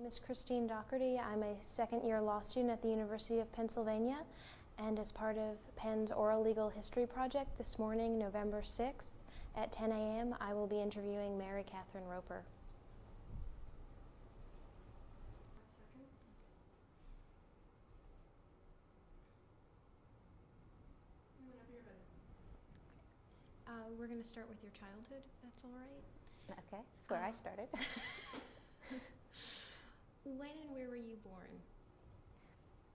name is Christine Doherty. I'm a second-year law student at the University of Pennsylvania, and as part of Penn's Oral Legal History Project this morning, November 6th, at 10 a.m., I will be interviewing Mary Catherine Roper. We're going to start with your childhood, if that's all right. Okay, that's where I started. When and where were you born?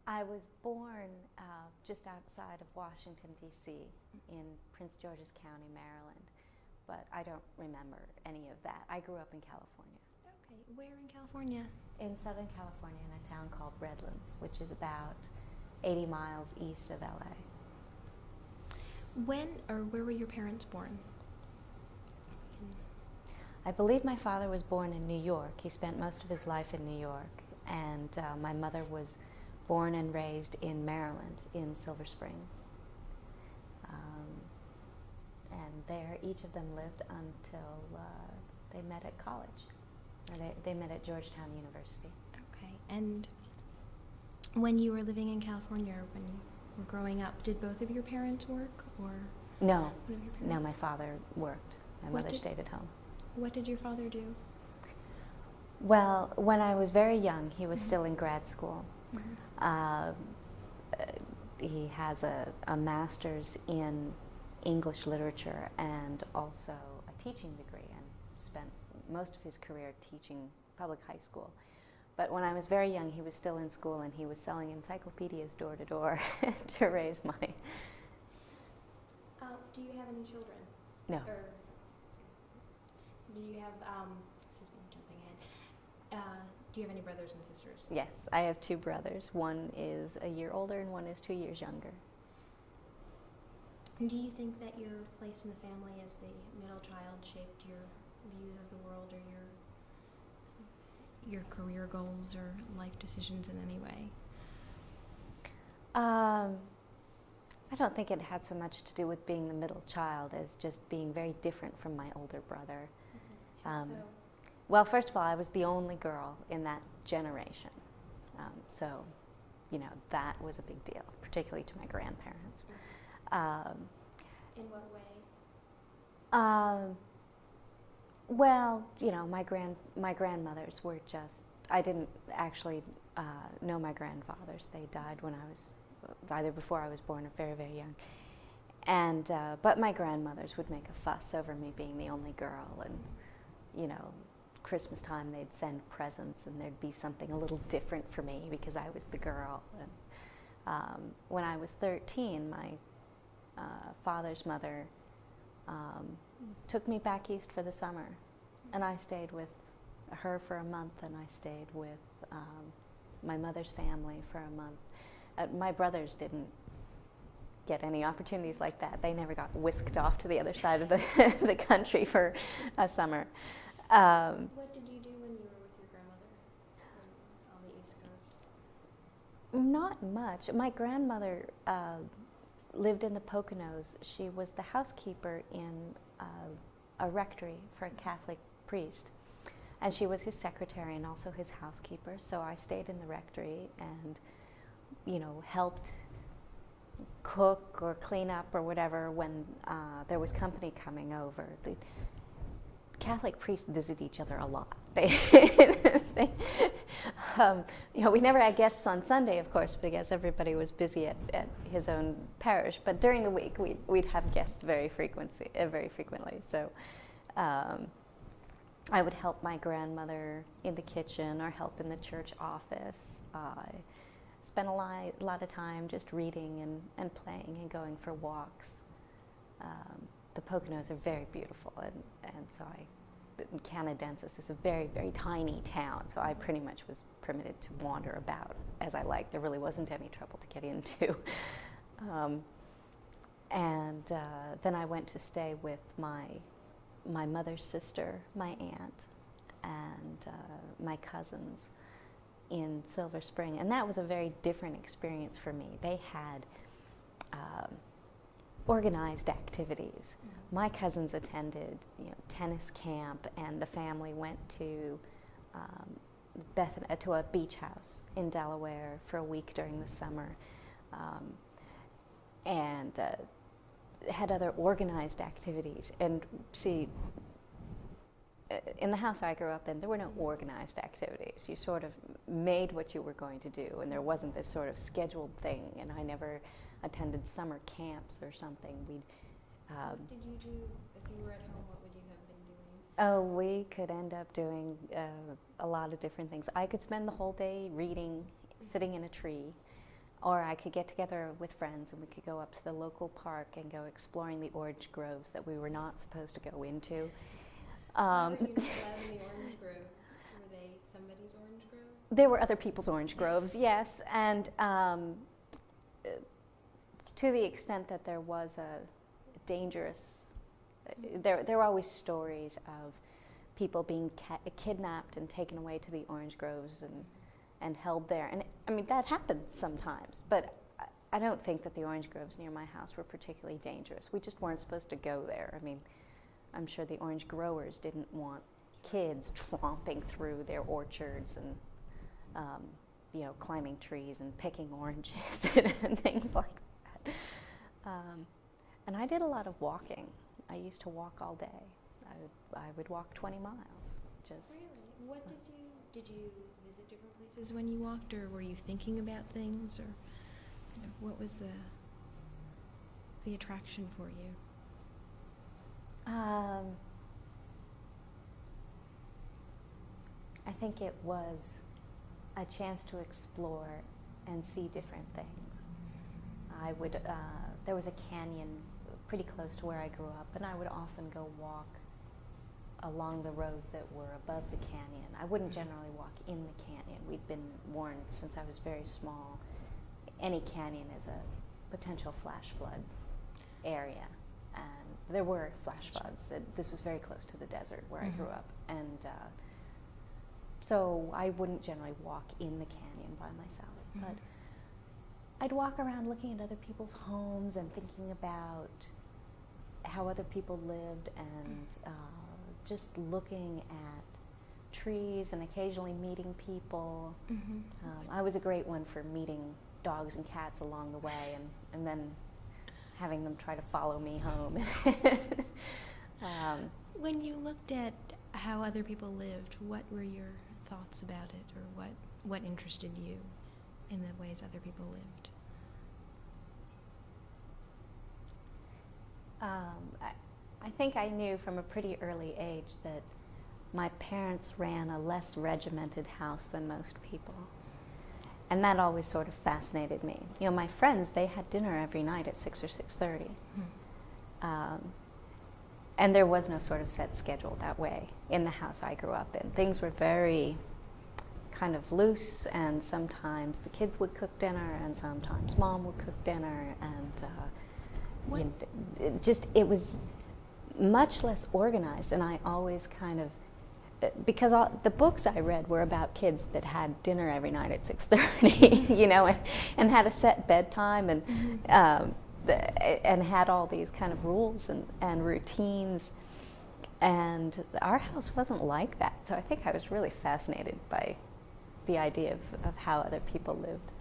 I was born just outside of Washington, D.C., in Prince George's County, Maryland, but I don't remember any of that. I grew up in California. Okay, where in California? In Southern California, in a town called Redlands, which is about 80 miles east of L.A. When or where were your parents born? I believe my father was born in New York. He spent most of his life in New York, and my mother was born and raised in Maryland, in Silver Spring. And there, each of them lived until they met at college. They met at Georgetown University. Okay, and when you were living in California, or when you were growing up, did both of your parents work, or? No, one of your parents? no, my father worked. My mother stayed at home. What did your father do? Well, when I was very young, he was still in grad school. He has a master's in English literature and also a teaching degree, and spent most of his career teaching public high school. But when I was very young, he was still in school, and he was selling encyclopedias door to door to raise money. Do you have any children? No. Or, do you have, excuse me, I'm jumping ahead. Do you have any brothers and sisters? Yes, I have two brothers. One is a year older and one is 2 years younger. And do you think that your place in the family as the middle child shaped your views of the world, or your career goals or life decisions in any way? I don't think it had so much to do with being the middle child as just being very different from my older brother. How so? Well, first of all, I was the only girl in that generation. So, that was a big deal, particularly to my grandparents. In what way? Well, my grandmothers were just, I didn't actually know my grandfathers. They died when I was, either before I was born or very, very young. And, but my grandmothers would make a fuss over me being the only girl, and, Christmas time they'd send presents, and there'd be something a little different for me because I was the girl. And when I was 13, my father's mother took me back east for the summer, and I stayed with her for a month, and I stayed with my mother's family for a month. My brothers didn't get any opportunities like that. They never got whisked off to the other side of the country for a summer. What did you do when you were with your grandmother on the East Coast? Not much. My grandmother lived in the Poconos. She was the housekeeper in a rectory for a Catholic priest, and she was his secretary and also his housekeeper. So I stayed in the rectory and, helped cook or clean up or whatever when there was company coming over. The Catholic priests visit each other a lot. We never had guests on Sunday, of course, because everybody was busy at his own parish. But during the week, we'd have guests very frequently. So I would help my grandmother in the kitchen or help in the church office. I spent a lot of time just reading and playing and going for walks. The Poconos are very beautiful, and so Canadensis is a very, very tiny town, so I pretty much was permitted to wander about as I liked. There really wasn't any trouble to get into. Then I went to stay with my mother's sister, my aunt, and my cousins in Silver Spring, and that was a very different experience for me. They had organized activities. My cousins attended, tennis camp, and the family went to to a beach house in Delaware for a week during the summer, and had other organized activities. And see, in the house I grew up in, there were no organized activities. You sort of made what you were going to do, and there wasn't this sort of scheduled thing. And I never attended summer camps or something. What did you do if you were at home? What would you have been doing? Oh, we could end up doing a lot of different things. I could spend the whole day reading, sitting in a tree, or I could get together with friends and we could go up to the local park and go exploring the orange groves that we were not supposed to go into. Why were you not allowed in the orange groves? Were they somebody's orange groves? There were other people's orange groves, yes, and to the extent that there was a dangerous, there were always stories of people being kidnapped and taken away to the orange groves and held there. And I mean, that happened sometimes, but I don't think that the orange groves near my house were particularly dangerous. We just weren't supposed to go there. I mean, I'm sure the orange growers didn't want kids tromping through their orchards and, climbing trees and picking oranges and things like that. And I did a lot of walking. I used to walk all day. I would walk 20 miles. Just. Really? What did you visit different places when you walked, or were you thinking about things, or kind of what was the attraction for you? I think it was a chance to explore and see different things. I would, there was a canyon pretty close to where I grew up, and I would often go walk along the roads that were above the canyon. I wouldn't generally walk in the canyon. We'd been warned since I was very small, any canyon is a potential flash flood area. And there were flash floods. This was very close to the desert where I grew up. And so I wouldn't generally walk in the canyon by myself. But I'd walk around looking at other people's homes and thinking about how other people lived, and just looking at trees and occasionally meeting people. I was a great one for meeting dogs and cats along the way, and then having them try to follow me home. When you looked at how other people lived, what were your thoughts about it, or what interested you in the ways other people lived? I think I knew from a pretty early age that my parents ran a less regimented house than most people. And that always sort of fascinated me. You know, my friends, they had dinner every night at 6 or 6:30. And there was no sort of set schedule that way in the house I grew up in. Things were very kind of loose, and sometimes the kids would cook dinner, and sometimes Mom would cook dinner, and it was much less organized. And I always kind of, because the books I read were about kids that had dinner every night at 6:30, and had a set bedtime, and had all these kind of rules and routines. And our house wasn't like that. So I think I was really fascinated by the idea of how other people lived.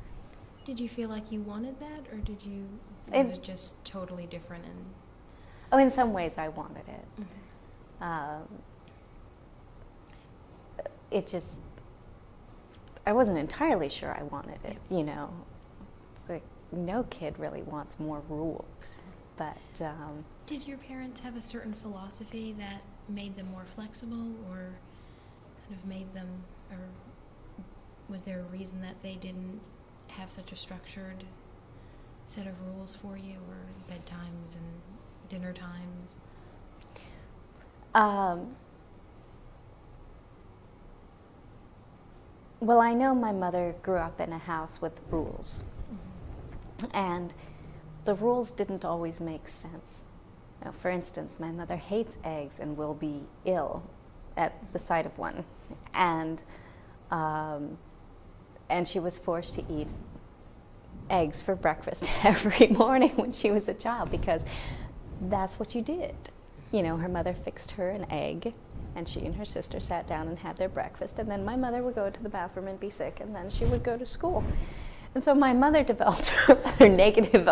Did you feel like you wanted that, or was it just totally different? In some ways I wanted it. I wasn't entirely sure I wanted it, It's like no kid really wants more rules, but... Did your parents have a certain philosophy that made them more flexible, or kind of made them, or was there a reason that they didn't have such a structured set of rules for you, or bedtimes and dinner times? Well, I know my mother grew up in a house with rules, and the rules didn't always make sense. Now, for instance, my mother hates eggs and will be ill at the sight of one, and she was forced to eat eggs for breakfast every morning when she was a child, because that's what you did. Her mother fixed her an egg, and she and her sister sat down and had their breakfast, and then my mother would go to the bathroom and be sick, and then she would go to school. And so my mother developed a rather negative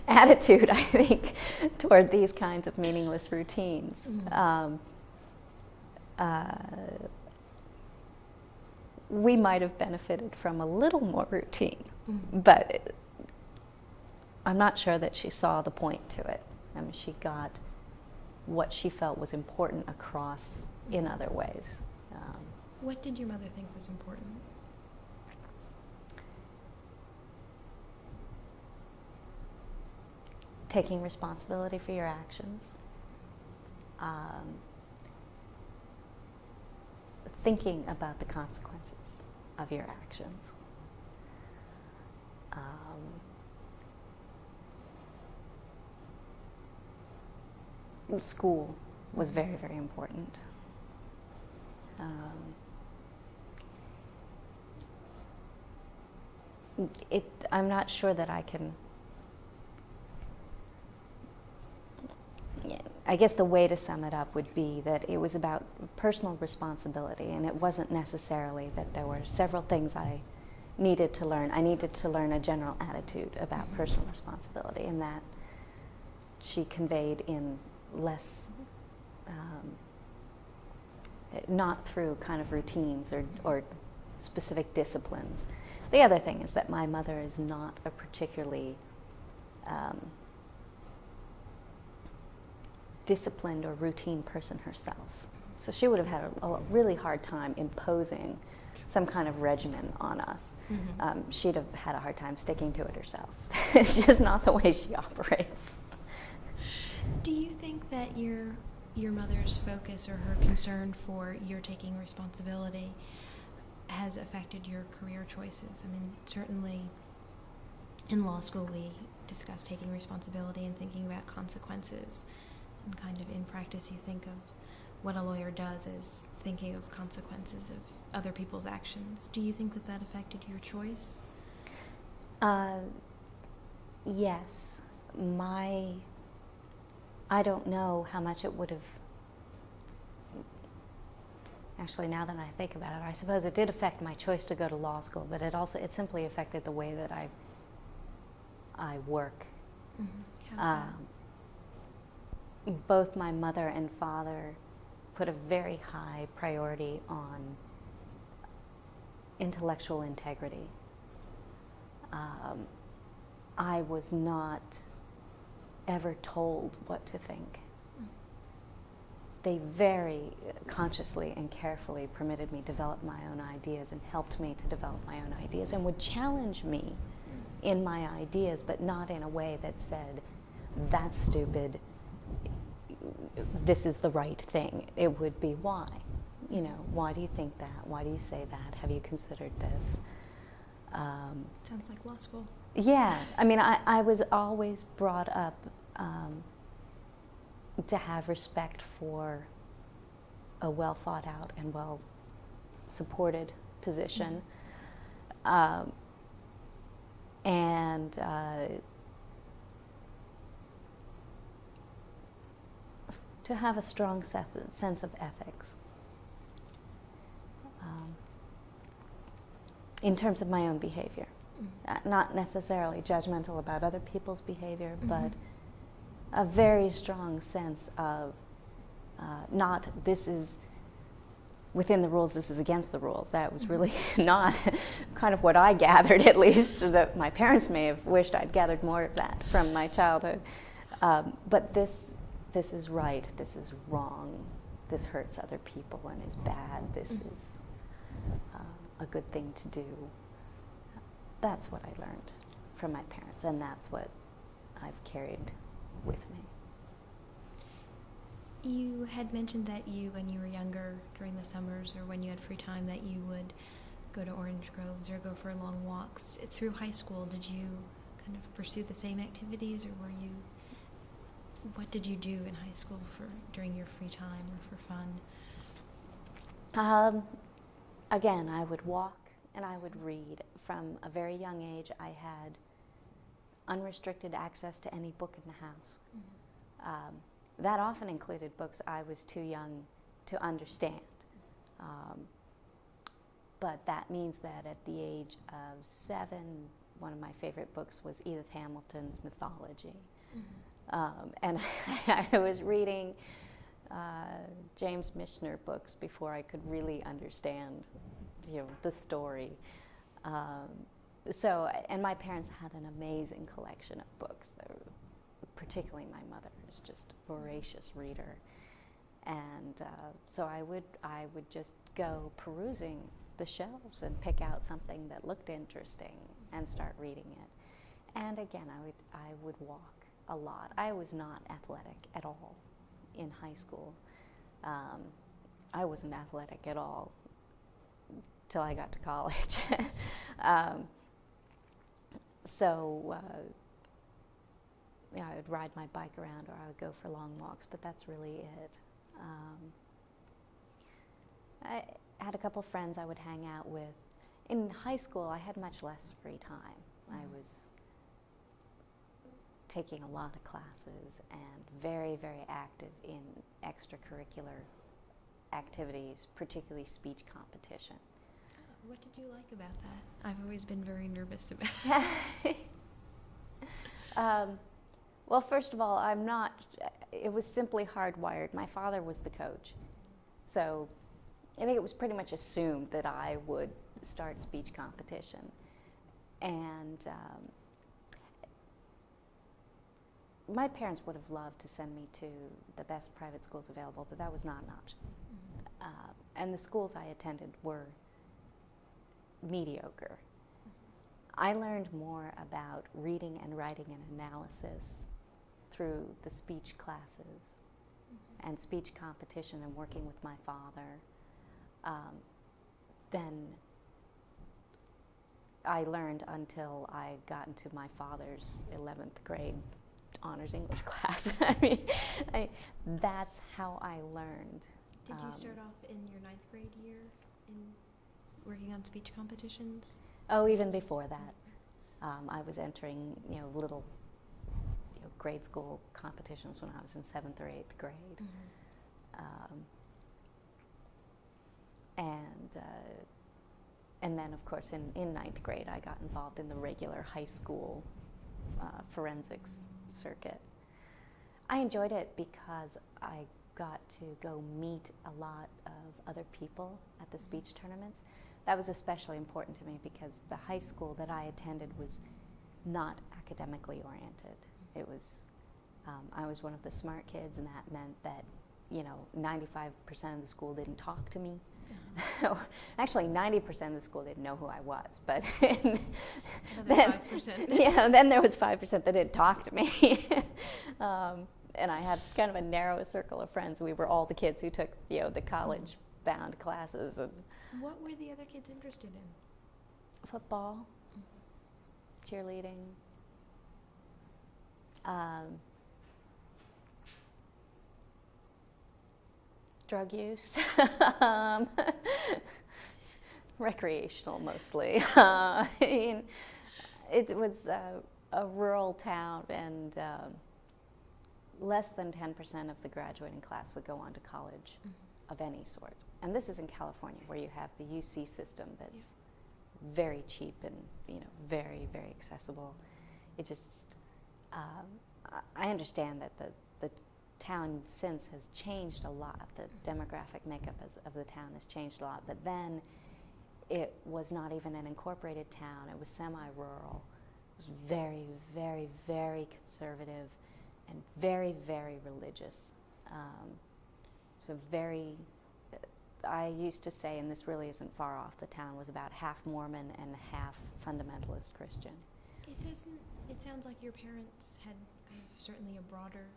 attitude, I think, toward these kinds of meaningless routines. We might have benefited from a little more routine, but I'm not sure that she saw the point to it. I mean, she got what she felt was important across in other ways. What did your mother think was important? Taking responsibility for your actions. Thinking about the consequences of your actions. School was very, very important. I'm not sure that I can. I guess the way to sum it up would be that it was about personal responsibility, and it wasn't necessarily that there were several things I needed to learn. I needed to learn a general attitude about personal responsibility, and that she conveyed in less, not through kind of routines or specific disciplines. The other thing is that my mother is not a particularly disciplined or routine person herself. So she would have had a really hard time imposing some kind of regimen on us. She'd have had a hard time sticking to it herself. It's just not the way she operates. Do you think that your mother's focus or her concern for your taking responsibility has affected your career choices? I mean, certainly in law school we discuss taking responsibility and thinking about consequences, and kind of in practice you think of what a lawyer does as thinking of consequences of other people's actions. Do you think that that affected your choice? Yes. I don't know how much it would have. Actually, now that I think about it, I suppose it did affect my choice to go to law school, but it simply affected the way that I work. How's that? Both my mother and father put a very high priority on intellectual integrity. I was not ever told what to think. They very consciously and carefully permitted me to develop my own ideas and helped me to develop my own ideas and would challenge me in my ideas, but not in a way that said, that's stupid, this is the right thing. It would be why. You know, why do you think that? Why do you say that? Have you considered this? Sounds like law school. Yeah, I mean, I was always brought up to have respect for a well thought out and well supported position. And to have a strong sense of ethics in terms of my own behavior. Not necessarily judgmental about other people's behavior, but a very strong sense of not this is within the rules, this is against the rules. That was really not kind of what I gathered, at least, that my parents may have wished I'd gathered more of that from my childhood. But this is right, this is wrong, this hurts other people and is bad, this is a good thing to do. That's what I learned from my parents, and that's what I've carried with me. You had mentioned that you, when you were younger, during the summers or when you had free time, that you would go to orange groves or go for long walks. Through high school, did you kind of pursue the same activities, or what did you do in high school during your free time or for fun? Again, I would walk and I would read. From a very young age, I had unrestricted access to any book in the house. that often included books I was too young to understand. But that means that at the age of 7, one of my favorite books was Edith Hamilton's Mythology. And I was reading James Michener books before I could really understand, the story. And my parents had an amazing collection of books. Particularly my mother is just a voracious reader. And so I would just go perusing the shelves and pick out something that looked interesting and start reading it. And again, I would walk a lot. I was not athletic at all in high school. I wasn't athletic at all till I got to college. I would ride my bike around, or I would go for long walks, but that's really it. I had a couple friends I would hang out with. In high school, I had much less free time. I was taking a lot of classes and very, very active in extracurricular activities, particularly speech competition. What did you like about that? I've always been very nervous about it. Well, first of all, it was simply hardwired. My father was the coach. So I think it was pretty much assumed that I would start speech competition. And my parents would have loved to send me to the best private schools available, but that was not an option. And the schools I attended were mediocre. I learned more about reading and writing and analysis through the speech classes and speech competition and working with my father than I learned until I got into my father's 11th grade honors English class. That's how I learned. Did you start off in your 9th grade year in working on speech competitions? Oh, even before that. I was entering, little grade school competitions when I was in 7th or 8th grade. And then, of course, in 9th grade, I got involved in the regular high school forensics circuit. I enjoyed it because I got to go meet a lot of other people at the speech tournaments. That was especially important to me because the high school that I attended was not academically oriented. It was, I was one of the smart kids, and that meant that, 95% of the school didn't talk to me. Actually, 90% of the school didn't know who I was, but then 5%. Then there was 5% that didn't talk to me. And I had kind of a narrow circle of friends. We were all the kids who took, the college-bound classes. And what were the other kids interested in? Football, cheerleading, drug use, recreational mostly. It was a rural town, and less than 10% of the graduating class would go on to college of any sort. And this is in California, where you have the UC system that's very cheap and very, very accessible. It just, I understand that the town since has changed a lot. The demographic makeup of the town has changed a lot. But then it was not even an incorporated town. It was semi-rural. It was very, very, very conservative and very, very religious. I used to say, and this really isn't far off, the town was about half Mormon and half fundamentalist Christian. It sounds like your parents had kind of certainly a broader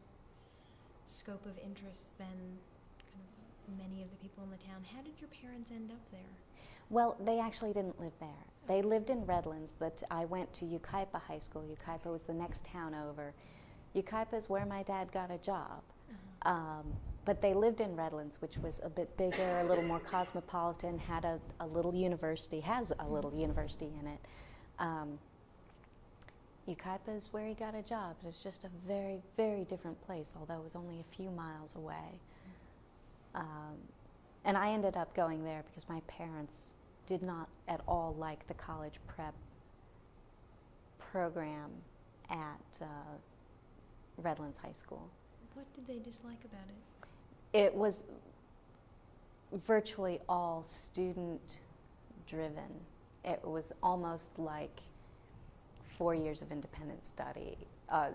scope of interest than kind of many of the people in the town. How did your parents end up there? Well, they actually didn't live there. They lived in Redlands. I went to Yucaipa High School. Yucaipa was the next town over. Yucaipa is where my dad got a job. But they lived in Redlands, which was a bit bigger, a little more cosmopolitan, had a little university, has a little university in it. Ukaipa is where he got a job. It was just a very, very different place, although it was only a few miles away. And I ended up going there because my parents did not at all like the college prep program at Redlands High School. What did they dislike about it? It was virtually all student-driven. It was almost like 4 years of independent study.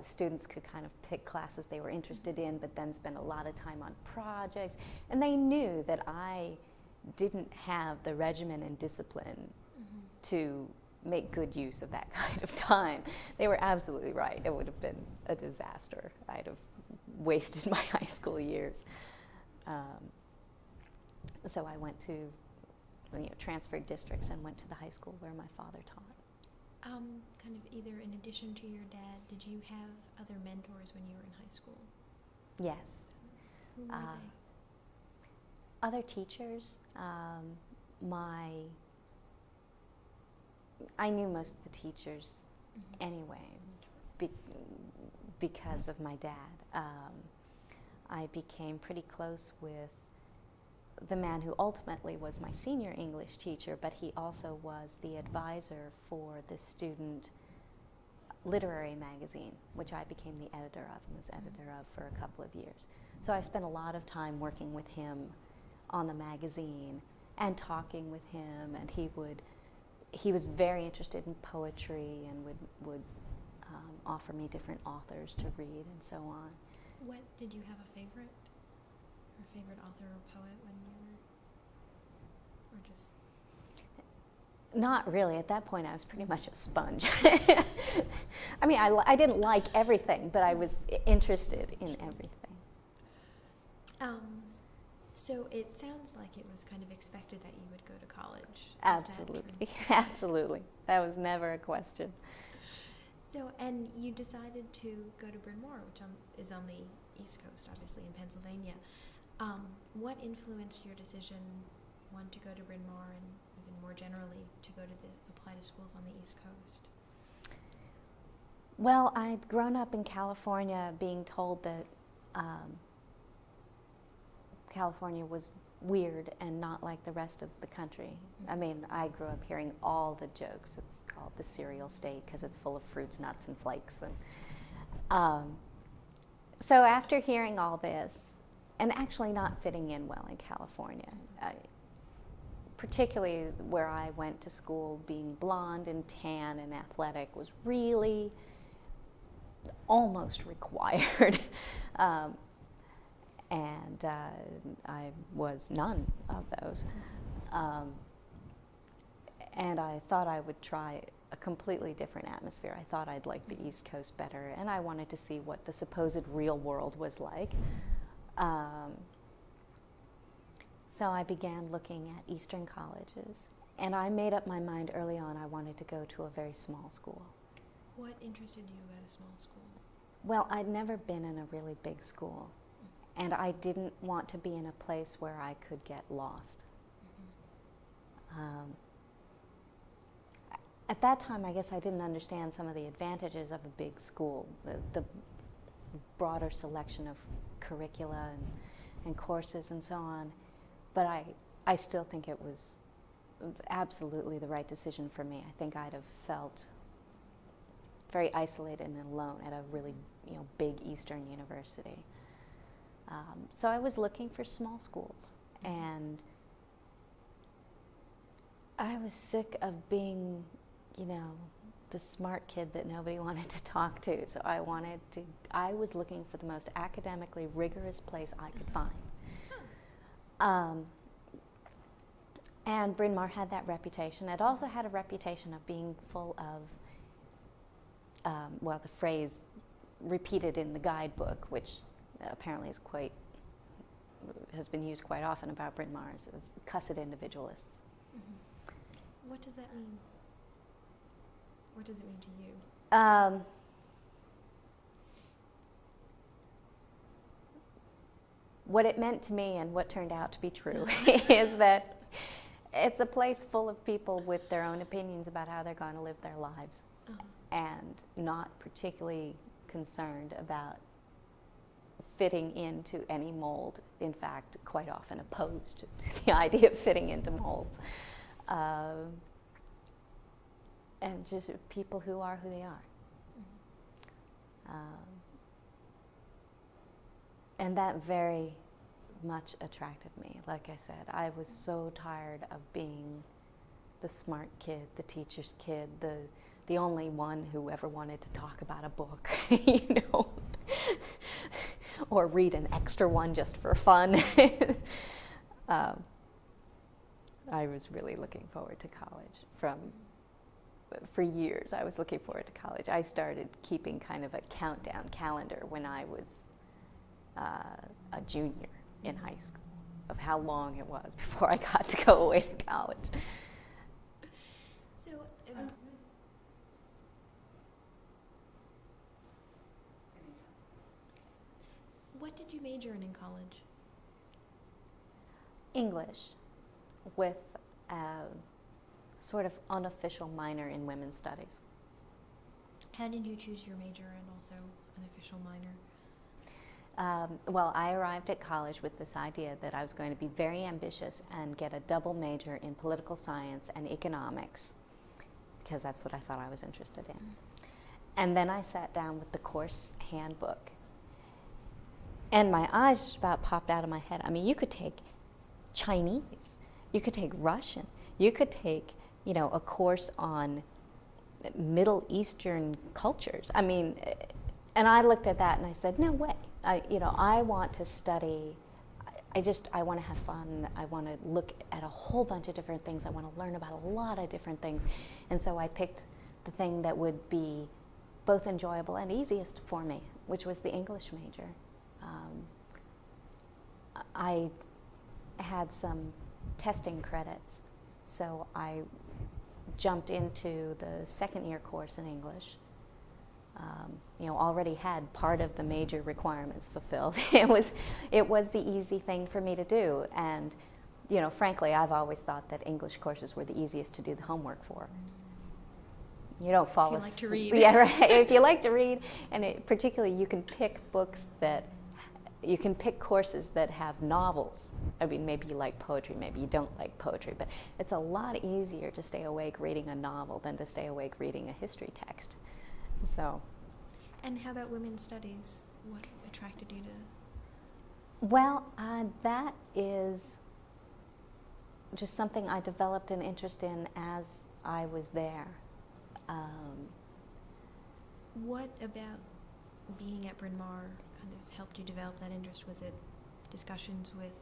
Students could kind of pick classes they were interested in, but then spend a lot of time on projects. And they knew that I didn't have the regimen and discipline to make good use of that kind of time. They were absolutely right. It would have been a disaster. I'd have wasted my high school years. So I went to, transferred districts and went to the high school where my father taught. Kind of either in addition to your dad, did you have other mentors when you were in high school? Yes. Who were they? Other teachers. I knew most of the teachers anyway because of my dad. I became pretty close with the man who ultimately was my senior English teacher, but he also was the advisor for the student literary magazine, which I became the editor of and was editor of for a couple of years. So I spent a lot of time working with him on the magazine and talking with him, and he was very interested in poetry and would offer me different authors to read and so on. What, did you have a favorite? Or favorite author or poet when you were, or just? Not really. At that point, I was pretty much a sponge. I mean, I didn't like everything, but I was interested in everything. So it sounds like it was kind of expected that you would go to college. Absolutely. Absolutely. That was never a question. So, and you decided to go to Bryn Mawr, which is on the East Coast, obviously, in Pennsylvania. What influenced your decision, one, to go to Bryn Mawr, and even more generally, to go to apply to schools on the East Coast? Well, I'd grown up in California being told that California was weird and not like the rest of the country. I mean, I grew up hearing all the jokes. It's called the cereal state because it's full of fruits, nuts, and flakes. And so after hearing all this, and actually not fitting in well in California, particularly where I went to school, being blonde and tan and athletic was really almost required. And I was none of those. And I thought I would try a completely different atmosphere. I thought I'd like the East Coast better, and I wanted to see what the supposed real world was like. So I began looking at Eastern colleges, and I made up my mind early on I wanted to go to a very small school. What interested you about a small school? Well, I'd never been in a really big school. And I didn't want to be in a place where I could get lost. At that time, I guess I didn't understand some of the advantages of a big school, the broader selection of curricula and courses and so on. But I still think it was absolutely the right decision for me. I think I'd have felt very isolated and alone at a really big Eastern university. So I was looking for small schools, and I was sick of being, the smart kid that nobody wanted to talk to. So I was looking for the most academically rigorous place I could find. And Bryn Mawr had that reputation. It also had a reputation of being full of, the phrase repeated in the guidebook, which apparently has been used quite often about Bryn Mawr as cussed individualists. What does that mean? What does it mean to you? What it meant to me and what turned out to be true is that it's a place full of people with their own opinions about how they're going to live their lives. and not particularly concerned about fitting into any mold. In fact, quite often opposed to the idea of fitting into molds. And just people who are who they are. And that very much attracted me. Like I said, I was so tired of being the smart kid, the teacher's kid, the only one who ever wanted to talk about a book, you know, or read an extra one just for fun. I was really looking forward to college. For years, I was looking forward to college. I started keeping kind of a countdown calendar when I was a junior in high school of how long it was before I got to go away to college. So, what did you major in college? English, with a sort of unofficial minor in women's studies. How did you choose your major and also an official minor? Well, I arrived at college with this idea that I was going to be very ambitious and get a double major in political science and economics, because that's what I thought I was interested in. And then I sat down with the course handbook, and my eyes just about popped out of my head. I mean, you could take Chinese, you could take Russian, you could take, you know, a course on Middle Eastern cultures. I mean, and I looked at that and I said, no way. I want to study. I want to have fun. I want to look at a whole bunch of different things. I want to learn about a lot of different things. And so I picked the thing that would be both enjoyable and easiest for me, which was the English major. I had some testing credits, so I jumped into the second year course in English. Already had part of the major requirements fulfilled. It was the easy thing for me to do, and frankly, I've always thought that English courses were the easiest to do the homework for. You don't fall asleep. If you like to read. Yeah, right. If you like to read, and particularly you can pick courses that have novels. I mean, maybe you like poetry, maybe you don't like poetry, but it's a lot easier to stay awake reading a novel than to stay awake reading a history text. So. And how about women's studies? What attracted you to? Well, that is just something I developed an interest in as I was there. What about being at Bryn Mawr kind of helped you develop that interest? Was it discussions with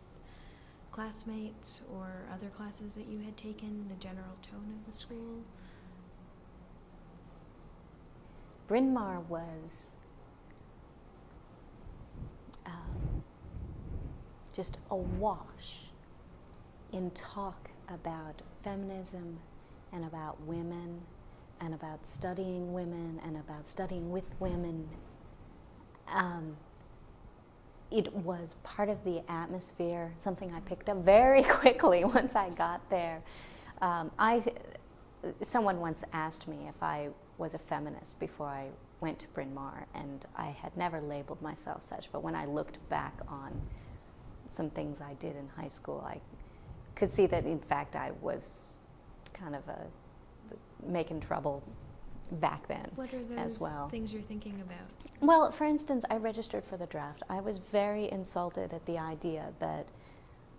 classmates or other classes that you had taken, the general tone of the school? Bryn Mawr was just awash in talk about feminism and about women and about studying women and about studying with women. It was part of the atmosphere, something I picked up very quickly once I got there. Someone once asked me if I was a feminist before I went to Bryn Mawr, and I had never labeled myself such, but when I looked back on some things I did in high school, I could see that in fact I was kind of making trouble back then. What are those as well. Things you're thinking about? Well, for instance, I registered for the draft. I was very insulted at the idea that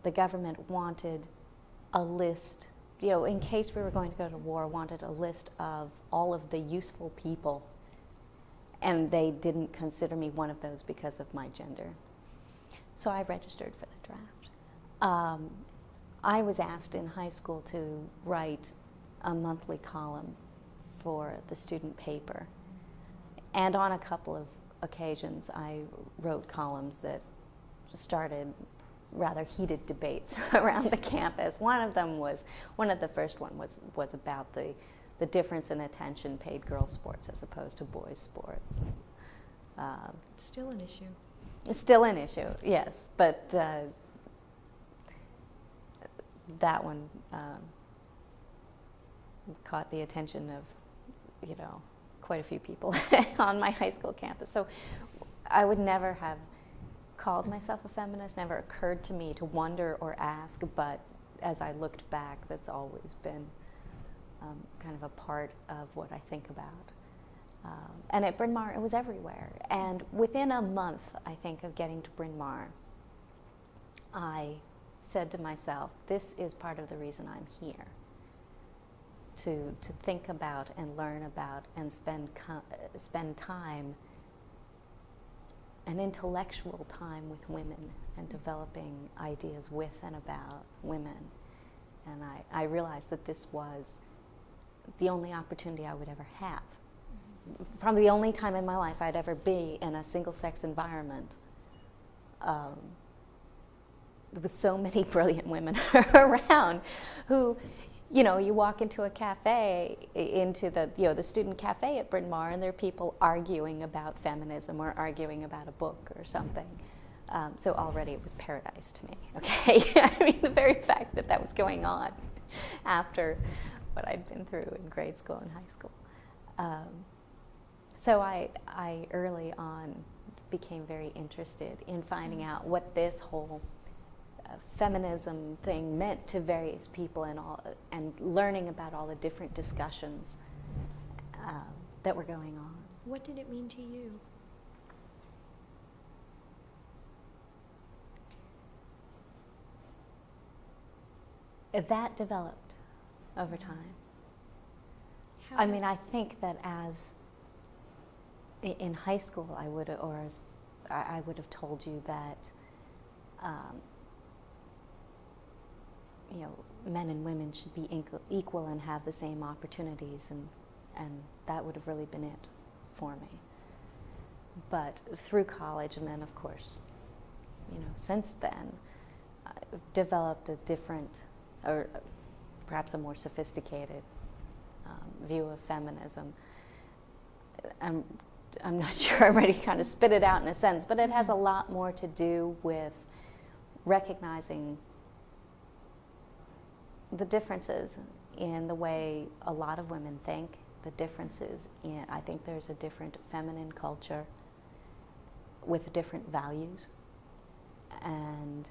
the government wanted a list, in case we were going to go to war, wanted a list of all of the useful people, and they didn't consider me one of those because of my gender. So I registered for the draft. I was asked in high school to write a monthly column for the student paper. And on a couple of occasions, I wrote columns that started rather heated debates around the campus. One of the first one was about the difference in attention paid girls' sports as opposed to boys' sports. Still an issue. Still an issue, yes, but that one caught the attention of, quite a few people on my high school campus. So I would never have called myself a feminist, never occurred to me to wonder or ask, but as I looked back, that's always been kind of a part of what I think about. And at Bryn Mawr, it was everywhere. And within a month, I think, of getting to Bryn Mawr, I said to myself, this is part of the reason I'm here, to think about and learn about and spend time, an intellectual time with women and developing ideas with and about women. And I realized that this was the only opportunity I would ever have. Probably the only time in my life I'd ever be in a single-sex environment with so many brilliant women around who, you know, you walk into a cafe, into the student cafe at Bryn Mawr, and there are people arguing about feminism or arguing about a book or something. So already it was paradise to me, okay? I mean, the very fact that that was going on after what I'd been through in grade school and high school. So I early on became very interested in finding out what this whole feminism thing meant to various people, and learning about all the different discussions that were going on. What did it mean to you? That developed over time. How I mean, I think that as in high school, I would have told you that you know, men and women should be equal and have the same opportunities, and that would have really been it for me. But through college, and then of course, you know, since then, I've developed a different, or perhaps a more sophisticated view of feminism. I'm not sure I'm ready to kind of spit it out in a sense, but it has a lot more to do with recognizing the differences in the way a lot of women think, the differences in, I think there's a different feminine culture with different values, and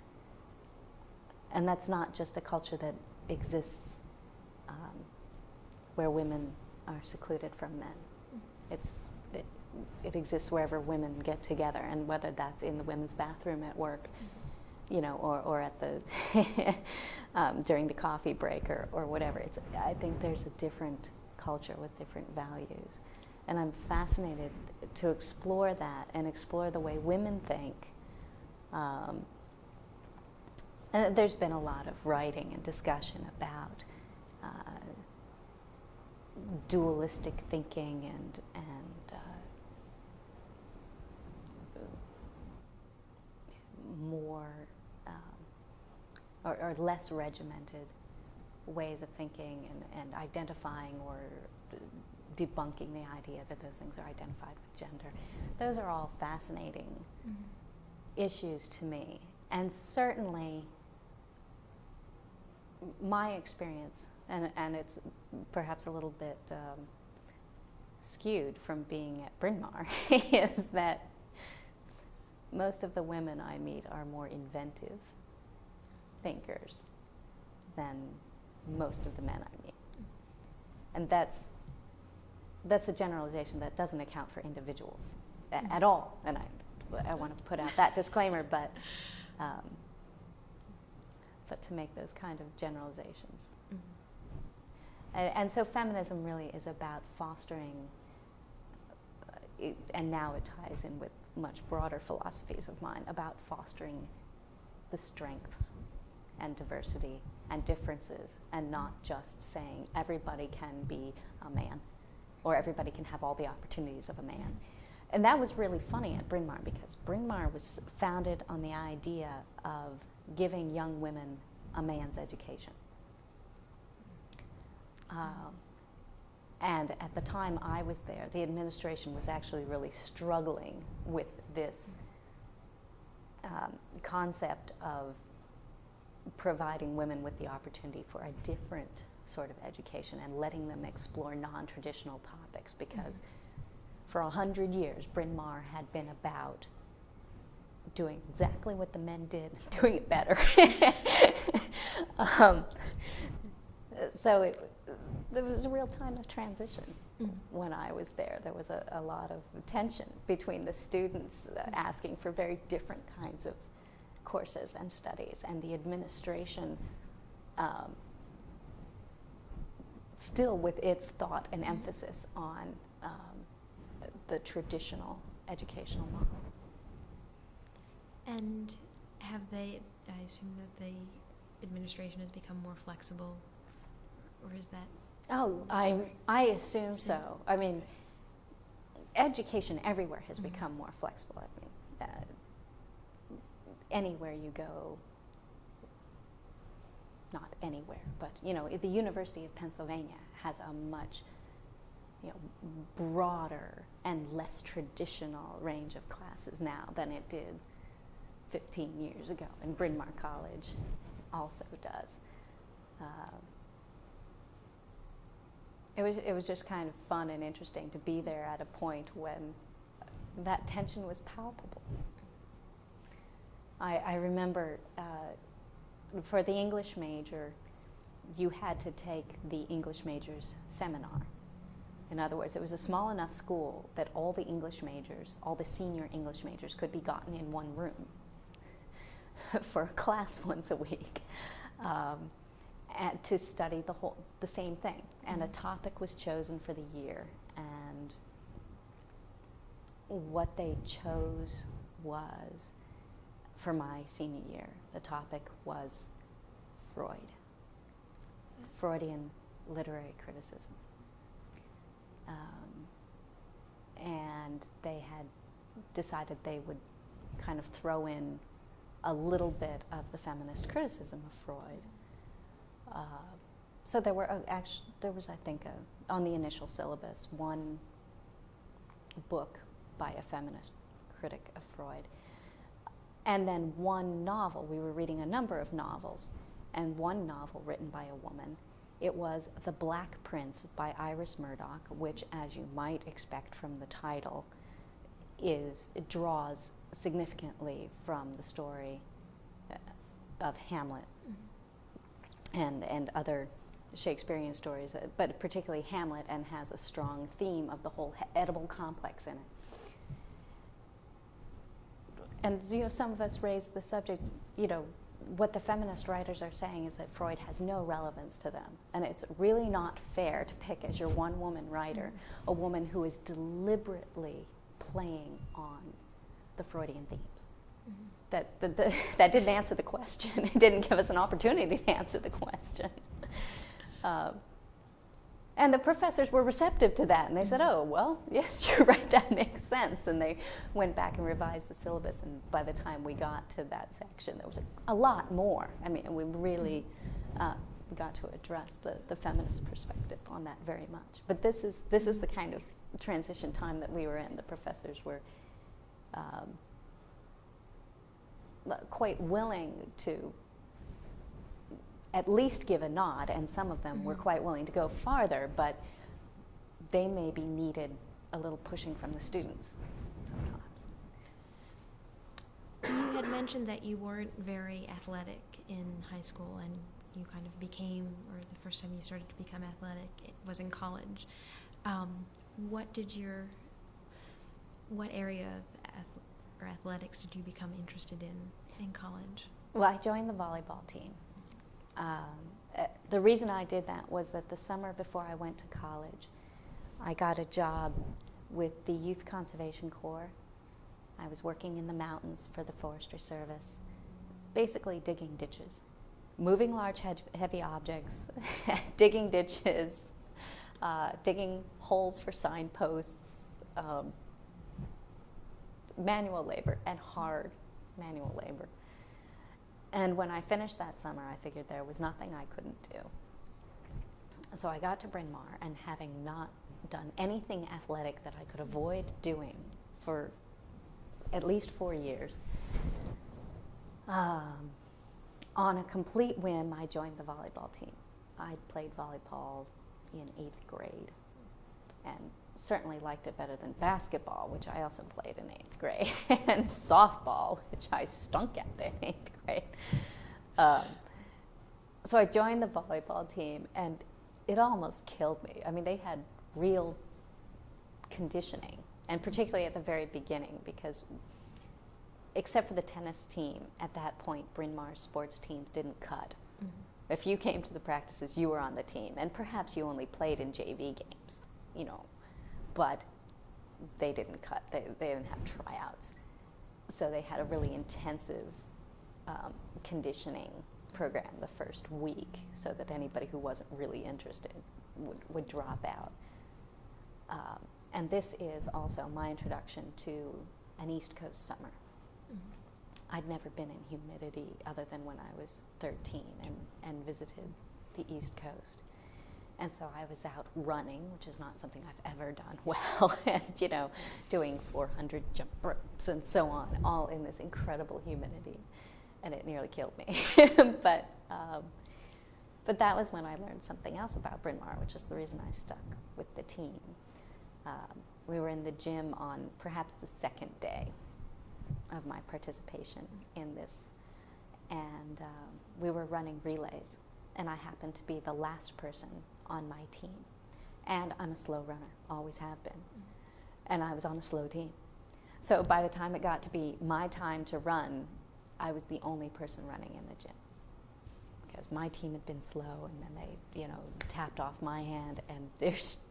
that's not just a culture that exists where women are secluded from men. It exists wherever women get together, and whether that's in the women's bathroom at work, you know, or at the during the coffee break or whatever. I think there's a different culture with different values, and I'm fascinated to explore that and explore the way women think. And there's been a lot of writing and discussion about dualistic thinking and more or less regimented ways of thinking and identifying or debunking the idea that those things are identified with gender. Those are all fascinating issues to me. And certainly my experience, and it's perhaps a little bit skewed from being at Bryn Mawr, is that most of the women I meet are more inventive thinkers than most of the men I meet. And that's a generalization that doesn't account for individuals at all. And I want to put out that disclaimer, but to make those kind of generalizations. And so feminism really is about fostering, and now it ties in with much broader philosophies of mine, about fostering the strengths and diversity and differences, and not just saying everybody can be a man or everybody can have all the opportunities of a man. And that was really funny at Bryn Mawr, because Bryn Mawr was founded on the idea of giving young women a man's education. And at the time I was there, the administration was actually really struggling with this concept of providing women with the opportunity for a different sort of education and letting them explore non-traditional topics, because for 100 years, Bryn Mawr had been about doing exactly what the men did, doing it better. So there was a real time of transition when I was there. There was a lot of tension between the students asking for very different kinds of courses and studies, and the administration still with its thought and emphasis on the traditional educational model. And have they, I assume that the administration has become more flexible, or is that? Oh, I assume so. I mean, education everywhere has become more flexible. I mean, anywhere you go, not anywhere, but the University of Pennsylvania has a much broader and less traditional range of classes now than it did 15 years ago, and Bryn Mawr College also does. It was just kind of fun and interesting to be there at a point when that tension was palpable. I remember for the English major, you had to take the English major's seminar. In other words, it was a small enough school that all the English majors, all the senior English majors, could be gotten in one room for a class once a week and to study the same thing. And a topic was chosen for the year, and what they chose was, for my senior year, the topic was Freud, Freudian literary criticism. And they had decided they would kind of throw in a little bit of the feminist criticism of Freud. So there was, I think, on the initial syllabus, one book by a feminist critic of Freud, and then one novel. We were reading a number of novels, and one novel written by a woman. It was The Black Prince by Iris Murdoch, which, as you might expect from the title, it draws significantly from the story of Hamlet and other Shakespearean stories, but particularly Hamlet, and has a strong theme of the whole edible complex in it. And some of us raised the subject, what the feminist writers are saying is that Freud has no relevance to them. And it's really not fair to pick as your one woman writer a woman who is deliberately playing on the Freudian themes. That didn't answer the question. It didn't give us an opportunity to answer the question. And the professors were receptive to that, and they said, oh, well, yes, you're right, that makes sense. And they went back and revised the syllabus, and by the time we got to that section, there was a lot more. I mean, we really got to address the feminist perspective on that very much. But this is the kind of transition time that we were in. The professors were quite willing to at least give a nod, and some of them were quite willing to go farther, but they maybe needed a little pushing from the students sometimes. You had mentioned that you weren't very athletic in high school, and you kind of became, or the first time you started to become athletic, it was in college. What area of athletics did you become interested in college? Well, I joined the volleyball team. The reason I did that was that the summer before I went to college, I got a job with the Youth Conservation Corps. I was working in the mountains for the Forestry Service, basically digging ditches, moving large heavy objects, digging ditches, digging holes for signposts, manual labor, and hard manual labor. And when I finished that summer, I figured there was nothing I couldn't do. So I got to Bryn Mawr, and having not done anything athletic that I could avoid doing for at least 4 years, on a complete whim, I joined the volleyball team. I played volleyball in 8th grade and certainly liked it better than basketball, which I also played in 8th grade, and softball, which I stunk at in 8th grade. So I joined the volleyball team, and it almost killed me. I mean, they had real conditioning, and particularly at the very beginning, because except for the tennis team, at that point, Bryn Mawr sports teams didn't cut. Mm-hmm. If you came to the practices, you were on the team, and perhaps you only played in JV games, but they didn't cut. They didn't have tryouts. So they had a really intensive conditioning program the first week, so that anybody who wasn't really interested would drop out. And this is also my introduction to an East Coast summer. Mm-hmm. I'd never been in humidity other than when I was 13 and visited the East Coast. And so I was out running, which is not something I've ever done well, and doing 400 jump ropes and so on, all in this incredible humidity. And it nearly killed me. But that was when I learned something else about Bryn Mawr, which is the reason I stuck with the team. We were in the gym on perhaps the second day of my participation in this, and we were running relays, and I happened to be the last person on my team. And I'm a slow runner, always have been. And I was on a slow team. So by the time it got to be my time to run, I was the only person running in the gym, because my team had been slow, and then they, tapped off my hand, and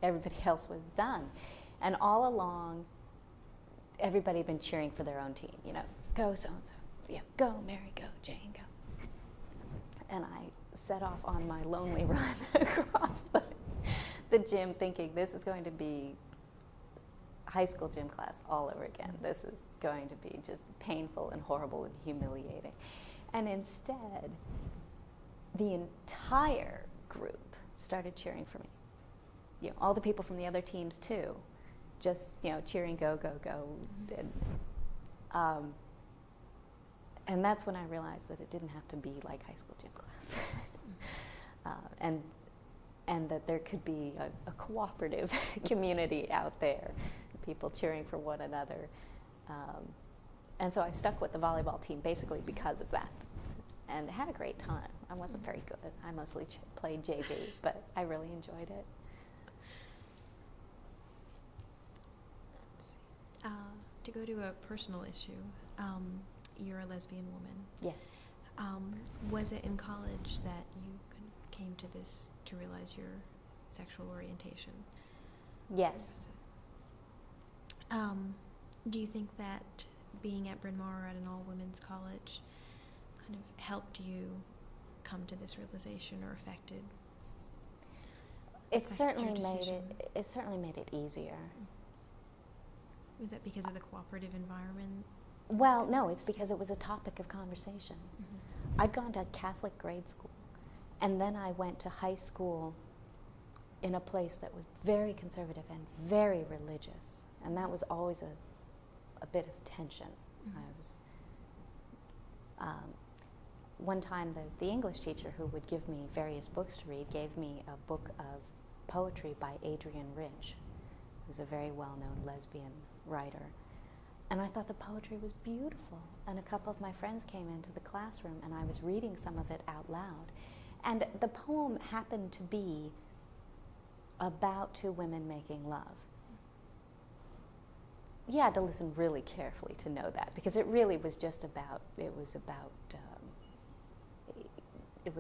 everybody else was done. And all along, everybody had been cheering for their own team. Go so-and-so, go Mary, go Jane, go. And I set off on my lonely run across the gym, thinking this is going to be high school gym class all over again. This is going to be just painful and horrible and humiliating. And instead, the entire group started cheering for me. All the people from the other teams too, just cheering, go, go, go. And that's when I realized that it didn't have to be like high school gym class, and that there could be a cooperative community out there, people cheering for one another. And so I stuck with the volleyball team basically because of that, and had a great time. I wasn't very good. I mostly played JV, but I really enjoyed it. To go to a personal issue, you're a lesbian woman. Yes. Was it in college that you came to this, to realize your sexual orientation? Yes. Do you think that being at Bryn Mawr at an all-women's college kind of helped you come to this realization, or affected It certainly made it easier. Was that because of the cooperative environment? Well, no, it's because it was a topic of conversation. Mm-hmm. I'd gone to Catholic grade school, and then I went to high school in a place that was very conservative and very religious, and that was always a bit of tension. Mm-hmm. One time the English teacher who would give me various books to read gave me a book of poetry by Adrienne Rich, who's a very well-known lesbian writer. And I thought the poetry was beautiful. And a couple of my friends came into the classroom, and I was reading some of it out loud. And the poem happened to be about two women making love. You had to listen really carefully to know that, because it really was just about, it was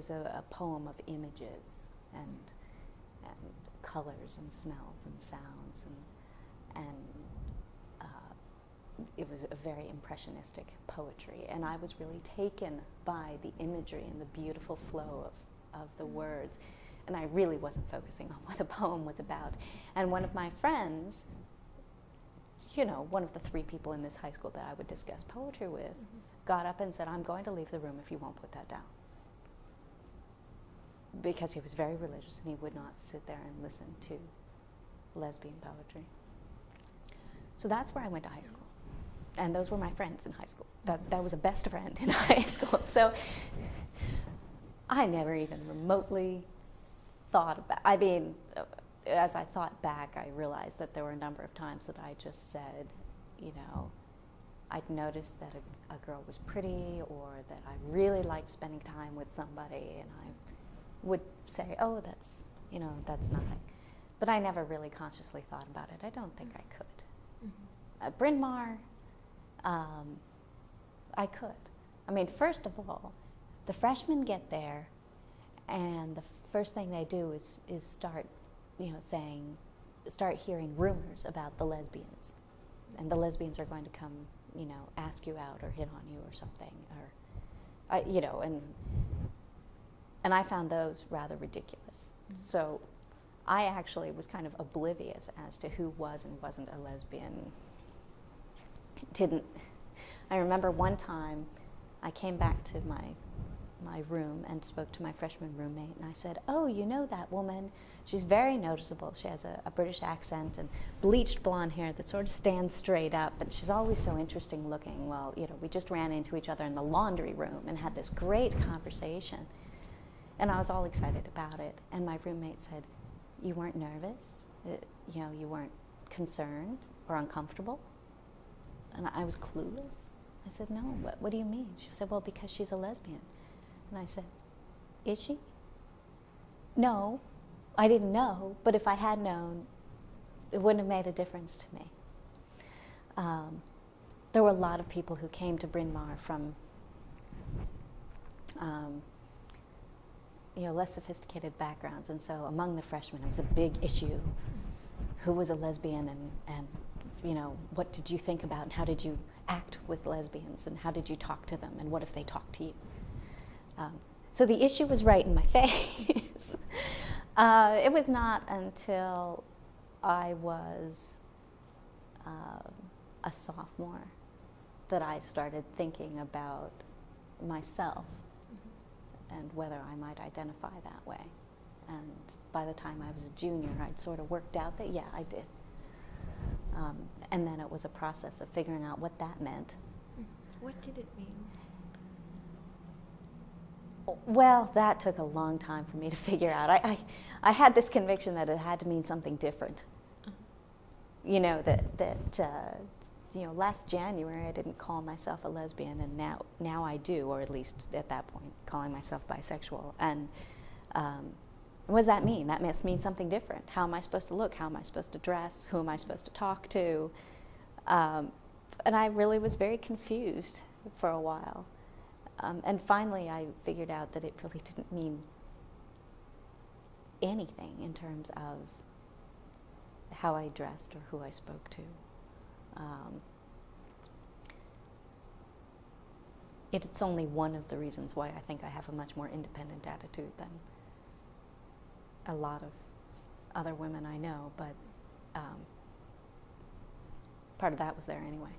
a poem of images and colors and smells and sounds, and it was a very impressionistic poetry, and I was really taken by the imagery and the beautiful flow of the words, and I really wasn't focusing on what the poem was about. And one of my friends, one of the 3 people in this high school that I would discuss poetry with, mm-hmm. got up and said, "I'm going to leave the room if you won't put that down." Because he was very religious, and he would not sit there and listen to lesbian poetry. So that's where I went to high school. And those were my friends in high school. That was a best friend in high school. So I never even remotely thought about, as I thought back, I realized that there were a number of times that I just said, I'd noticed that a girl was pretty, or that I really liked spending time with somebody, and I would say, oh, that's nothing. But I never really consciously thought about it. I don't think I could. Mm-hmm. At Bryn Mawr, I could. I mean, first of all, the freshmen get there, and the first thing they do is start, start hearing rumors about the lesbians, and the lesbians are going to come, ask you out or hit on you or something, or, and I found those rather ridiculous. Mm-hmm. So I actually was kind of oblivious as to who was and wasn't a lesbian. I remember one time I came back to my room and spoke to my freshman roommate, and I said, oh, you know that woman? She's very noticeable. She has a British accent and bleached blonde hair that sort of stands straight up, and she's always so interesting looking. Well, we just ran into each other in the laundry room and had this great conversation, and I was all excited about it. And my roommate said, you weren't nervous? You weren't concerned or uncomfortable? And I was clueless. I said, no, what do you mean? She said, well, because she's a lesbian. And I said, is she? No, I didn't know, but if I had known, it wouldn't have made a difference to me. There were a lot of people who came to Bryn Mawr from less sophisticated backgrounds, and so among the freshmen it was a big issue. Who was a lesbian, and what did you think about, and how did you act with lesbians, and how did you talk to them, and what if they talked to you? So the issue was right in my face. It was not until I was a sophomore that I started thinking about myself and whether I might identify that way. And by the time I was a junior, I'd sort of worked out that, yeah, I did. And then it was a process of figuring out what that meant. What did it mean? Well, that took a long time for me to figure out. I had this conviction that it had to mean something different. Last January I didn't call myself a lesbian, and now I do, or at least at that point, calling myself bisexual. And what does that mean? That must mean something different. How am I supposed to look? How am I supposed to dress? Who am I supposed to talk to? And I really was very confused for a while. And finally I figured out that it really didn't mean anything in terms of how I dressed or who I spoke to. It's only one of the reasons why I think I have a much more independent attitude than a lot of other women I know, but part of that was there anyway.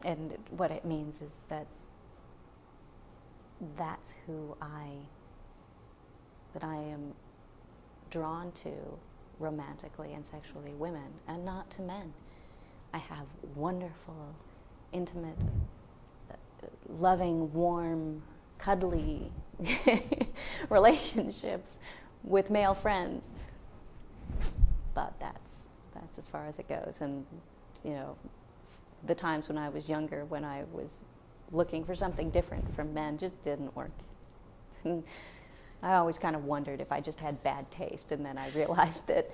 And what it means is that that's who I am drawn to romantically and sexually, women, and not to men. I have wonderful, intimate, loving, warm, cuddly relationships with male friends, but that's as far as it goes. And the times when I was younger, when I was looking for something different from men, just didn't work. And I always kind of wondered if I just had bad taste, and then I realized that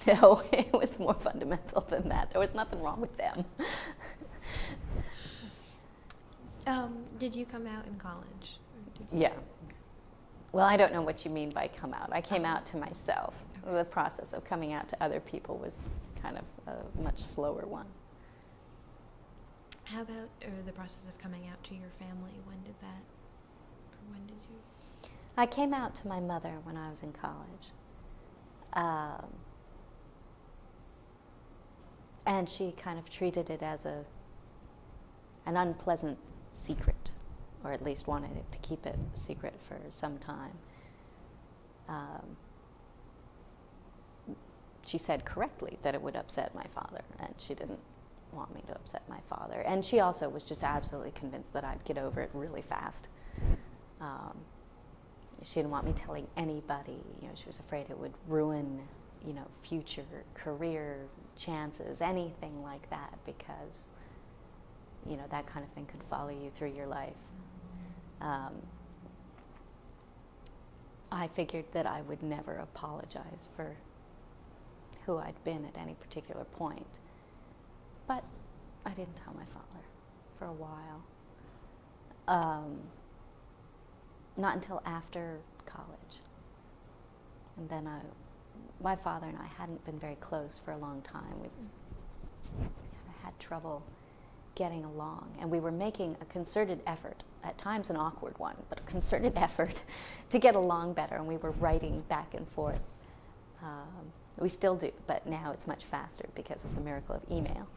no, it was more fundamental than that. There was nothing wrong with them. Did you come out in college? Yeah. Well, I don't know what you mean by come out. I came out to myself. Okay. The process of coming out to other people was kind of a much slower one. How about the process of coming out to your family? When did you? I came out to my mother when I was in college. And she kind of treated it as an unpleasant secret, or at least wanted it to keep it a secret for some time. She said correctly that it would upset my father, and she didn't want me to upset my father. And she also was just absolutely convinced that I'd get over it really fast. She didn't want me telling anybody. She was afraid it would ruin, future career chances, anything like that, because, that kind of thing could follow you through your life. I figured that I would never apologize for who I'd been at any particular point. But I didn't tell my father for a while. Not until after college. And then my father and I hadn't been very close for a long time. We had trouble getting along, and we were making a concerted effort, at times an awkward one, but a concerted effort to get along better, and we were writing back and forth. We still do, but now it's much faster because of the miracle of email.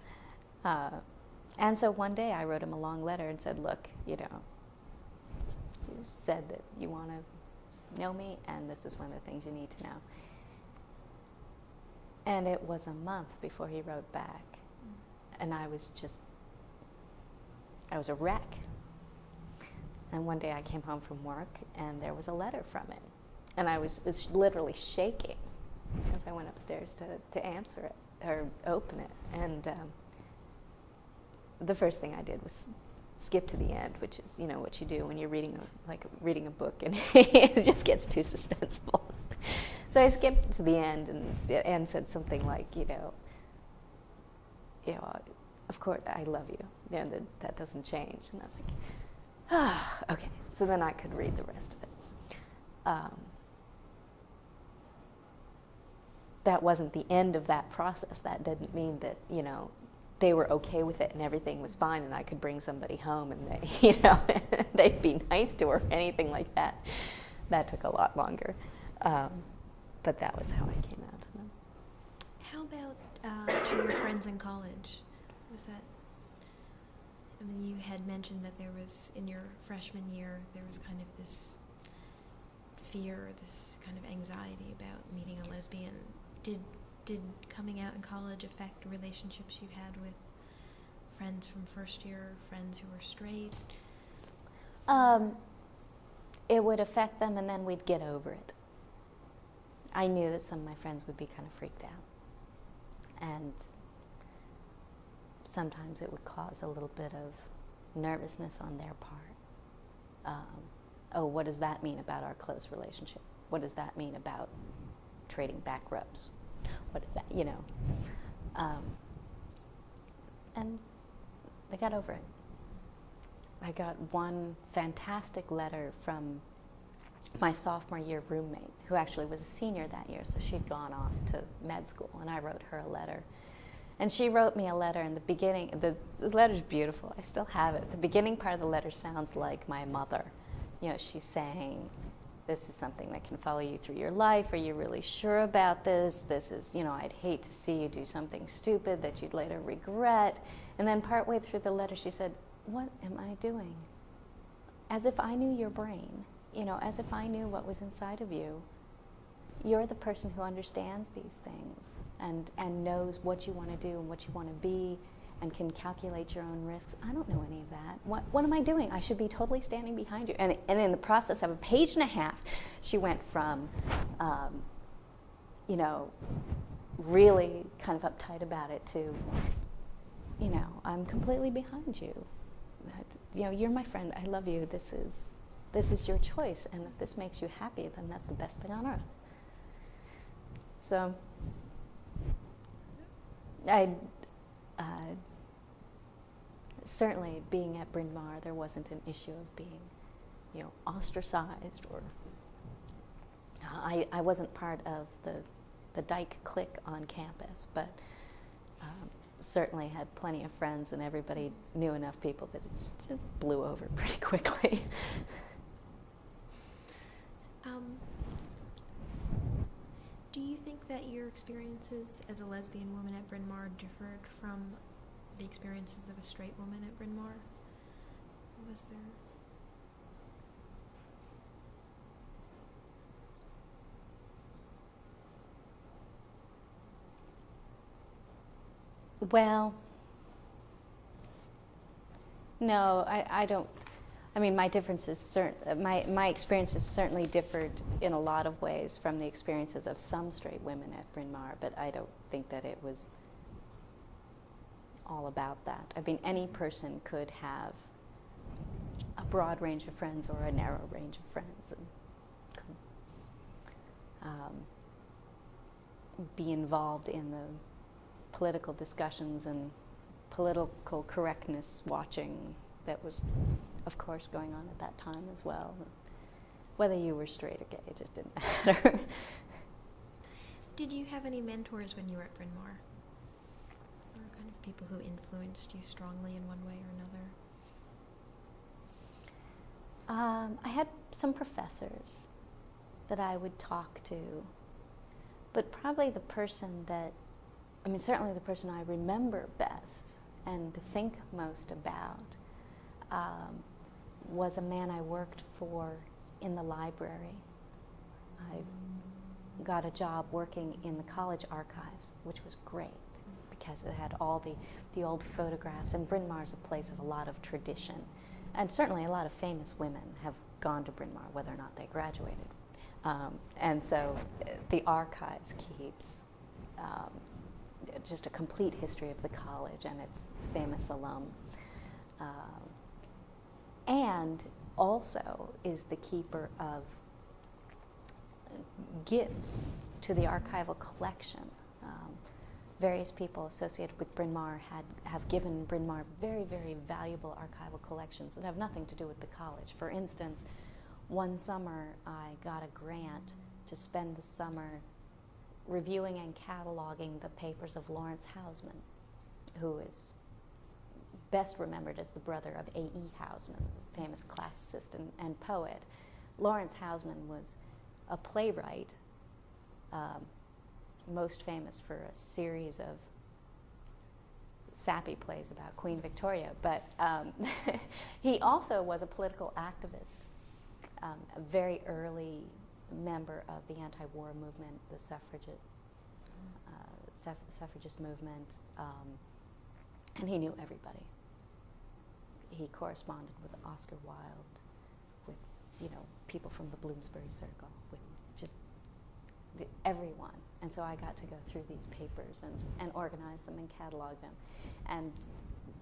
And so one day I wrote him a long letter and said, look, you said that you want to know me, and this is one of the things you need to know. And it was a month before he wrote back, and I was a wreck. And one day I came home from work, and there was a letter from him, and I was literally shaking as I went upstairs to answer it, or open it, and the first thing I did was skip to the end, which is, what you do when you're reading a book and it just gets too suspenseful. So I skipped to the end and said something like, of course I love you, that doesn't change. And I was like, okay. So then I could read the rest of it. That wasn't the end of that process. That didn't mean that, they were okay with it and everything was fine and I could bring somebody home and they, they'd be nice to her or anything like that. That took a lot longer. But that was how I came out to them. How about to your friends in college? Was that, you had mentioned that there was, in your freshman year, there was kind of this fear, this kind of anxiety about meeting a lesbian. Did coming out in college affect relationships you had with friends from first year, friends who were straight? It would affect them, and then we'd get over it. I knew that some of my friends would be kind of freaked out, and sometimes it would cause a little bit of nervousness on their part. What does that mean about our close relationship? What does that mean about trading back rubs? What is that, and they got over it. I got one fantastic letter from my sophomore year roommate, who actually was a senior that year, so she'd gone off to med school, and I wrote her a letter. And she wrote me a letter in the beginning. The letter's beautiful. I still have it. The beginning part of the letter sounds like my mother. She's saying, this is something that can follow you through your life. Are you really sure about this? This is, I'd hate to see you do something stupid that you'd later regret. And then partway through the letter, she said, what am I doing? As if I knew your brain, as if I knew what was inside of you. You're the person who understands these things and knows what you want to do and what you want to be and can calculate your own risks. I don't know any of that. What am I doing? I should be totally standing behind you. And in the process of a page and a half, she went from, really kind of uptight about it to, I'm completely behind you. You're my friend. I love you. This is your choice. And if this makes you happy, then that's the best thing on earth. So certainly being at Bryn Mawr, there wasn't an issue of being, ostracized, or I wasn't part of the dyke clique on campus, but certainly had plenty of friends, and everybody knew enough people that it just blew over pretty quickly. Do you think that your experiences as a lesbian woman at Bryn Mawr differed from the experiences of a straight woman at Bryn Mawr? Was there? Well, no, I don't. I mean, my experiences certainly differed in a lot of ways from the experiences of some straight women at Bryn Mawr, but I don't think that it was all about that. I mean, any person could have a broad range of friends or a narrow range of friends, and could be involved in the political discussions and political correctness watching that was, of course, going on at that time as well. Whether you were straight or gay, it just didn't matter. Did you have any mentors when you were at Bryn Mawr? Or kind of people who influenced you strongly in one way or another? I had some professors that I would talk to, but probably the person that, I mean, certainly the person I remember best and think most about was a man I worked for in the library. I got a job working in the college archives, which was great because it had all the old photographs, and Bryn Mawr is a place of a lot of tradition. And certainly a lot of famous women have gone to Bryn Mawr, whether or not they graduated. And so the archives keeps just a complete history of the college and its famous alum. And also is the keeper of gifts to the archival collection. Various people associated with Bryn Mawr have given Bryn Mawr very, very valuable archival collections that have nothing to do with the college. For instance, one summer I got a grant to spend the summer reviewing and cataloging the papers of Lawrence Housman, who is best remembered as the brother of A.E. Housman, famous classicist and poet. Lawrence Housman was a playwright, most famous for a series of sappy plays about Queen Victoria, but he also was a political activist, a very early member of the anti-war movement, the suffragist movement, and he knew everybody. He corresponded with Oscar Wilde, with people from the Bloomsbury Circle, with just everyone. And so I got to go through these papers and organize them and catalog them. And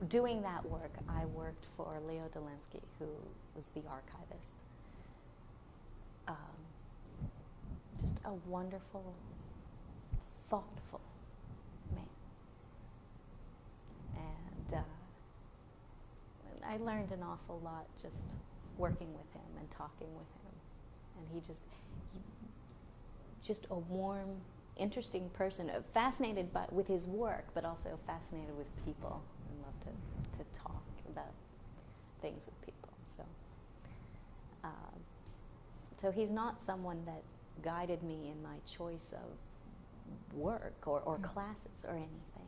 doing that work, I worked for Leo Dualistic, who was the archivist. Just a wonderful, thoughtful man. And I learned an awful lot just working with him and talking with him. And he just a warm, interesting person, fascinated with his work, but also fascinated with people and loved to talk about things with people. So he's not someone that guided me in my choice of work or classes or anything,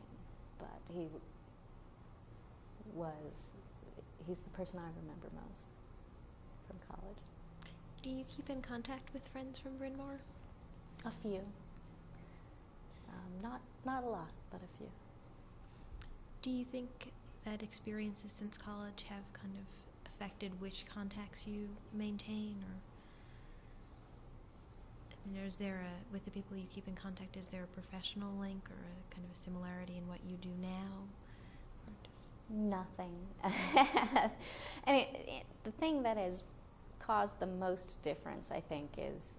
but he's the person I remember most from college. Do you keep in contact with friends from Bryn Mawr? A few. Not a lot, but a few. Do you think that experiences since college have kind of affected which contacts you maintain, or is there with the people you keep in contact, is there a professional link or a kind of a similarity in what you do now? Or just nothing. And the thing that has caused the most difference, I think, is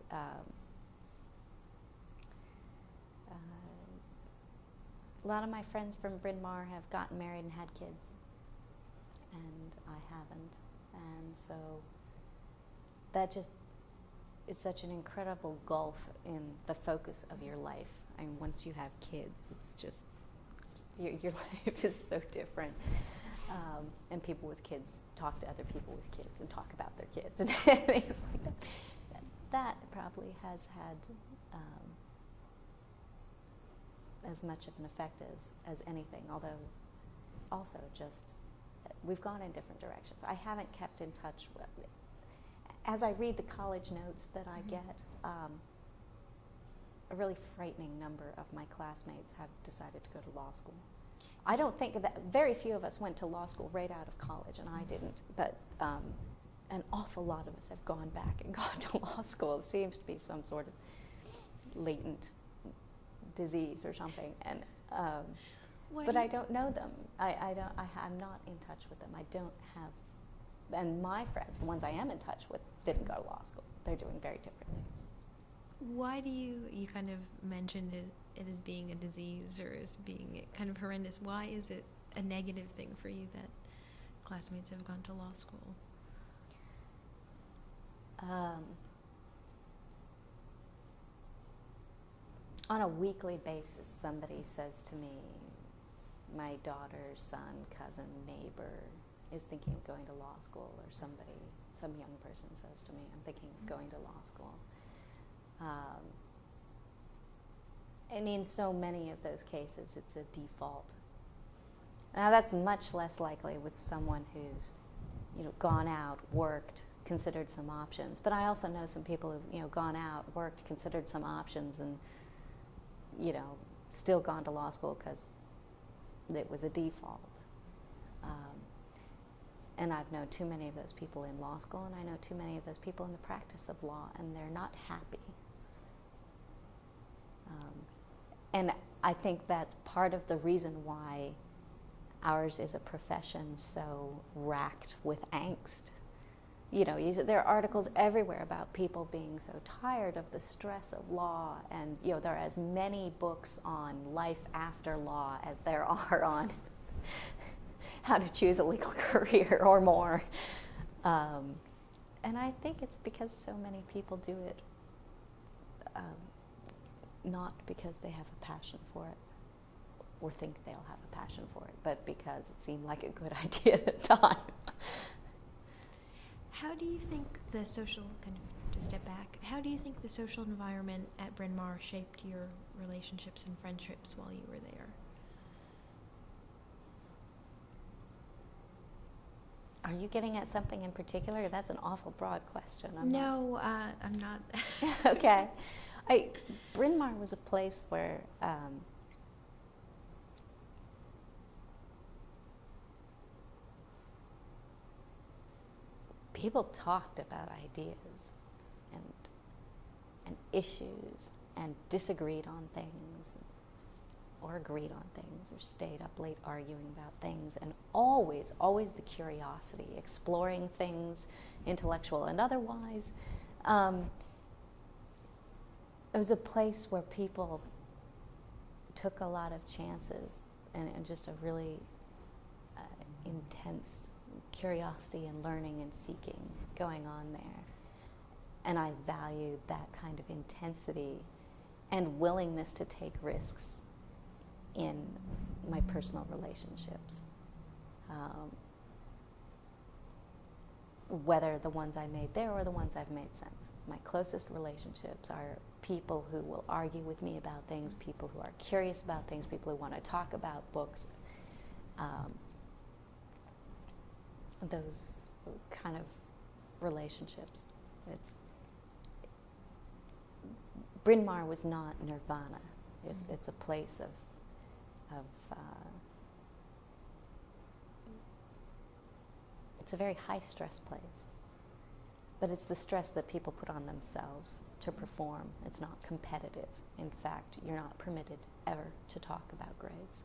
a lot of my friends from Bryn Mawr have gotten married and had kids, and I haven't. And so that just is such an incredible gulf in the focus of your life. And once you have kids, it's just, your life is so different. And people with kids talk to other people with kids and talk about their kids and things like that. That probably has had as much of an effect as anything, although also just we've gone in different directions. I haven't kept in touch with, as I read the college notes that I get, a really frightening number of my classmates have decided to go to law school. I don't think that very few of us went to law school right out of college, and I didn't, but an awful lot of us have gone back and gone to law school. It seems to be some sort of latent disease or something. And but I don't know them. I'm not in touch with them. I don't have, and my friends, the ones I am in touch with, didn't go to law school. They're doing very different things. Why do you kind of mentioned it as being a disease or as being kind of horrendous? Why is it a negative thing for you that classmates have gone to law school? On a weekly basis, somebody says to me, my daughter's son, cousin, neighbor is thinking of going to law school, or some young person says to me, I'm thinking of going to law school. And in so many of those cases, it's a default. Now, that's much less likely with someone who's, gone out, worked, considered some options. But I also know some people who've, gone out, worked, considered some options, and, still gone to law school because it was a default. And I've known too many of those people in law school, and I know too many of those people in the practice of law, and they're not happy. And I think that's part of the reason why ours is a profession so racked with angst. There are articles everywhere about people being so tired of the stress of law, and there are as many books on life after law as there are on how to choose a legal career or more. And I think it's because so many people do it not because they have a passion for it or think they'll have a passion for it, but because it seemed like a good idea at the time. How do you think the social, kind of to step back, how do you think the social environment at Bryn Mawr shaped your relationships and friendships while you were there? Are you getting at something in particular? That's an awful broad question. I'm not. Okay. Bryn Mawr was a place where people talked about ideas and issues and disagreed on things or agreed on things or stayed up late arguing about things, and always the curiosity, exploring things, intellectual and otherwise. It was a place where people took a lot of chances and just a really intense curiosity and learning and seeking going on there. And I valued that kind of intensity and willingness to take risks in my personal relationships. Whether the ones I made there or the ones I've made since. My closest relationships are people who will argue with me about things, people who are curious about things, people who want to talk about books. Those kind of relationships. Bryn Mawr was not nirvana. It's a place of it's a very high stress place, but it's the stress that people put on themselves to perform. It's not competitive. In fact, you're not permitted ever to talk about grades.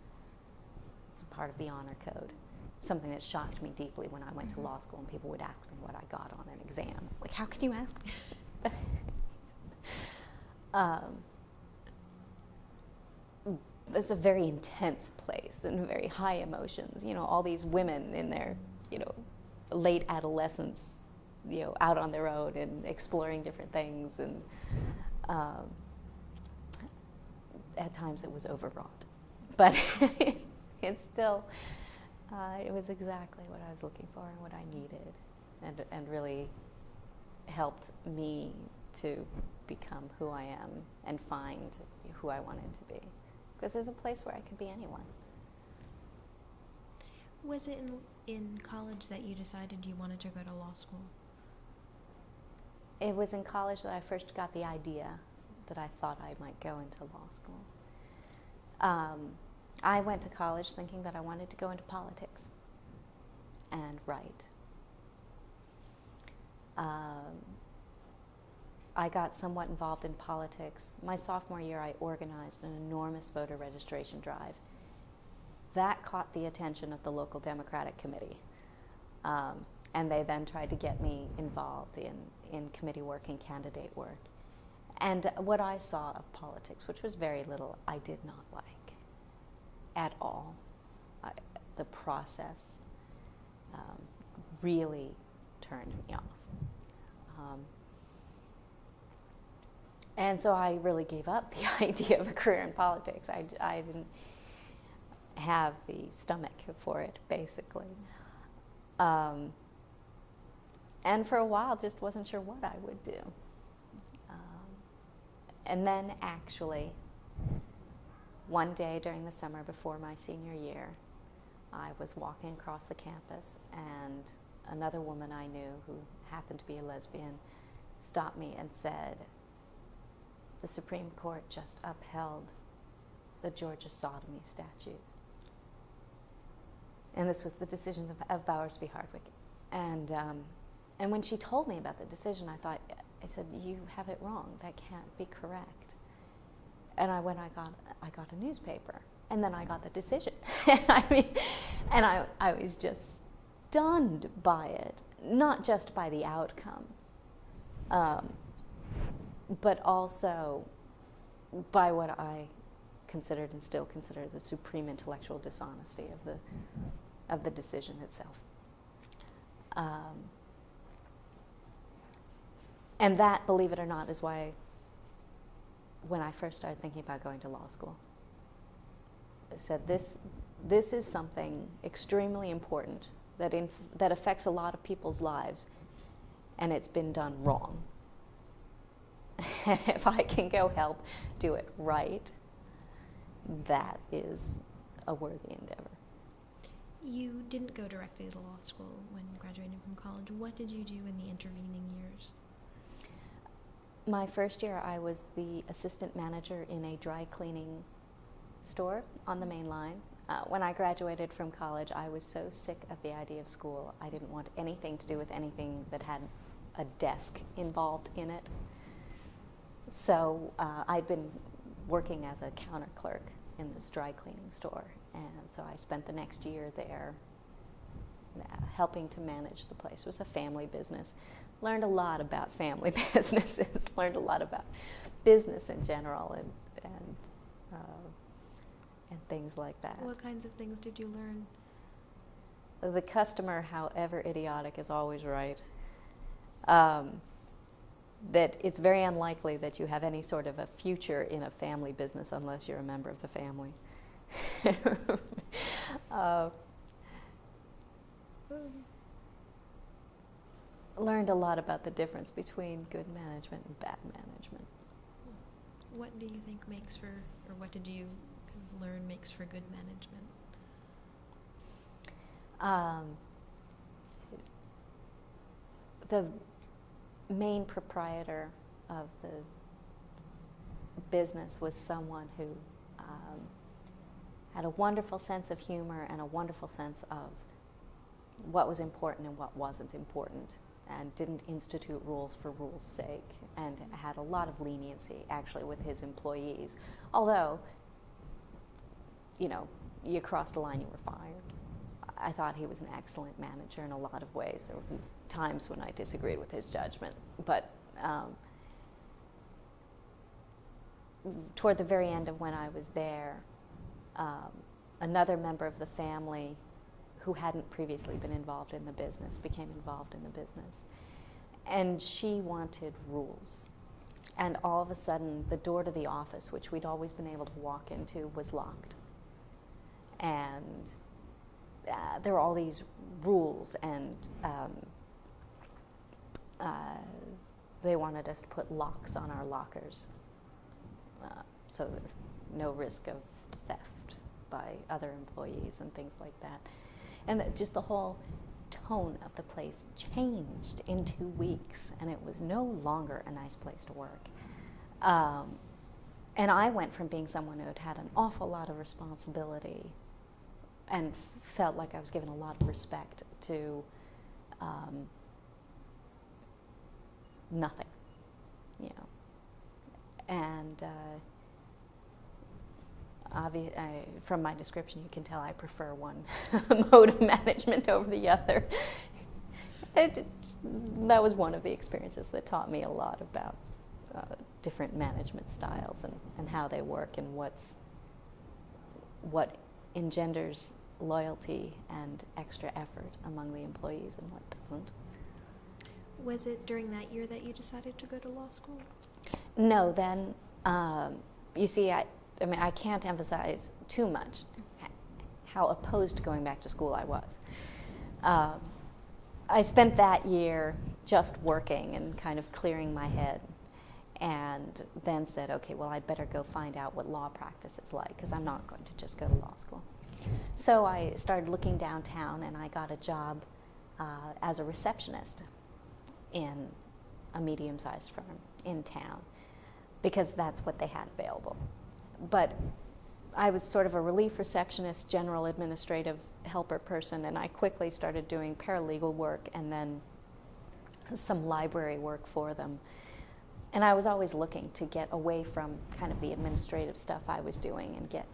It's a part of the honor code. Something that shocked me deeply when I went to law school and people would ask me what I got on an exam. Like, how can you ask me? It's a very intense place and very high emotions. All these women in their, late adolescence, out on their own and exploring different things. And at times it was overwrought. But it's still, it was exactly what I was looking for and what I needed, and really helped me to become who I am and find who I wanted to be. Because there's a place where I could be anyone. Was it in college that you decided you wanted to go to law school? It was in college that I first got the idea that I thought I might go into law school. I went to college thinking that I wanted to go into politics and write. I got somewhat involved in politics. My sophomore year, I organized an enormous voter registration drive. That caught the attention of the local Democratic Committee. And they then tried to get me involved in committee work and candidate work. And what I saw of politics, which was very little, I did not like at all. The process really turned me off. And so I really gave up the idea of a career in politics. I didn't have the stomach for it, basically. And for a while, just wasn't sure what I would do. And then actually, one day during the summer before my senior year, I was walking across the campus, and another woman I knew who happened to be a lesbian stopped me and said, "The Supreme Court just upheld the Georgia sodomy statute." And this was the decision of Bowers v. Hardwick. And when she told me about the decision, I said, "You have it wrong. That can't be correct." And I got a newspaper, and then I got the decision. I was just stunned by it, not just by the outcome, but also by what I considered and still consider the supreme intellectual dishonesty of the decision itself. And that, believe it or not, is why when I first started thinking about going to law school, I said this is something extremely important that affects a lot of people's lives, and it's been done wrong. And if I can go help do it right, that is a worthy endeavor. You didn't go directly to law school when graduating from college. What did you do in the intervening years? My first year, I was the assistant manager in a dry cleaning store on the main line. When I graduated from college, I was so sick of the idea of school. I didn't want anything to do with anything that had a desk involved in it. So I'd been working as a counter clerk in this dry cleaning store, and so I spent the next year there helping to manage the place. It was a family business. Learned a lot about family businesses, learned a lot about business in general, and things like that. What kinds of things did you learn? The customer, however idiotic, is always right. That it's very unlikely that you have any sort of a future in a family business unless you're a member of the family. Learned a lot about the difference between good management and bad management. What do you think makes for, or what did you learn makes for good management? The main proprietor of the business was someone who had a wonderful sense of humor and a wonderful sense of what was important and what wasn't important, and didn't institute rules for rules' sake, and had a lot of leniency actually with his employees. Although, you crossed a line, you were fired. I thought he was an excellent manager in a lot of ways. There were times when I disagreed with his judgment, but toward the very end of when I was there, another member of the family who hadn't previously been involved in the business became involved in the business. And she wanted rules. And all of a sudden, the door to the office, which we'd always been able to walk into, was locked. And there were all these rules, and they wanted us to put locks on our lockers, so there was no risk of theft by other employees and things like that. And just the whole tone of the place changed in 2 weeks, and it was no longer a nice place to work. And I went from being someone who had had an awful lot of responsibility and felt like I was given a lot of respect to nothing, you know. And from my description, you can tell I prefer one mode of management over the other. That was one of the experiences that taught me a lot about different management styles and how they work and what engenders loyalty and extra effort among the employees and what doesn't. Was it during that year that you decided to go to law school? No, then, you see, I can't emphasize too much how opposed to going back to school I was. I spent that year just working and kind of clearing my head, and then said, okay, well, I'd better go find out what law practice is like, because I'm not going to just go to law school. So I started looking downtown, and I got a job as a receptionist in a medium-sized firm in town, because that's what they had available. But I was sort of a relief receptionist, general administrative helper person, and I quickly started doing paralegal work and then some library work for them. And I was always looking to get away from kind of the administrative stuff I was doing and get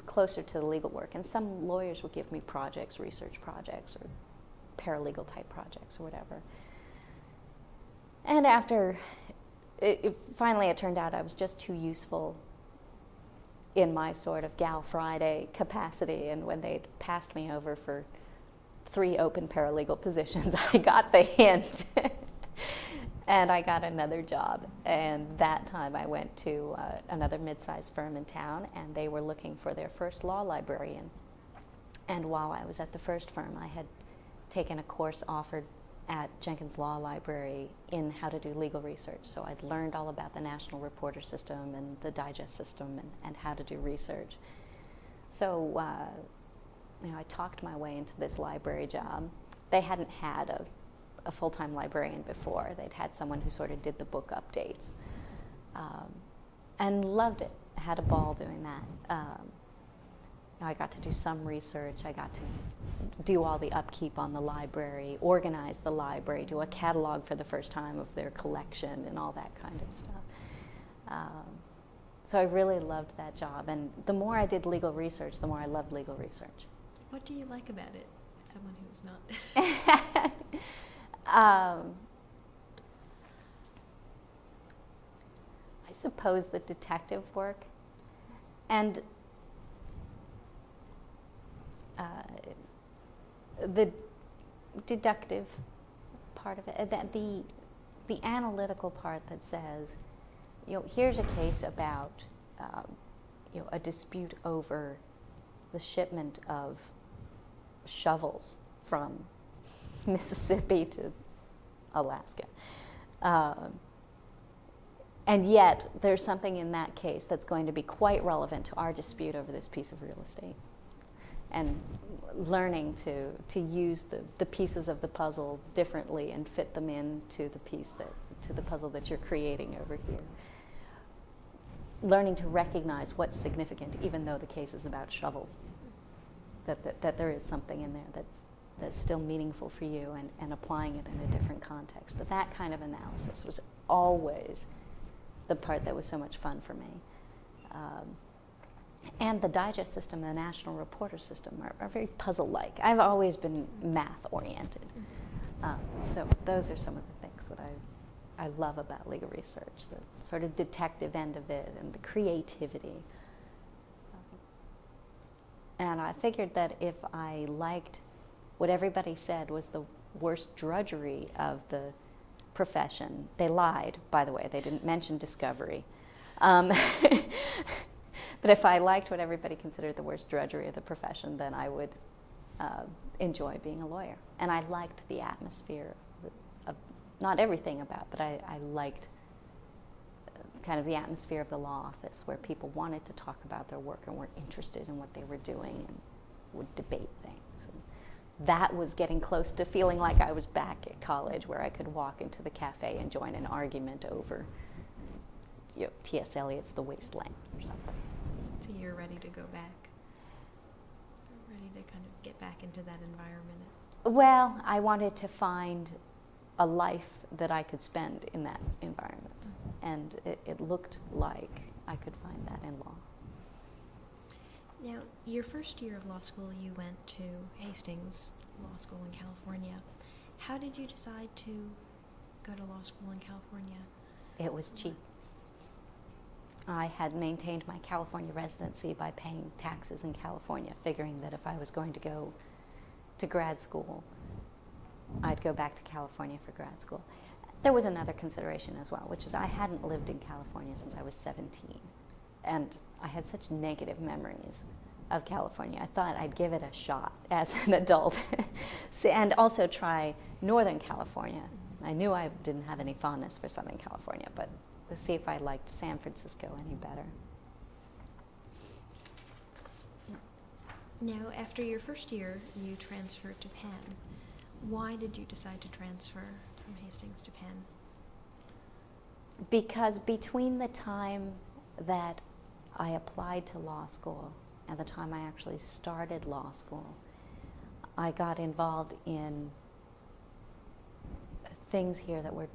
closer to the legal work. And some lawyers would give me projects, research projects, or paralegal type projects or whatever. And after, finally it turned out I was just too useful in my sort of Gal Friday capacity, and when they'd passed me over for 3 open paralegal positions, I got the hint. And I got another job, and that time I went to another mid-sized firm in town, and they were looking for their first law librarian. And while I was at the first firm, I had taken a course offered at Jenkins Law Library in how to do legal research. So I'd learned all about the National Reporter System and the Digest system and how to do research. So I talked my way into this library job. They hadn't had a full-time librarian before. They'd had someone who sort of did the book updates, and loved it. Had a ball doing that. I got to do some research. I got to do all the upkeep on the library, organize the library, do a catalog for the first time of their collection and all that kind of stuff. So I really loved that job. And the more I did legal research, the more I loved legal research. What do you like about it, as someone who's not? I suppose the detective work and the deductive part of it, that the analytical part that says, here's a case about a dispute over the shipment of shovels from Mississippi to Alaska. And yet, there's something in that case that's going to be quite relevant to our dispute over this piece of real estate. And learning to use the pieces of the puzzle differently and fit them into the puzzle that you're creating over here. Learning to recognize what's significant, even though the case is about shovels. That there is something in there that's still meaningful for you, and applying it in a different context. But that kind of analysis was always the part that was so much fun for me. And the Digest system, the National Reporter System, are very puzzle-like. I've always been math-oriented. So those are some of the things that I love about legal research, the sort of detective end of it and the creativity. And I figured that if I liked what everybody said was the worst drudgery of the profession, they lied, by the way, they didn't mention discovery. But if I liked what everybody considered the worst drudgery of the profession, then I would enjoy being a lawyer. And I liked the atmosphere of not everything about, but I liked kind of the atmosphere of the law office, where people wanted to talk about their work and were interested in what they were doing and would debate things. And that was getting close to feeling like I was back at college, where I could walk into the cafe and join an argument over T.S. Eliot's The Wasteland or something. So you're ready to go back? Ready to kind of get back into that environment? Well, I wanted to find a life that I could spend in that environment. And it looked like I could find that in law. Now, your first year of law school, you went to Hastings Law School in California. How did you decide to go to law school in California? It was cheap. I had maintained my California residency by paying taxes in California, figuring that if I was going to go to grad school, I'd go back to California for grad school. There was another consideration as well, which is I hadn't lived in California since I was 17. And I had such negative memories of California. I thought I'd give it a shot as an adult and also try Northern California. I knew I didn't have any fondness for Southern California, but let's see if I liked San Francisco any better. Now, after your first year, you transferred to Penn. Why did you decide to transfer from Hastings to Penn? Because between the time that I applied to law school and the time I actually started law school, I got involved in things here that were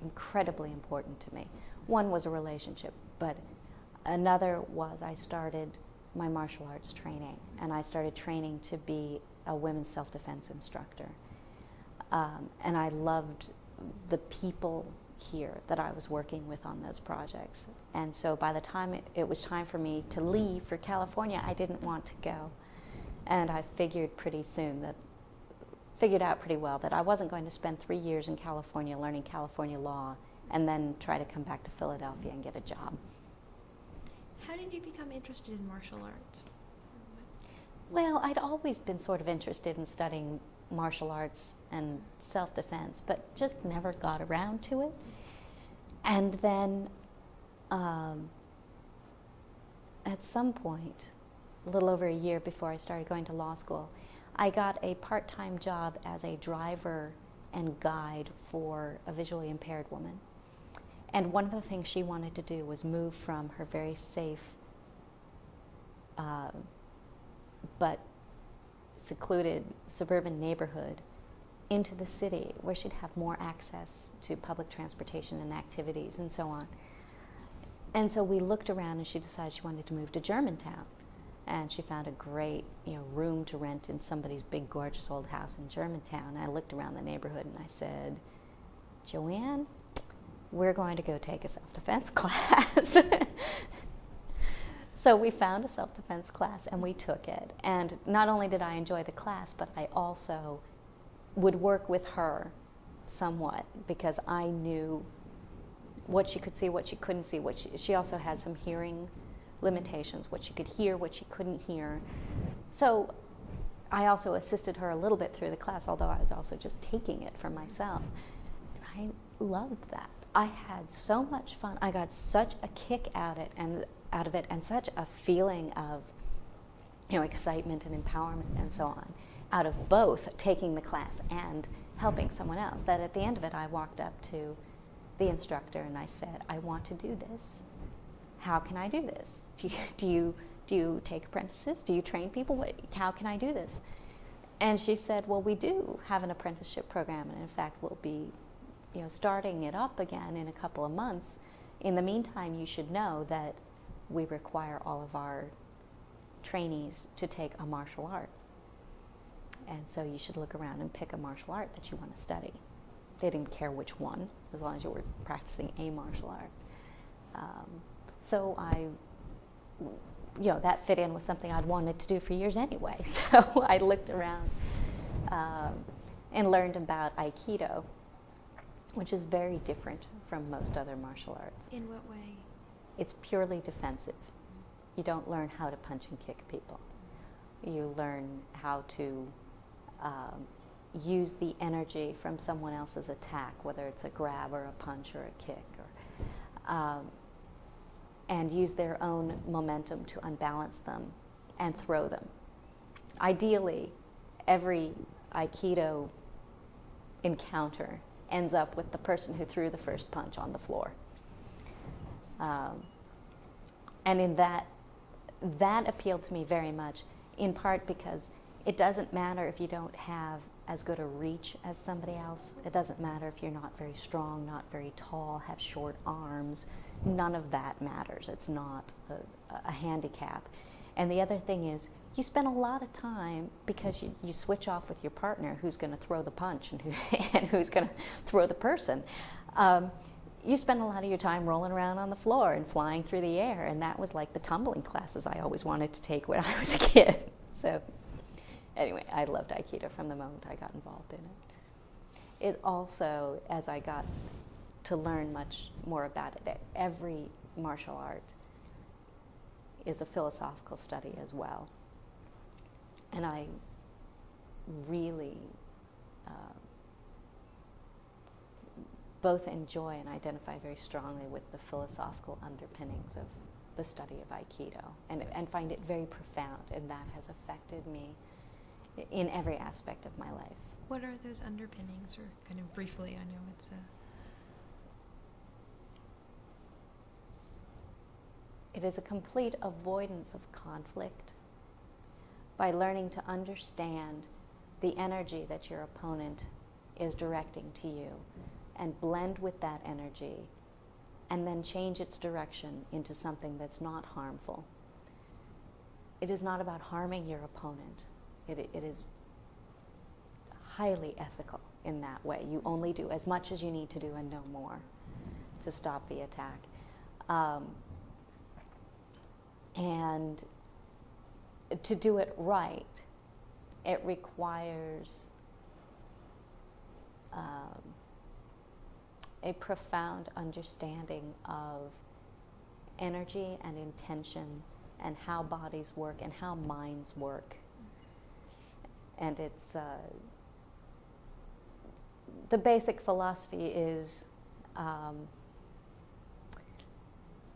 incredibly important to me. One was a relationship, but another was I started my martial arts training, and I started training to be a women's self-defense instructor. And I loved the people here that I was working with on those projects. And so by the time it was time for me to leave for California, I didn't want to go. And I figured out pretty well that I wasn't going to spend 3 years in California learning California law and then try to come back to Philadelphia and get a job. How did you become interested in martial arts? Well, I'd always been sort of interested in studying martial arts and self-defense, but just never got around to it. And then at some point, a little over a year before I started going to law school, I got a part-time job as a driver and guide for a visually impaired woman. And one of the things she wanted to do was move from her very safe but secluded suburban neighborhood into the city where she'd have more access to public transportation and activities and so on. And so we looked around and she decided she wanted to move to Germantown. And she found a great, room to rent in somebody's big, gorgeous old house in Germantown. I looked around the neighborhood and I said, Joanne, we're going to go take a self-defense class. So we found a self-defense class and we took it. And not only did I enjoy the class, but I also would work with her somewhat because I knew what she could see, what she couldn't see. She also had some hearing limitations, what she could hear, what she couldn't hear. So I also assisted her a little bit through the class, although I was also just taking it for myself. And I loved that. I had so much fun. I got such a kick out of it and such a feeling of excitement and empowerment and so on out of both taking the class and helping someone else, that at the end of it I walked up to the instructor and I said, I want to do this. How can I do this? Do you take apprentices? Do you train people? How can I do this? And she said, well, we do have an apprenticeship program, and in fact we'll be starting it up again in a couple of months. In the meantime, you should know that we require all of our trainees to take a martial art. And so you should look around and pick a martial art that you want to study. They didn't care which one, as long as you were practicing a martial art. So that fit in with something I'd wanted to do for years anyway. So I looked around and learned about Aikido, which is very different from most other martial arts. In what way? It's purely defensive. You don't learn how to punch and kick people. You learn how to use the energy from someone else's attack, whether it's a grab or a punch or a kick, and use their own momentum to unbalance them and throw them. Ideally, every Aikido encounter ends up with the person who threw the first punch on the floor. And in that appealed to me very much, in part because it doesn't matter if you don't have as good a reach as somebody else. It doesn't matter if you're not very strong, not very tall, have short arms. None of that matters. It's not a handicap. And the other thing is, you spend a lot of time, because you switch off with your partner who's going to throw the punch and, and who's going to throw the person. You spend a lot of your time rolling around on the floor and flying through the air, and that was like the tumbling classes I always wanted to take when I was a kid. So anyway, I loved Aikido from the moment I got involved in it. It also, as I got to learn much more about it, every martial art is a philosophical study as well. And I really both enjoy and identify very strongly with the philosophical underpinnings of the study of Aikido, and find it very profound, and that has affected me in every aspect of my life. What are those underpinnings, or kind of briefly? I know it's It is a complete avoidance of conflict by learning to understand the energy that your opponent is directing to you, and blend with that energy, and then change its direction into something that's not harmful. It is not about harming your opponent. It is highly ethical in that way. You only do as much as you need to do and no more to stop the attack. And to do it right, it requires a profound understanding of energy and intention, and how bodies work and how minds work. And it's the basic philosophy is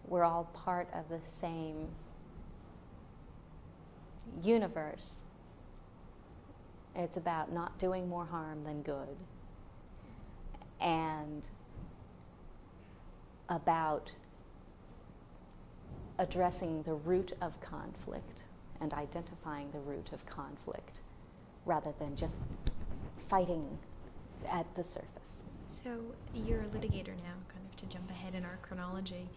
we're all part of the same universe. It's about not doing more harm than good, and about addressing the root of conflict and identifying the root of conflict, rather than just fighting at the surface. So you're a litigator now, kind of to jump ahead in our chronology.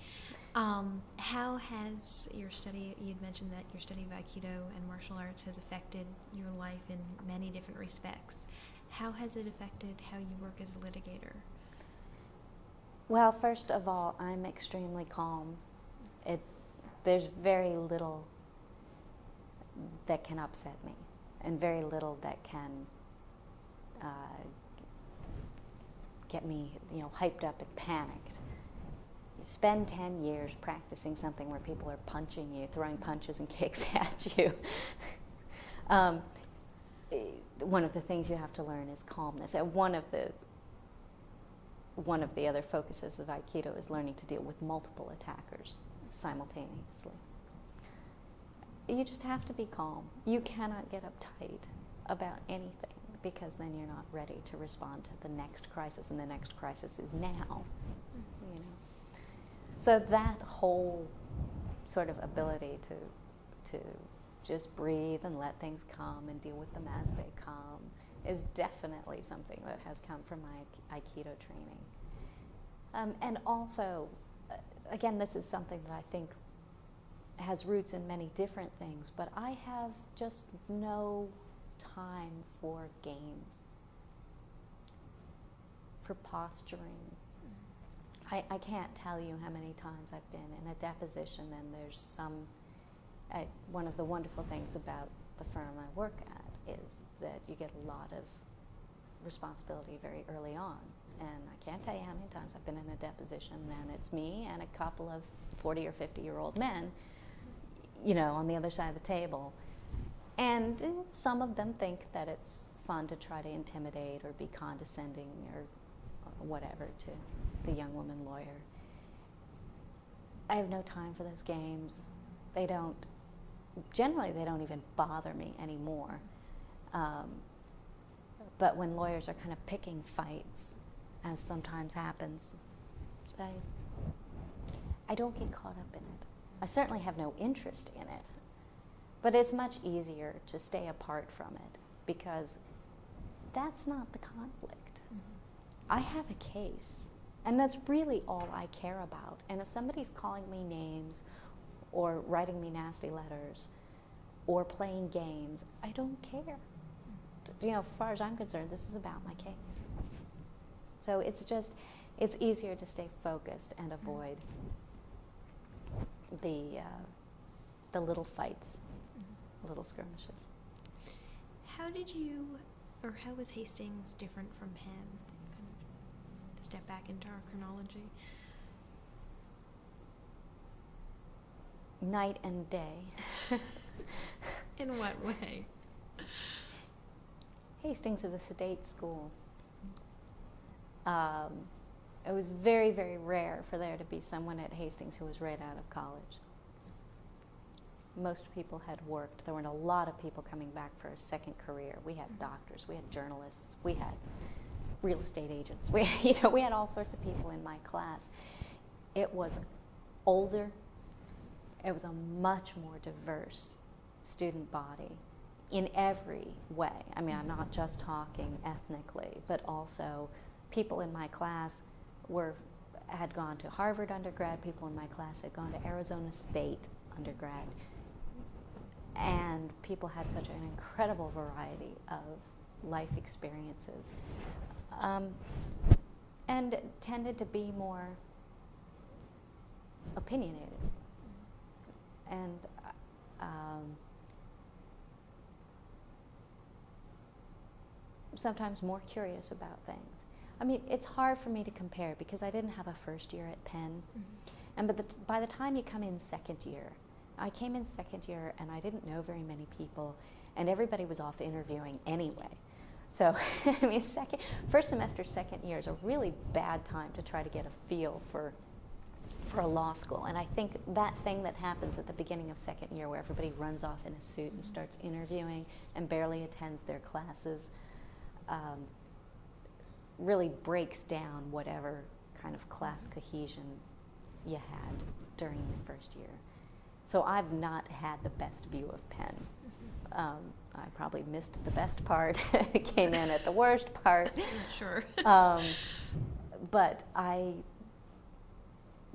How has your study, you'd mentioned that your study of Aikido and martial arts has affected your life in many different respects. How has it affected how you work as a litigator? Well, first of all, I'm extremely calm. There's very little that can upset me, and very little that can get me, hyped up and panicked. You spend 10 years practicing something where people are punching you, throwing punches and kicks at you. One of the things you have to learn is calmness. And one of the other focuses of Aikido is learning to deal with multiple attackers simultaneously. You just have to be calm. You cannot get uptight about anything, because then you're not ready to respond to the next crisis, and the next crisis is now. So that whole sort of ability to just breathe and let things come and deal with them as they come is definitely something that has come from my Aikido training. And also, again, this is something that I think has roots in many different things, but I have just no time for games, for posturing. I can't tell you how many times I've been in a deposition, and there's one of the wonderful things about the firm I work at is that you get a lot of responsibility very early on. And I can't tell you how many times I've been in a deposition, and it's me and a couple of 40 or 50-year-old men, on the other side of the table. And some of them think that it's fun to try to intimidate or be condescending or whatever to the young woman lawyer. I have no time for those games. Generally they don't even bother me anymore. But when lawyers are kind of picking fights, as sometimes happens, I don't get caught up in it. I certainly have no interest in it. But it's much easier to stay apart from it, because that's not the conflict. Mm-hmm. I have a case, and that's really all I care about. And if somebody's calling me names or writing me nasty letters or playing games, I don't care. You know, as far as I'm concerned, this is about my case. So it's easier to stay focused and avoid the little fights, little skirmishes. How was Hastings different from Penn? Kind of to step back into our chronology. Night and day. In what way? Hastings is a state school. It was very, very rare for there to be someone at Hastings who was right out of college. Most people had worked. There weren't a lot of people coming back for a second career. We had doctors, we had journalists, we had real estate agents. We had all sorts of people in my class. It was older. It was a much more diverse student body in every way. I mean, I'm not just talking ethnically, but also people in my class had gone to Harvard undergrad, people in my class had gone to Arizona State undergrad, and people had such an incredible variety of life experiences, and tended to be more opinionated, and sometimes more curious about things. I mean, it's hard for me to compare because I didn't have a first year at Penn. And by the time you come in second year, I came in second year and I didn't know very many people, and everybody was off interviewing anyway. So, I mean, first semester, second year is a really bad time to try to get a feel for a law school. And I think that thing that happens at the beginning of second year where everybody runs off in a suit and starts interviewing and barely attends their classes, really breaks down whatever kind of class cohesion you had during your first year. So I've not had the best view of Penn. I probably missed the best part, came in at the worst part. Sure. But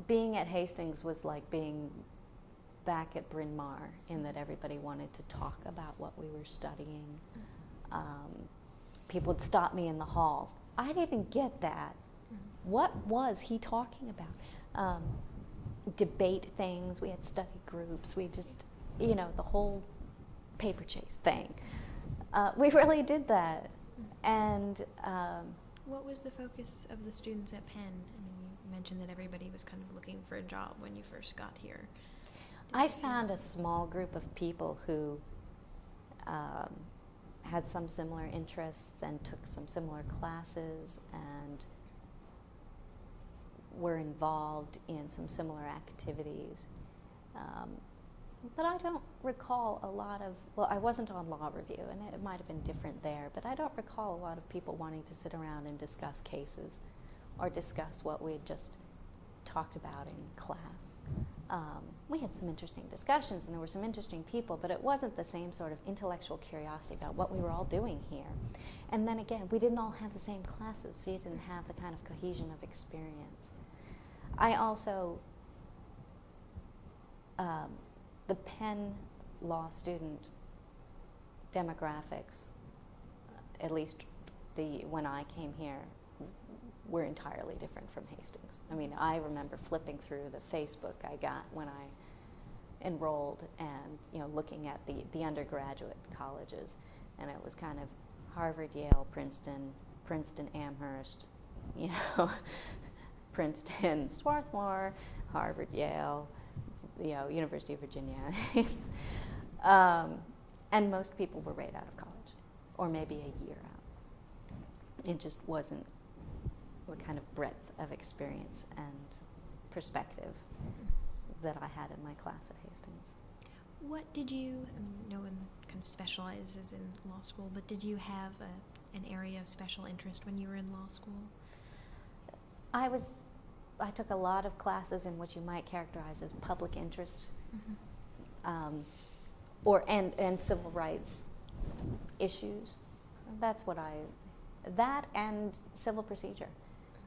being at Hastings was like being back at Bryn Mawr, in that everybody wanted to talk about what we were studying. People would stop me in the halls. I didn't get that. What was he talking about? Debate things. We had study groups. We just, the whole paper chase thing. We really did that. And what was the focus of the students at Penn? I mean, you mentioned that everybody was kind of looking for a job when you first got here. I found a small group of people who had some similar interests and took some similar classes and were involved in some similar activities. But I don't recall a lot of, I wasn't on law review, and it might have been different there, but I don't recall a lot of people wanting to sit around and discuss cases or discuss what we had just talked about in class. We had some interesting discussions and there were some interesting people, but it wasn't the same sort of intellectual curiosity about what we were all doing here. And then again, we didn't all have the same classes, so you didn't have the kind of cohesion of experience. I also, the Penn law student demographics, at least when I came here, were entirely different from Hastings. I mean, I remember flipping through the Facebook I got when I enrolled and, looking at the undergraduate colleges, and it was kind of Harvard, Yale, Princeton, Amherst, Princeton, Swarthmore, Harvard, Yale, University of Virginia. And most people were right out of college, or maybe a year out. It just wasn't the kind of breadth of experience and perspective that I had in my class at Hastings. What did you, no one kind of specializes in law school, but did you have an area of special interest when you were in law school? I took a lot of classes in what you might characterize as public interest, and civil rights issues. That's what I That and civil procedure.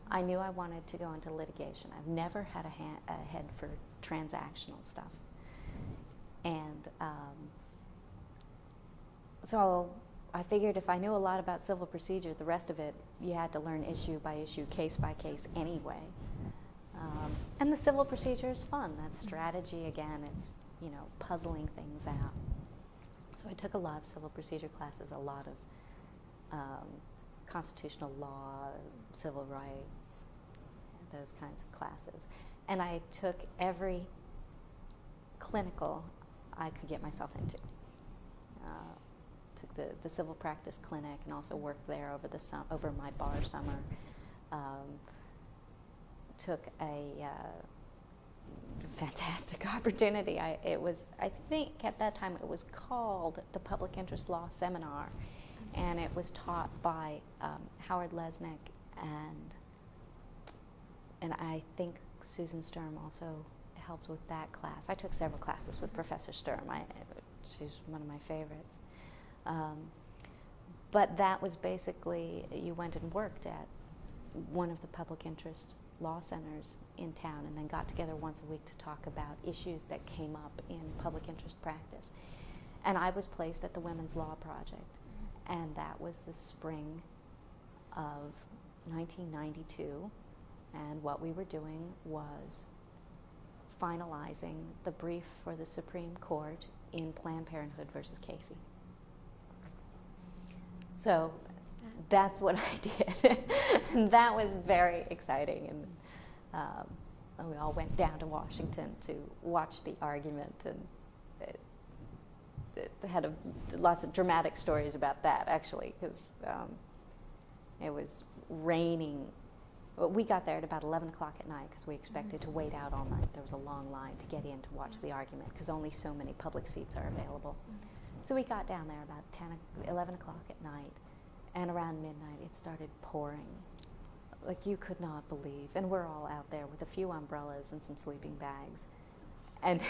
I knew I wanted to go into litigation. I've never had a head for transactional stuff. And so I figured if I knew a lot about civil procedure, the rest of it, you had to learn issue by issue, case by case anyway. And the civil procedure is fun. That's strategy again. It's, puzzling things out. So I took a lot of civil procedure classes, a lot of constitutional law, civil rights, those kinds of classes. And I took every clinical I could get myself into. Took the civil practice clinic and also worked there over my bar summer. Took a fantastic opportunity. I think at that time it was called the Public Interest Law Seminar, and it was taught by Howard Lesnick and I think Susan Sturm also helped with that class. I took several classes with Professor Sturm. She's one of my favorites. But that was basically, you went and worked at one of the public interest law centers in town and then got together once a week to talk about issues that came up in public interest practice. And I was placed at the Women's Law Project, and that was the spring of 1992, and what we were doing was finalizing the brief for the Supreme Court in Planned Parenthood versus Casey. So that's what I did. And that was very exciting. And we all went down to Washington to watch the argument, and it had lots of dramatic stories about that, actually, because it was raining. We got there at about 11 o'clock at night because we expected to wait out all night. There was a long line to get in to watch the argument because only so many public seats are available. So we got down there about 11 o'clock at night, and around midnight it started pouring like you could not believe. And we're all out there with a few umbrellas and some sleeping bags. And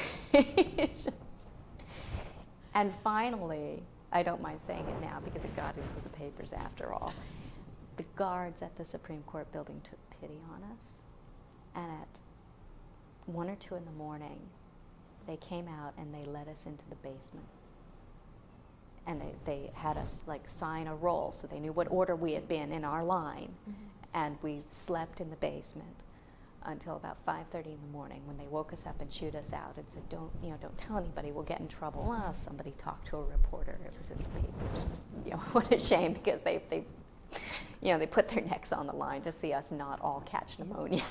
and finally, I don't mind saying it now because it got into the papers after all, the guards at the Supreme Court building took pity on us. And at 1 or 2 in the morning, they came out and they let us into the basement. And they had us sign a roll so they knew what order we had been in our line. And we slept in the basement until about 5:30 in the morning when they woke us up and shooed us out and said, don't tell anybody, we'll get in trouble. Somebody talked to a reporter. It was in the papers. It was, what a shame, because they put their necks on the line to see us not all catch pneumonia.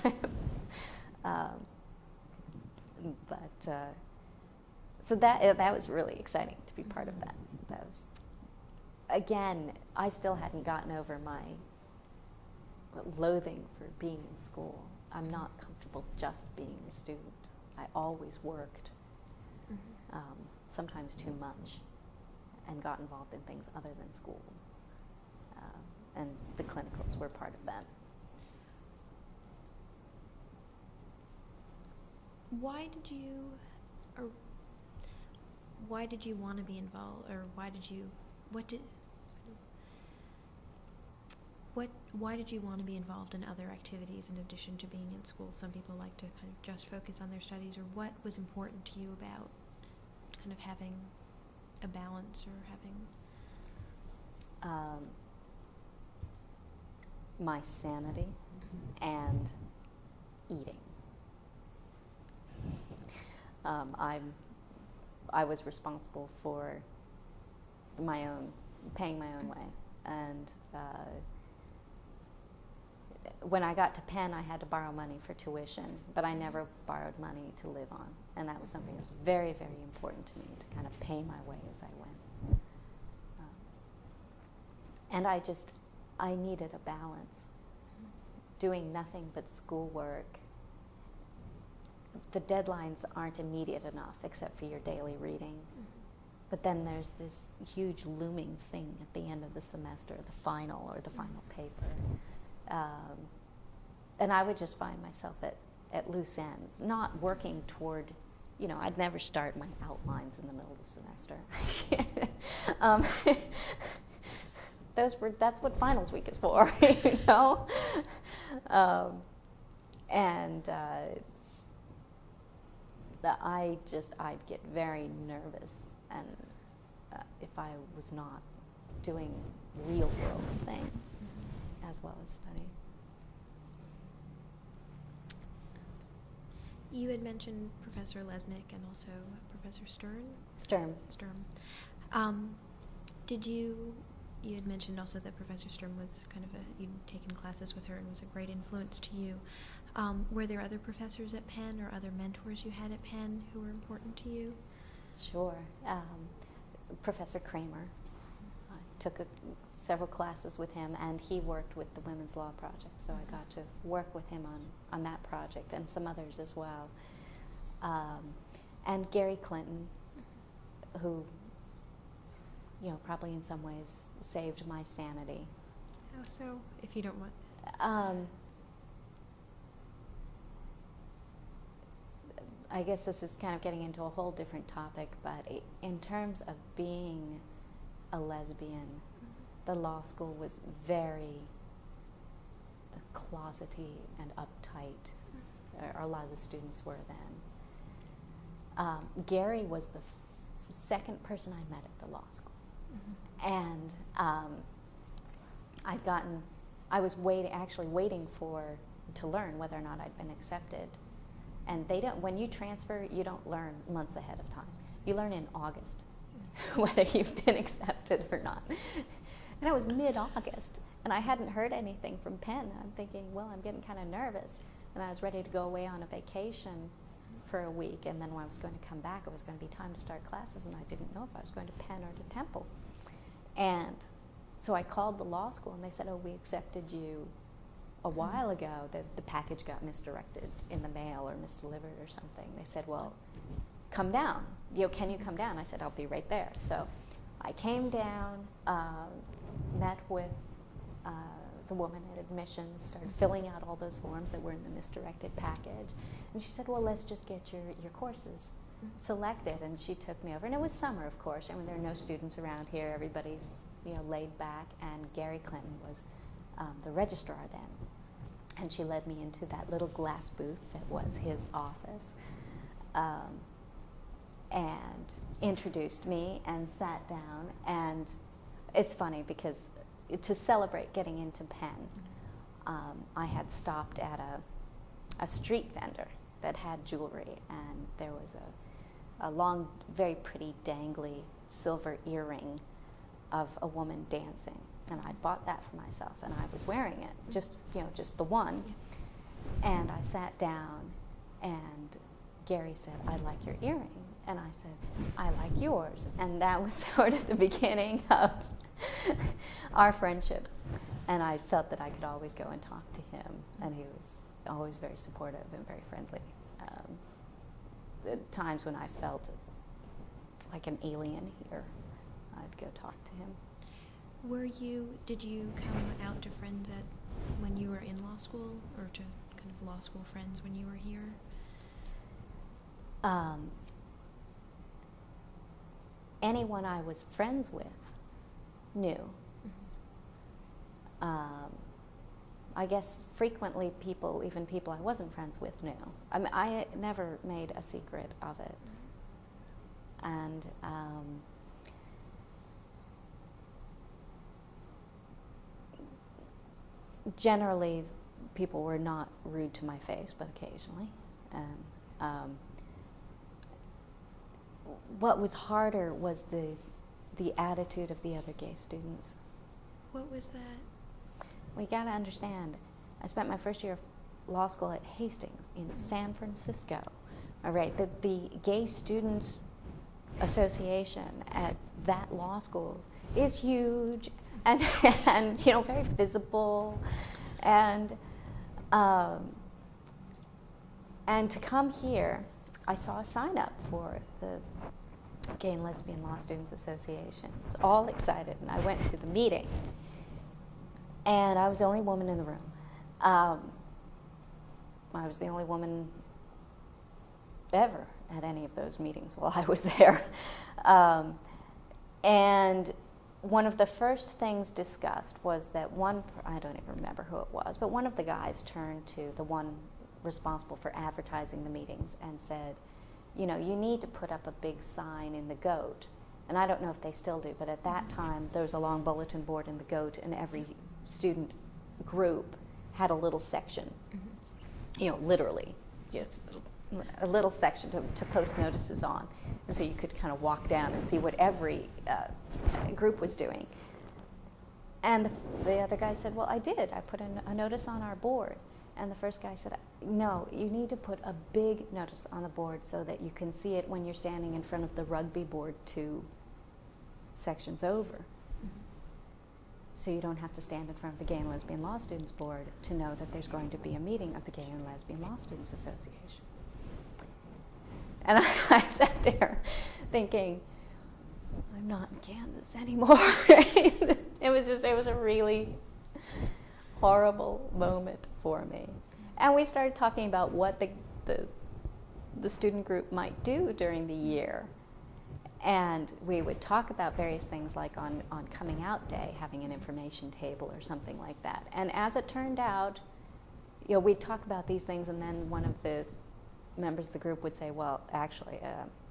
So that was really exciting to be part of that. That was, again, I still hadn't gotten over my loathing for being in school. I'm not comfortable just being a student. I always worked, sometimes too much, and got involved in things other than school. And the clinicals were part of that. Why did you want to be involved, or why did you want to be involved in other activities in addition to being in school? Some people like to kind of just focus on their studies, or what was important to you about kind of having a balance or having... my sanity and eating. I was responsible for paying my own way, and when I got to Penn, I had to borrow money for tuition, but I never borrowed money to live on, and that was something that was very, very important to me, to kind of pay my way as I went. And I needed a balance. Doing nothing but schoolwork, the deadlines aren't immediate enough except for your daily reading. But then there's this huge looming thing at the end of the semester, the final or the final paper. And I would just find myself at loose ends, not working toward, I'd never start my outlines in the middle of the semester. that's what finals week is for, you know? And I'd get very nervous, and if I was not doing real world things as well as studying. You had mentioned Professor Lesnick and also Professor Sturm. You had mentioned also that Professor Sturm was you'd taken classes with her and was a great influence to you. Were there other professors at Penn or other mentors you had at Penn who were important to you? Sure. Professor Kramer. I took several classes with him, and he worked with the Women's Law Project, so I got to work with him on that project and some others as well. And Gary Clinton, who, probably in some ways saved my sanity. How so, if you don't mind? I guess this is kind of getting into a whole different topic, but in terms of being a lesbian, the law school was very closety and uptight, or a lot of the students were then. Gary was the second person I met at the law school. And I was waiting to learn whether or not I'd been accepted. And when you transfer, you don't learn months ahead of time. You learn in August whether you've been accepted or not. And it was mid-August, and I hadn't heard anything from Penn. I'm thinking, well, I'm getting kind of nervous. And I was ready to go away on a vacation for a week, and then when I was going to come back, it was going to be time to start classes, and I didn't know if I was going to Penn or to Temple. And so I called the law school, and they said, we accepted you a while ago. The package got misdirected in the mail or misdelivered or something. They said, well, come down. Can you come down? I said, I'll be right there. So I came down, met with the woman at admissions, started filling out all those forms that were in the misdirected package. And she said, well, let's just get your courses selected. And she took me over. And it was summer, of course. I mean, there are no students around here. Everybody's laid back. And Gary Clinton was the registrar then. And she led me into that little glass booth that was his office, and introduced me and sat down. And it's funny because to celebrate getting into Penn, I had stopped at a street vendor that had jewelry, and there was a long, very pretty, dangly silver earring of a woman dancing. And I bought that for myself, and I was wearing it, just the one. And I sat down, and Gary said, I like your earring. And I said, I like yours. And that was sort of the beginning of our friendship. And I felt that I could always go and talk to him, and he was always very supportive and very friendly. At times when I felt like an alien here, I'd go talk to him. Did you come out to friends when you were in law school, or to kind of law school friends when you were here? Anyone I was friends with knew. I guess frequently even people I wasn't friends with knew. I mean, I never made a secret of it. And generally, people were not rude to my face, but occasionally. And what was harder was the attitude of the other gay students. What was that? Well, you got to understand, I spent my first year of law school at Hastings in San Francisco. All right, the Gay Students Association at that law school is huge and very visible, and to come here, I saw a sign up for the Gay and Lesbian Law Students Association. I was all excited, and I went to the meeting, and I was the only woman in the room. I was the only woman ever at any of those meetings while I was there. And one of the first things discussed was that I don't even remember who it was, but one of the guys turned to the one responsible for advertising the meetings and said, you need to put up a big sign in the GOAT. And I don't know if they still do, but at that time there was a long bulletin board in the GOAT, and every student group had a little section, literally, just a little section to post notices on. And so you could kind of walk down and see what every group was doing. And the other guy said, well, I did. I put a notice on our board. And the first guy said, no, you need to put a big notice on the board so that you can see it when you're standing in front of the rugby board 2 sections over. So you don't have to stand in front of the Gay and Lesbian Law Students Board to know that there's going to be a meeting of the Gay and Lesbian Law Students Association. And I sat there thinking, I'm not in Kansas anymore. It was a really horrible moment for me. And we started talking about what the student group might do during the year. And we would talk about various things, like on coming out day, having an information table or something like that. And as it turned out, we'd talk about these things, and then one of the members of the group would say, well, actually,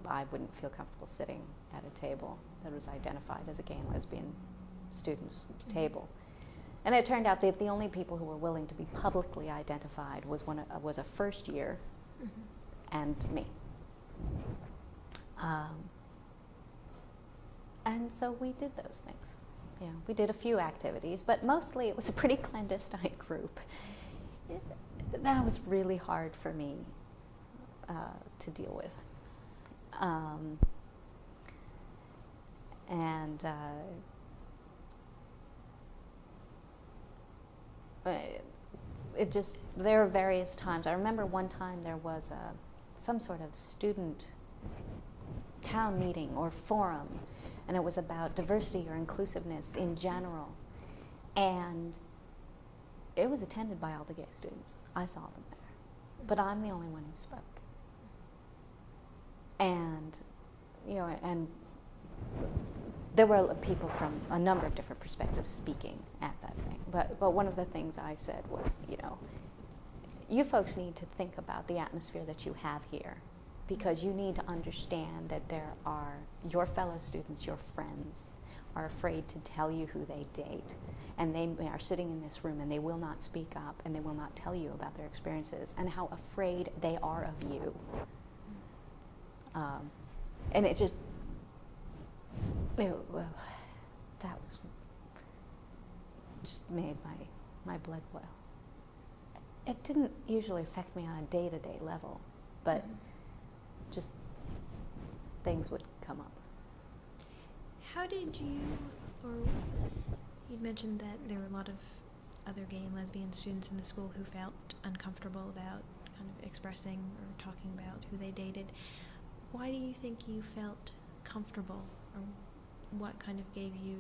I wouldn't feel comfortable sitting at a table that was identified as a gay and lesbian students' table. And it turned out that the only people who were willing to be publicly identified was a first year and me. And so we did those things. We did a few activities, but mostly it was a pretty clandestine group. That was really hard for me to deal with. There were various times. I remember one time there was some sort of student town meeting or forum, and it was about diversity or inclusiveness in general. And it was attended by all the gay students. I saw them there. But I'm the only one who spoke. And, and there were people from a number of different perspectives speaking at that thing. But one of the things I said was, you folks need to think about the atmosphere that you have here, because you need to understand that your fellow students, your friends, are afraid to tell you who they date. And they are sitting in this room and they will not speak up and they will not tell you about their experiences and how afraid they are of you. And it just, that was just made my blood boil. It didn't usually affect me on a day-to-day level, but just things would come up. How did you, or you'd mentioned that there were a lot of other gay and lesbian students in the school who felt uncomfortable about kind of expressing or talking about who they dated. Why do you think you felt comfortable, or what kind of gave you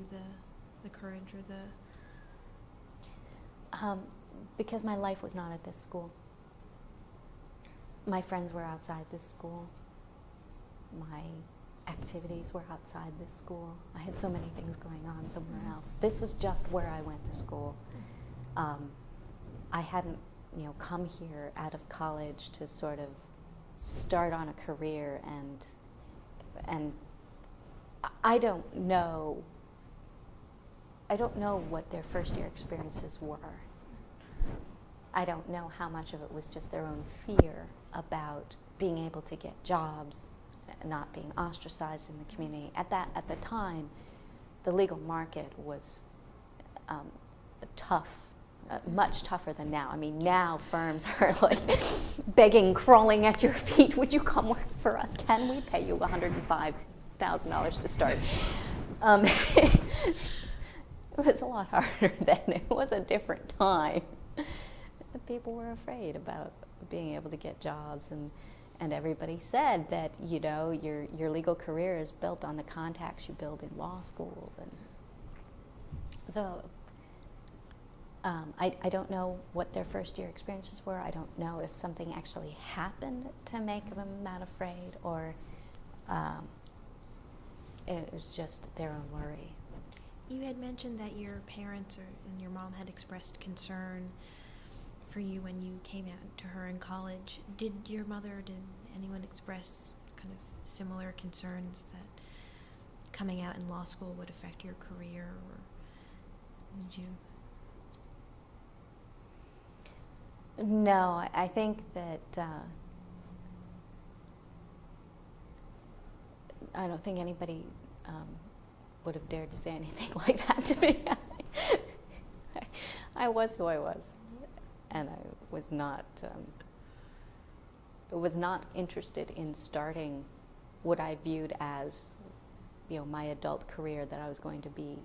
the courage or the... Because my life was not at this school. My friends were outside this school. My activities were outside this school. I had so many things going on somewhere else. This was just where I went to school. I hadn't, come here out of college to sort of start on a career, and I don't know what their first year experiences were. I don't know how much of it was just their own fear about being able to get jobs, not being ostracized in the community. At the time, the legal market was tough, much tougher than now. I mean, now firms are like begging, crawling at your feet. Would you come work for us? Can we pay you $105,000 to start? It was a lot harder then. It was a different time. People were afraid about being able to get jobs, and everybody said that your legal career is built on the contacts you build in law school. And so I don't know what their first year experiences were. I don't know if something actually happened to make them that afraid, or it was just their own worry. You had mentioned that your parents and your mom had expressed concern for you when you came out to her in college. Did your mother, did anyone express kind of similar concerns that coming out in law school would affect your career, or did you? No, I think that I don't think anybody would have dared to say anything like that to me. I was who I was, and I was not interested in starting what I viewed as, my adult career that I was going to be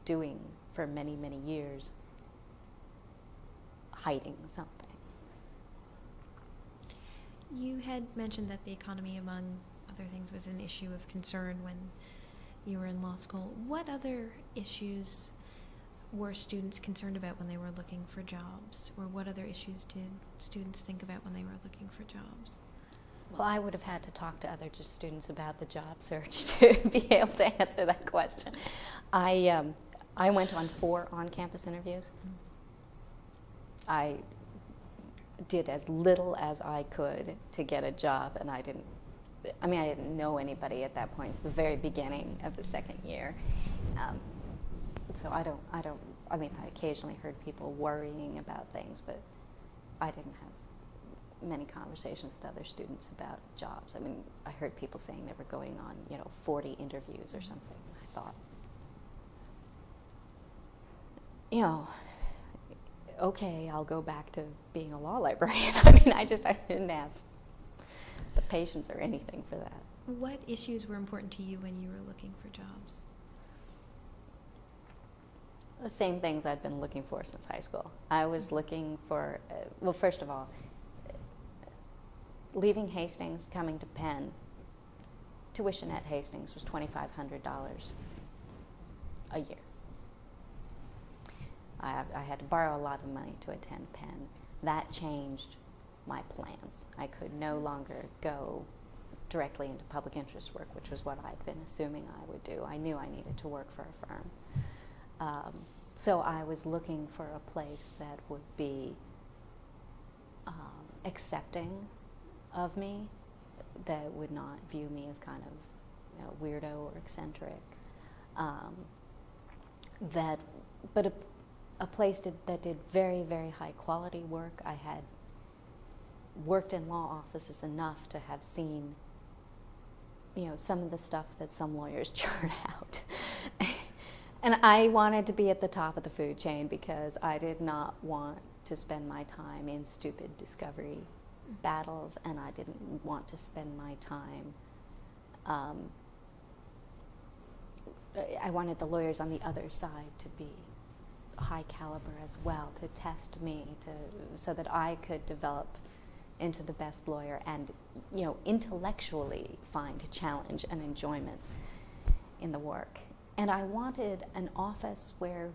doing for many, many years, hiding something. You had mentioned that the economy, among other things, was an issue of concern when you were in law school. What other issues were students concerned about when they were looking for jobs, or what other issues did students think about when they were looking for jobs? Well, I would have had to talk to other students about the job search to be able to answer that question. I went on 4 on-campus interviews. I did as little as I could to get a job, and I didn't know anybody at that point. It's the very beginning of the second year. So I occasionally heard people worrying about things, but I didn't have many conversations with other students about jobs. I heard people saying they were going on, 40 interviews or something. I thought, okay, I'll go back to being a law librarian. I didn't have the patience or anything for that. What issues were important to you when you were looking for jobs? The same things I'd been looking for since high school. I was looking for, first of all, leaving Hastings, coming to Penn, tuition at Hastings was $2,500 a year. I had to borrow a lot of money to attend Penn. That changed my plans. I could no longer go directly into public interest work, which was what I'd been assuming I would do. I knew I needed to work for a firm. So I was looking for a place that would be accepting of me, that would not view me as kind of weirdo or eccentric. But a place that did very, very high quality work. I had worked in law offices enough to have seen, some of the stuff that some lawyers churn out. And I wanted to be at the top of the food chain because I did not want to spend my time in stupid discovery battles, and I didn't want to spend my time I wanted the lawyers on the other side to be high caliber as well, to test me, so that I could develop into the best lawyer and, intellectually find challenge and enjoyment in the work. And I wanted an office where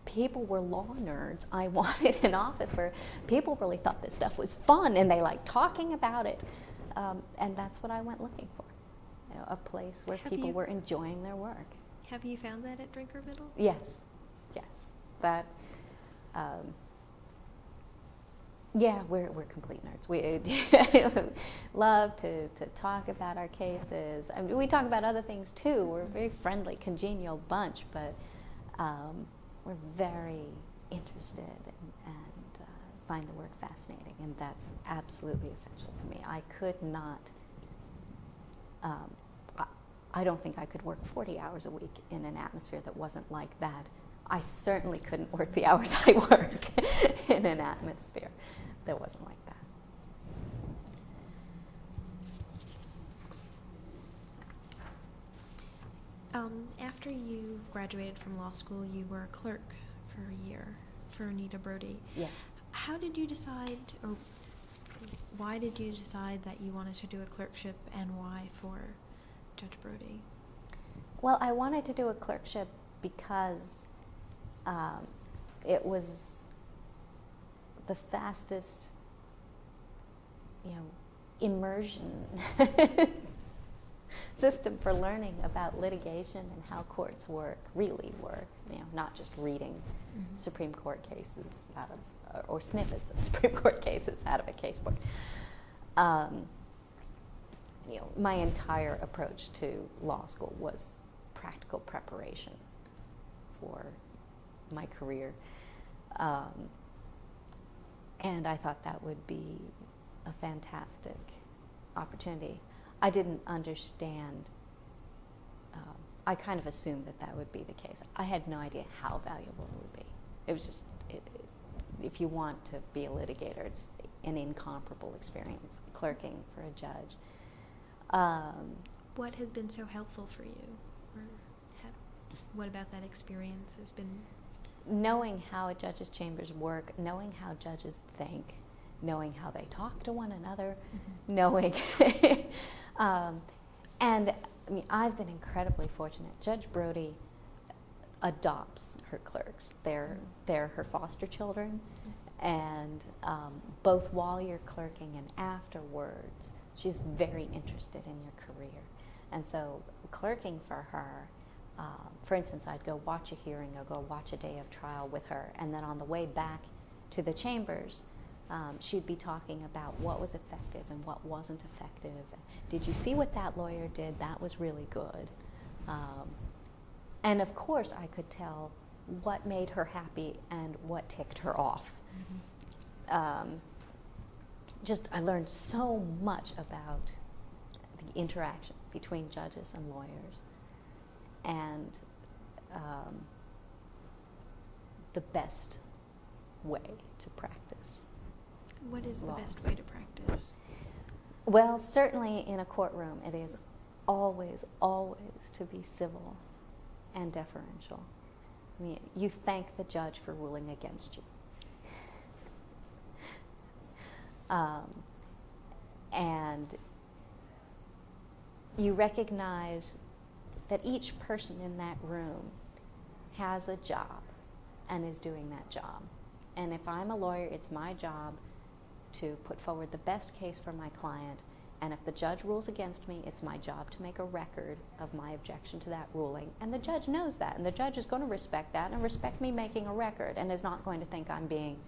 people were law nerds. I wanted an office where people really thought this stuff was fun and they liked talking about it. And that's what I went looking for, a place where people were enjoying their work. Have you found that at Drinkerbiddle? Yes. That, we're complete nerds. We love to talk about our cases. We talk about other things too. We're a very friendly, congenial bunch, but we're very interested and find the work fascinating, and that's absolutely essential to me. I could not, I don't think I could work 40 hours a week in an atmosphere that wasn't like that. I certainly couldn't work the hours I work in an atmosphere that wasn't like that. After you graduated from law school, you were a clerk for a year for Anita Brody. Yes. How did you decide, or why did you decide that you wanted to do a clerkship, and why for Judge Brody? Well, I wanted to do a clerkship because it was the fastest, immersion system for learning about litigation and how courts really work, not just reading Supreme Court cases out of, or snippets of Supreme Court cases out of a casebook. My entire approach to law school was practical preparation for my career. And I thought that would be a fantastic opportunity. I didn't understand, I kind of assumed that would be the case. I had no idea how valuable it would be. It was just, if you want to be a litigator, it's an incomparable experience, clerking for a judge. What has been so helpful for you? Or what about that experience has been? Knowing how a judge's chambers work, knowing how judges think, knowing how they talk to one another, knowing, and I've been incredibly fortunate. Judge Brody adopts her clerks. They're her foster children, and both while you're clerking and afterwards, she's very interested in your career. And so clerking for her, for instance, I'd go watch a hearing or go watch a day of trial with her, and then on the way back to the chambers, she'd be talking about what was effective and what wasn't effective. Did you see what that lawyer did? That was really good. And of course, I could tell what made her happy and what ticked her off. I learned so much about the interaction between judges and lawyers, and the best way to practice. What is law. The best way to practice? Well, certainly in a courtroom, it is always, always to be civil and deferential. You thank the judge for ruling against you. And you recognize that each person in that room has a job and is doing that job. And if I'm a lawyer, it's my job to put forward the best case for my client. And if the judge rules against me, it's my job to make a record of my objection to that ruling. And the judge knows that, and the judge is going to respect that and respect me making a record, and is not going to think I'm being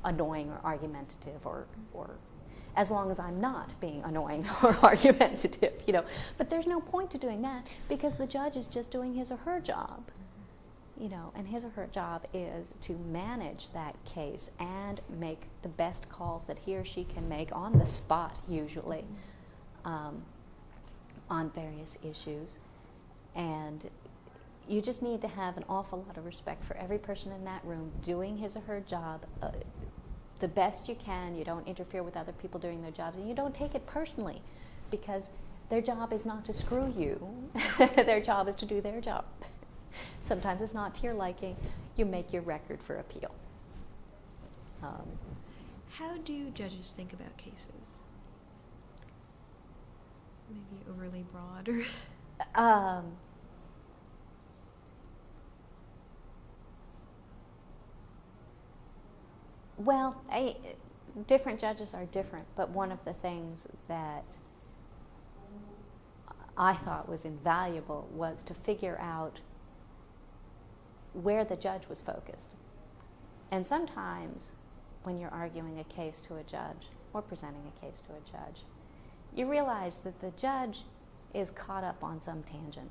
annoying or argumentative, or as long as I'm not being annoying or argumentative, But there's no point to doing that, because the judge is just doing his or her job, and his or her job is to manage that case and make the best calls that he or she can make on the spot, usually, on various issues. And you just need to have an awful lot of respect for every person in that room doing his or her job the best you can. You don't interfere with other people doing their jobs, and you don't take it personally, because their job is not to screw you. Their job is to do their job. Sometimes it's not to your liking. You make your record for appeal. How do judges think about cases? Maybe overly broad, or well, different judges are different, but one of the things that I thought was invaluable was to figure out where the judge was focused. And sometimes when you're arguing a case to a judge or presenting a case to a judge, you realize that the judge is caught up on some tangent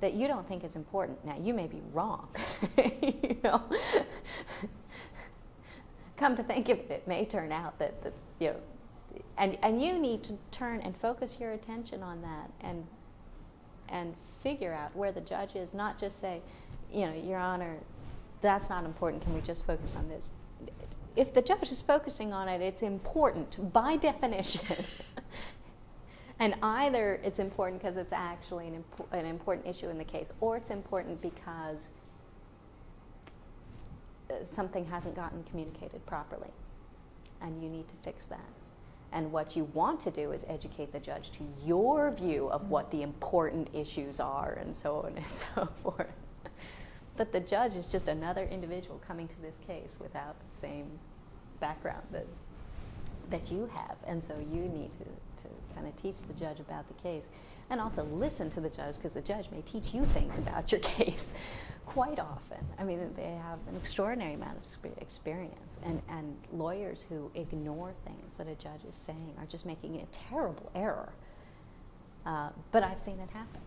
that you don't think is important. Now, you may be wrong, Come to think of it, it may turn out that and you need to turn and focus your attention on that, and figure out where the judge is, not just say, Your Honor, that's not important, can we just focus on this? If the judge is focusing on it, it's important by definition. And either it's important because it's actually an important issue in the case, or it's important because something hasn't gotten communicated properly, and you need to fix that. And what you want to do is educate the judge to your view of what the important issues are, and so on and so forth. But the judge is just another individual coming to this case without the same background that you have, and so you need to kind of teach the judge about the case, and also listen to the judge, because the judge may teach you things about your case quite often. I mean, they have an extraordinary amount of experience, and lawyers who ignore things that a judge is saying are just making a terrible error. But I've seen it happen.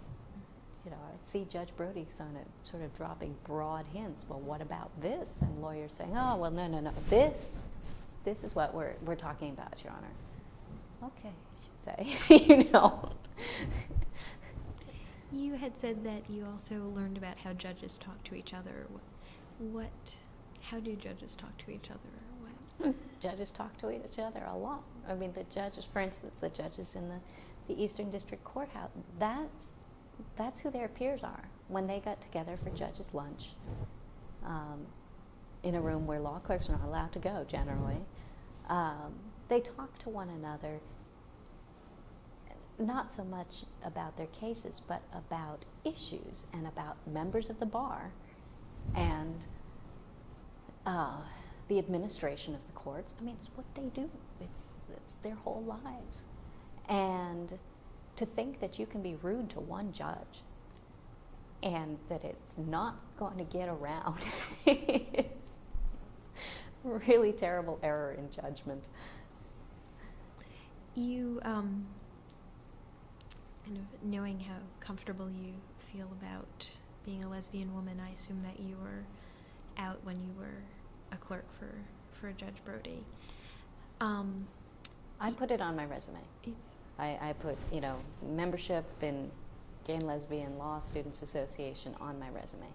You know, I see Judge Brody sort of dropping broad hints. Well, what about this? And lawyers saying, oh, well, no. This is what we're talking about, Your Honor. Okay, I should say, you know. You had said that you also learned about how judges talk to each other. How do judges talk to each other? What? Judges talk to each other a lot. I mean, the judges, for instance, the judges in the Eastern District Courthouse, that's who their peers are. When they got together for judges' lunch, in a room where law clerks are not allowed to go generally, they talk to one another, not so much about their cases, but about issues and about members of the bar and the administration of the courts. I mean, it's what they do. It's their whole lives. And to think that you can be rude to one judge and that it's not going to get around is really terrible error in judgment. You, kind of knowing how comfortable you feel about being a lesbian woman, I assume that you were out when you were a clerk for Judge Brody. I put it on my resume. I put, you know, membership in Gay and Lesbian Law Students Association on my resume.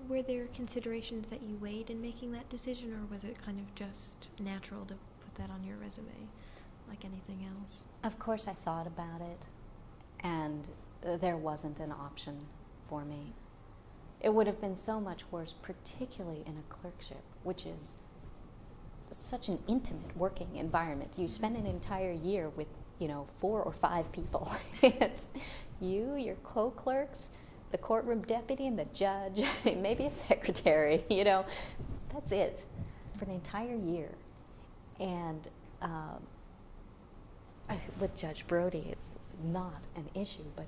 Were there considerations that you weighed in making that decision, or was it kind of just natural to put that on your resume, like anything else? Of course I thought about it, and there wasn't an option for me. It would have been so much worse, particularly in a clerkship, which is such an intimate working environment. You spend an entire year with, you know, 4 or 5 people. It's you, your co-clerks, the courtroom deputy, and the judge, maybe a secretary, you know. That's it for an entire year. And with Judge Brody, it's not an issue, but,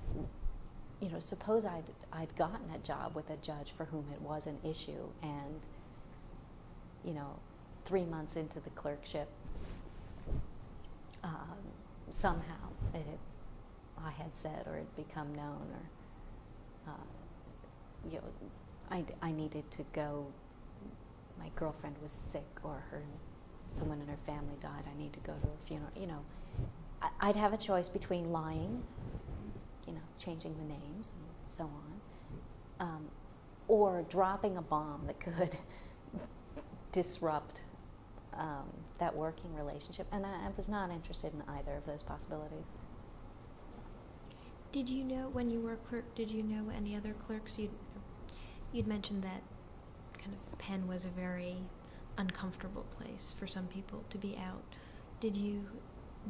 you know, suppose I'd gotten a job with a judge for whom it was an issue, and, you know, 3 months into the clerkship, somehow I had said, or it become known, or you know, I needed to go. My girlfriend was sick, or someone in her family died. I need to go to a funeral. You know, I'd have a choice between lying, you know, changing the names and so on, or dropping a bomb that could disrupt that working relationship, and I was not interested in either of those possibilities. Did you know, when you were a clerk, did you know any other clerks? You'd mentioned that kind of Penn was a very uncomfortable place for some people to be out.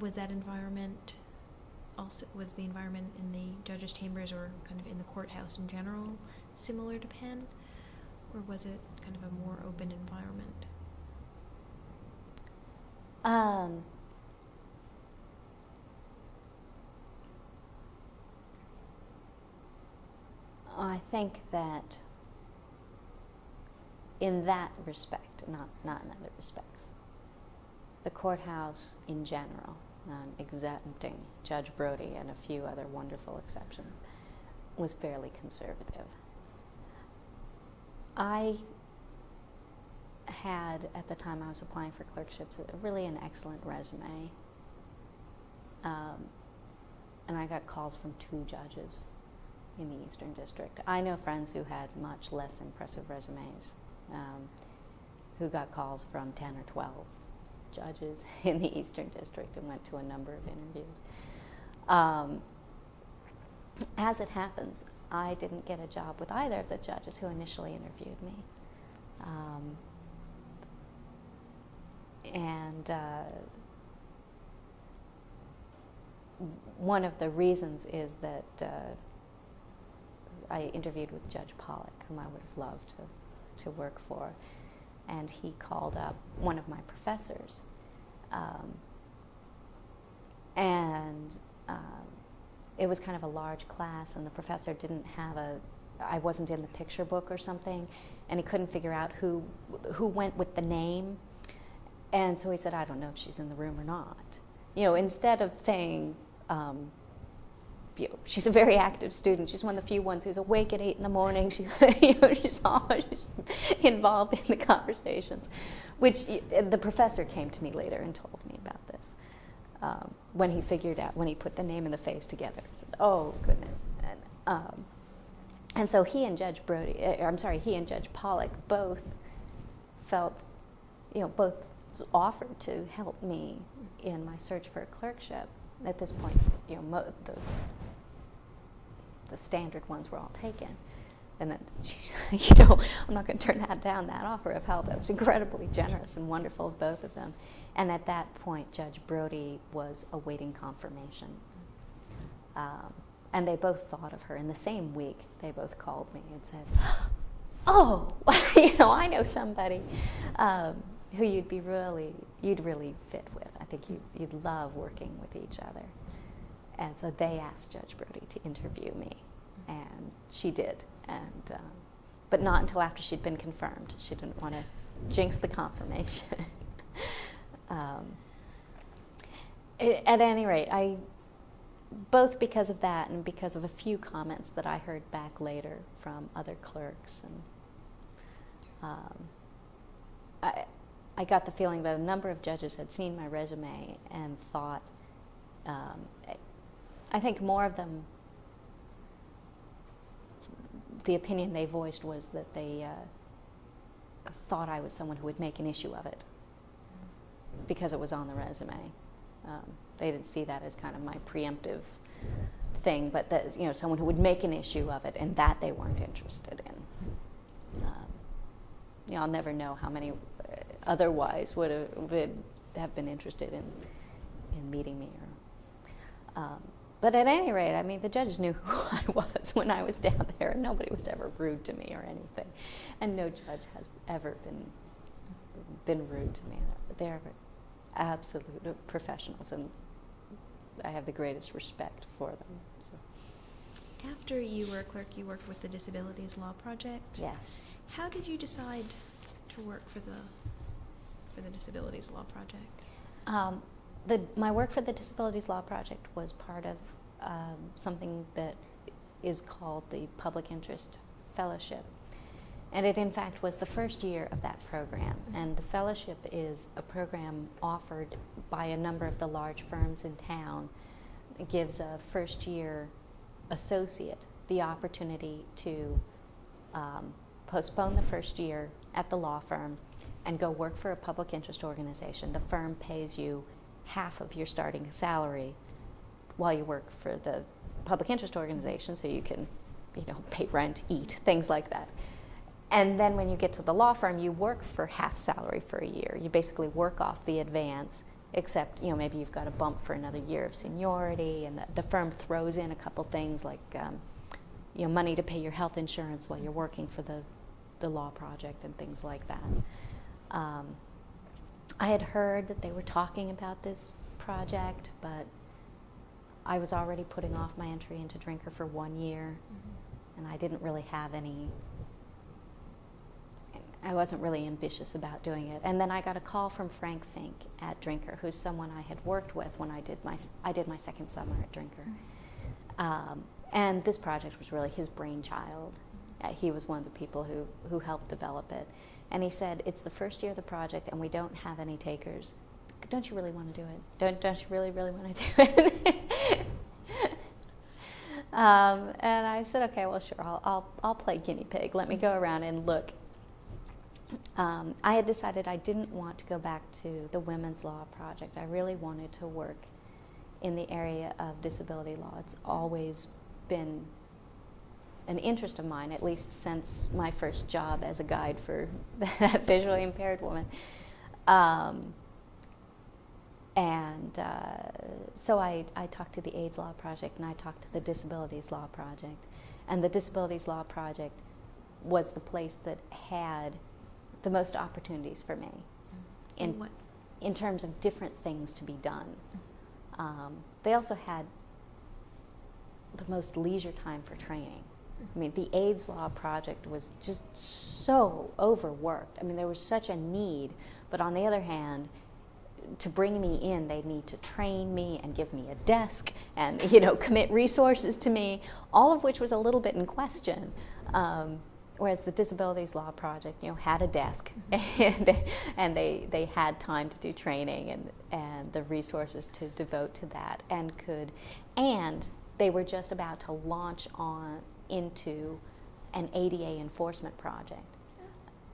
Was that environment also, was the environment in the judges' chambers or kind of in the courthouse in general similar to Penn, or was it kind of a more open environment? I think that in that respect, not in other respects, the courthouse in general, exempting Judge Brody and a few other wonderful exceptions, was fairly conservative. I had, at the time I was applying for clerkships, really an excellent resume. And I got calls from 2 judges in the Eastern District. I know friends who had much less impressive resumes, who got calls from 10 or 12 judges in the Eastern District and went to a number of interviews. As it happens, I didn't get a job with either of the judges who initially interviewed me. And one of the reasons is that I interviewed with Judge Pollack, whom I would have loved to work for, and he called up one of my professors And it was kind of a large class, and the professor didn't have I wasn't in the picture book or something, and he couldn't figure out who went with the name. And so he said, I don't know if she's in the room or not. Instead of saying, she's a very active student. She's one of the few ones who's awake at 8 in. She's always involved in the conversations, which the professor came to me later and told me about this. When he put the name and the face together, he said, "Oh goodness!" And so he and Judge Pollock both felt, both offered to help me in my search for a clerkship. At this point, the standard ones were all taken. And then, I'm not going to turn that down, that offer of help. That was incredibly generous and wonderful of both of them. And at that point, Judge Brody was awaiting confirmation. And they both thought of her. In the same week, they both called me and said, "Oh, I know somebody who you'd really fit with. I think you'd love working with each other." And so they asked Judge Brody to interview me, and she did. And but not until after she'd been confirmed. She didn't want to jinx the confirmation. At any rate, both because of that and because of a few comments that I heard back later from other clerks, and I got the feeling that a number of judges had seen my resume and thought, I think more of them, the opinion they voiced was that they thought I was someone who would make an issue of it because it was on the resume. They didn't see that as kind of my preemptive thing, but that someone who would make an issue of it, and that they weren't interested in. I'll never know how many otherwise would have been interested in meeting me. But at any rate, the judges knew who I was when I was down there, and nobody was ever rude to me or anything. And no judge has ever been rude to me. They're absolute professionals, and I have the greatest respect for them. So. After you were a clerk, you worked with the Disabilities Law Project. Yes. How did you decide to work for the Disabilities Law Project? My work for the Disabilities Law Project was part of something that is called the Public Interest Fellowship. And it, in fact, was the first year of that program. And the fellowship is a program offered by a number of the large firms in town. It gives a first-year associate the opportunity to postpone the first year at the law firm and go work for a public interest organization. The firm pays you half of your starting salary while you work for the public interest organization, so you can, pay rent, eat, things like that. And then when you get to the law firm, you work for half salary for a year. You basically work off the advance, except, maybe you've got a bump for another year of seniority, and the firm throws in a couple things like, money to pay your health insurance while you're working for the law project and things like that. I had heard that they were talking about this project, but I was already putting off my entry into Drinker for 1 year, and I didn't really have I wasn't really ambitious about doing it. And then I got a call from Frank Fink at Drinker, who's someone I had worked with when I did my second summer at Drinker. And this project was really his brainchild. He was one of the people who helped develop it. And he said, "It's the first year of the project and we don't have any takers. Don't you really want to do it? Don't you really, really want to do it?" And I said, "Okay, well, sure, I'll play guinea pig. Let me go around and look." I had decided I didn't want to go back to the Women's Law Project. I really wanted to work in the area of disability law. It's always been an interest of mine, at least since my first job as a guide for that visually impaired woman. So I talked to the AIDS Law Project, and I talked to the Disabilities Law Project. And the Disabilities Law Project was the place that had the most opportunities for me in terms of different things to be done. They also had the most leisure time for training. I mean, the AIDS Law Project was just so overworked. I mean, there was such a need, but on the other hand, to bring me in, they need to train me and give me a desk and, commit resources to me, all of which was a little bit in question. Whereas the Disabilities Law Project, had a desk and they had time to do training and the resources to devote to that and they were just about to launch on into an ADA enforcement project.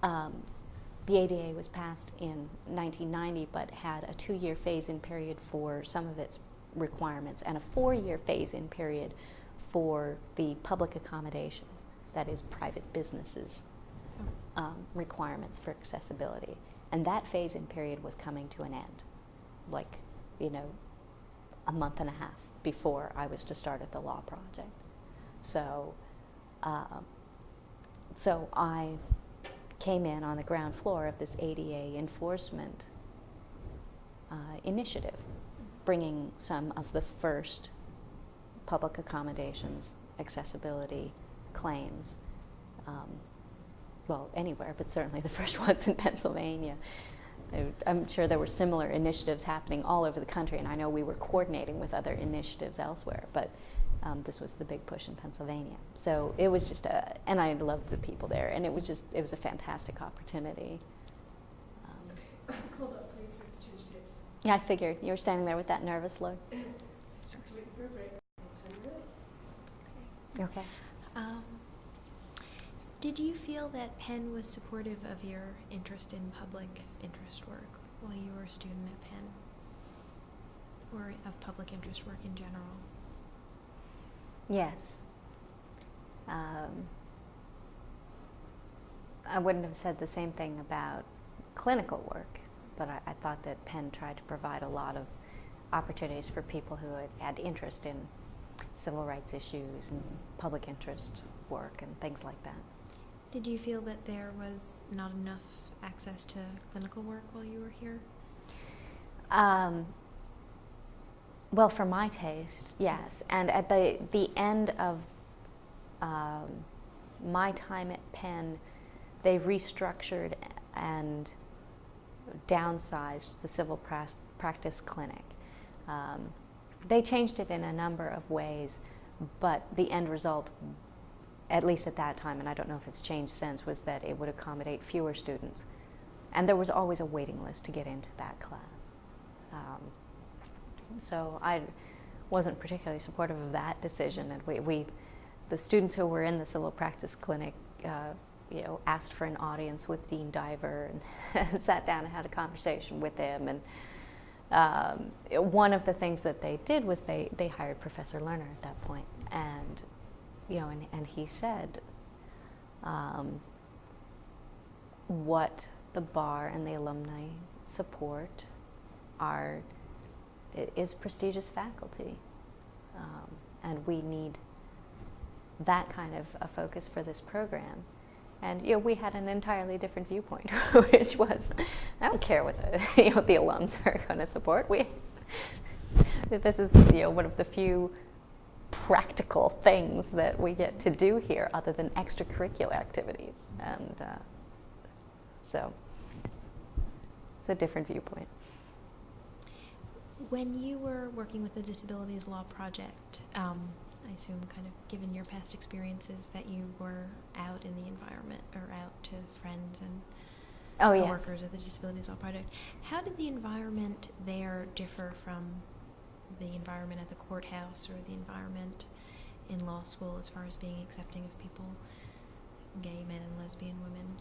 The ADA was passed in 1990, but had a 2-year phase-in period for some of its requirements and a 4-year phase-in period for the public accommodations, that is, private businesses' requirements for accessibility. And that phase-in period was coming to an end, a month and a half before I was to start at the law project. So I came in on the ground floor of this ADA enforcement initiative, bringing some of the first public accommodations, accessibility claims, anywhere, but certainly the first ones in Pennsylvania. I'm sure there were similar initiatives happening all over the country, and I know we were coordinating with other initiatives elsewhere, but this was the big push in Pennsylvania. So it was just and I loved the people there, and it was a fantastic opportunity. Hold up, please, we have to change tapes. Yeah, I figured. You were standing there with that nervous look. Sorry. Waiting for a break. Okay. Did you feel that Penn was supportive of your interest in public interest work while you were a student at Penn? Or of public interest work in general? Yes. I wouldn't have said the same thing about clinical work, but I thought that Penn tried to provide a lot of opportunities for people who had interest in civil rights issues and public interest work and things like that. Did you feel that there was not enough access to clinical work while you were here? Well, for my taste, yes. And at the end of my time at Penn, they restructured and downsized the civil practice clinic. They changed it in a number of ways, but the end result, at least at that time, and I don't know if it's changed since, was that it would accommodate fewer students. And there was always a waiting list to get into that class. So I wasn't particularly supportive of that decision, and the students who were in the civil practice clinic, asked for an audience with Dean Diver and sat down and had a conversation with him. And one of the things that they did was they hired Professor Lerner at that point, and and he said what the bar and the alumni support is prestigious faculty, and we need that kind of a focus for this program. And we had an entirely different viewpoint, which was, I don't care what the the alums are going to support. This is one of the few practical things that we get to do here, other than extracurricular activities, and so it's a different viewpoint. When you were working with the Disabilities Law Project, I assume, kind of given your past experiences, that you were out in the environment or out to friends and coworkers at the Disabilities Law Project. How did the environment there differ from the environment at the courthouse or the environment in law school as far as being accepting of people, gay men and lesbian women?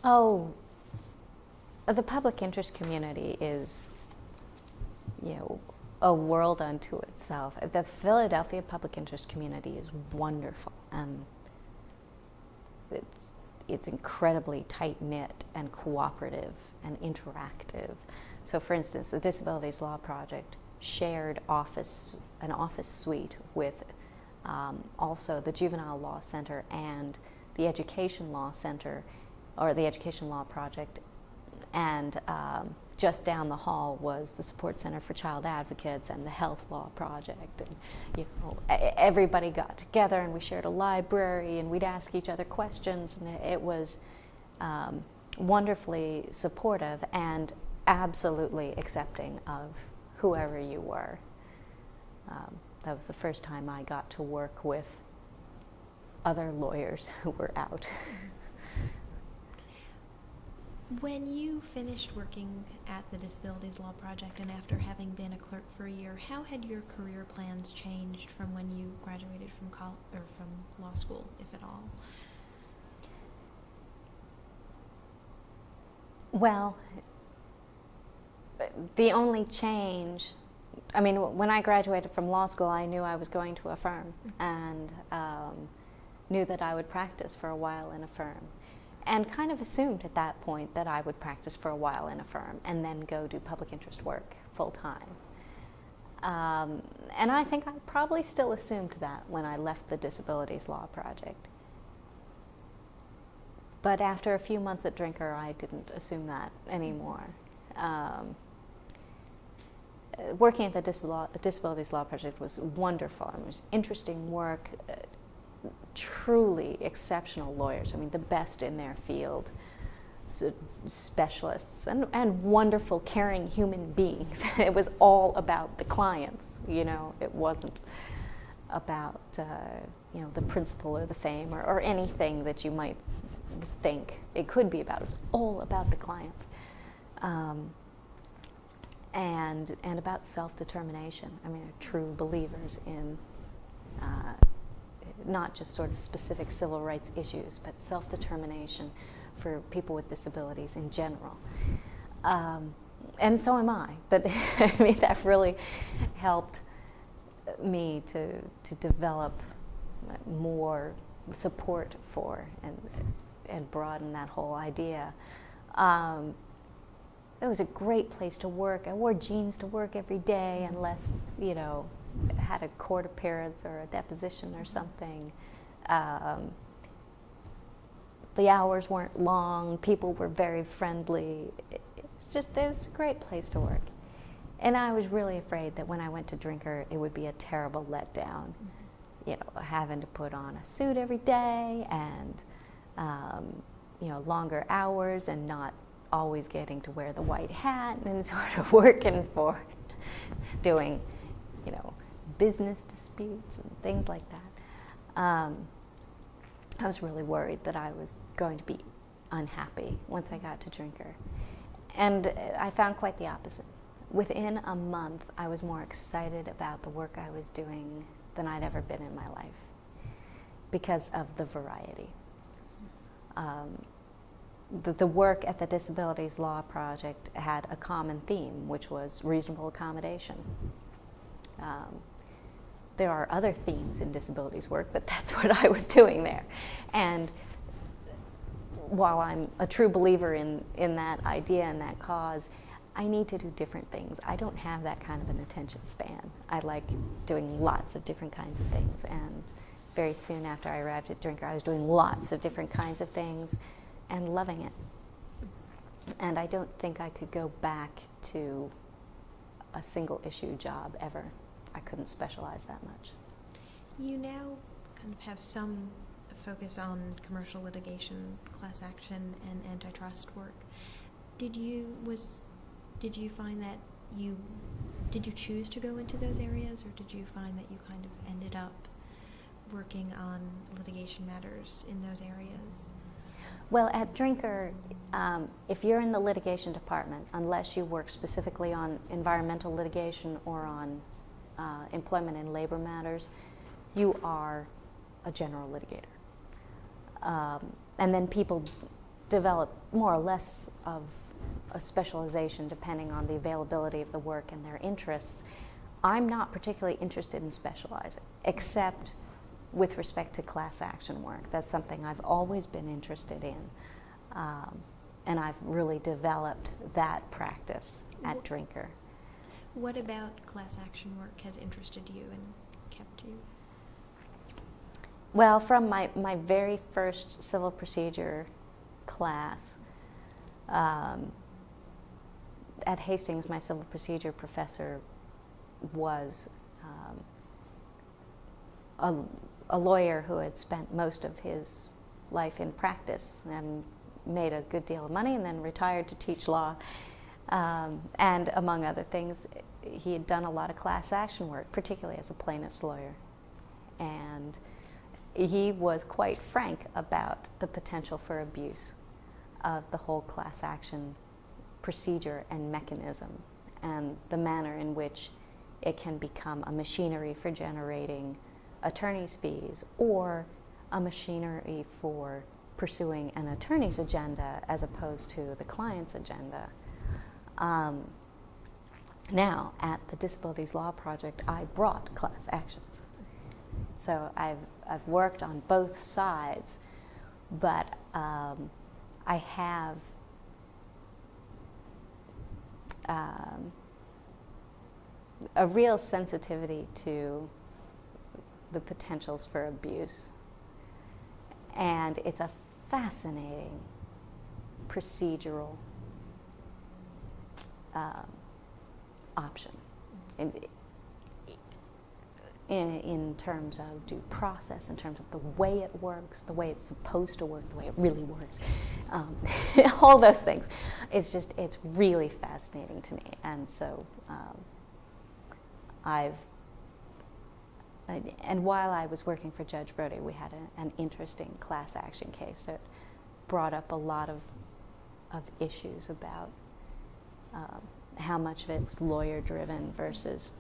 Oh, the public interest community is, a world unto itself. The Philadelphia public interest community is wonderful. It's incredibly tight-knit and cooperative and interactive. So, for instance, the Disabilities Law Project shared an office suite with also the Juvenile Law Center and the Education Law Center, or the Education Law Project, and just down the hall was the Support Center for Child Advocates and the Health Law Project. And everybody got together and we shared a library and we'd ask each other questions, and it was wonderfully supportive and absolutely accepting of whoever you were. That was the first time I got to work with other lawyers who were out. When you finished working at the Disabilities Law Project and after having been a clerk for a year, how had your career plans changed from when you graduated from from law school, if at all? Well, the only change, I mean, when I graduated from law school, I knew I was going to a firm and knew that I would practice for a while in a firm, and kind of assumed at that point that I would practice for a while in a firm and then go do public interest work full time. And I think I probably still assumed that when I left the Disabilities Law Project. But after a few months at Drinker, I didn't assume that anymore. Working at the Disabilities Law Project was wonderful. It was interesting work, truly exceptional lawyers. I mean, the best in their field, specialists, and wonderful, caring human beings. It was all about the clients, you know. It wasn't about, you know, the principle or the fame or anything that you might think it could be about. It was all about the clients. And about self-determination. I mean, they're true believers in not just sort of specific civil rights issues, but self-determination for people with disabilities in general. And so am I. But I mean, that really helped me to develop more support for and broaden that whole idea. It was a great place to work. I wore jeans to work every day unless, you know, had a court appearance or a deposition or something. The hours weren't long. People were very friendly. It was a great place to work. And I was really afraid that when I went to Drinker, it would be a terrible letdown. Mm-hmm. You know, having to put on a suit every day and, you know, longer hours and not always getting to wear the white hat and sort of working for doing, you know, business disputes and things like that. I was really worried that I was going to be unhappy once I got to Drinker. And I found quite the opposite. Within a month, I was more excited about the work I was doing than I'd ever been in my life because of the variety. The work at the Disabilities Law Project had a common theme, which was reasonable accommodation. There are other themes in disabilities work, but that's what I was doing there. And while I'm a true believer in that idea and that cause, I need to do different things. I don't have that kind of an attention span. I like doing lots of different kinds of things. And very soon after I arrived at Drinker, I was doing lots of different kinds of things and loving it. And I don't think I could go back to a single issue job ever. I couldn't specialize that much. You now kind of have some focus on commercial litigation, class action, and antitrust work. Did you find that did you choose to go into those areas, or did you find that you kind of ended up working on litigation matters in those areas? Well, at Drinker, if you're in the litigation department, unless you work specifically on environmental litigation or on employment and labor matters, you are a general litigator. And then people develop more or less of a specialization depending on the availability of the work and their interests. I'm not particularly interested in specializing, except with respect to class action work. That's something I've always been interested in. And I've really developed that practice at Drinker. What about class action work has interested you and kept you? Well, from my very first civil procedure class, at Hastings, my civil procedure professor was a lawyer who had spent most of his life in practice and made a good deal of money and then retired to teach law. And among other things, he had done a lot of class action work, particularly as a plaintiff's lawyer. And he was quite frank about the potential for abuse of the whole class action procedure and mechanism, and the manner in which it can become a machinery for generating attorney's fees or a machinery for pursuing an attorney's agenda as opposed to the client's agenda. Now, at the Disabilities Law Project, I brought class actions. So I've worked on both sides, but I have a real sensitivity to the potentials for abuse. And it's a fascinating procedural option in terms of due process, in terms of the way it works, the way it's supposed to work, the way it really works, all those things. It's really fascinating to me. And so and while I was working for Judge Brody, we had an interesting class action case that brought up a lot of issues about how much of it was lawyer-driven versus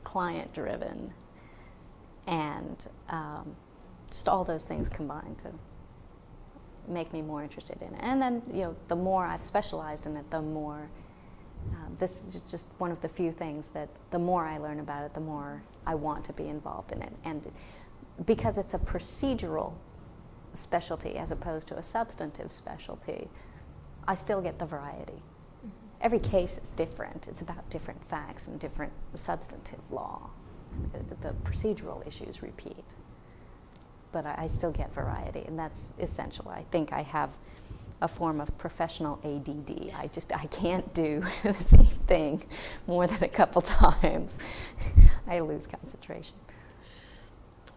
client-driven, and just all those things combined to make me more interested in it. And then, the more I've specialized in it, the more this is just one of the few things that the more I learn about it, the more I want to be involved in it. And because it's a procedural specialty as opposed to a substantive specialty, I still get the variety. Mm-hmm. Every case is different. It's about different facts and different substantive law. The procedural issues repeat. But I still get variety, and that's essential. I think I have a form of professional ADD. I can't do the same thing more than a couple times. I lose concentration.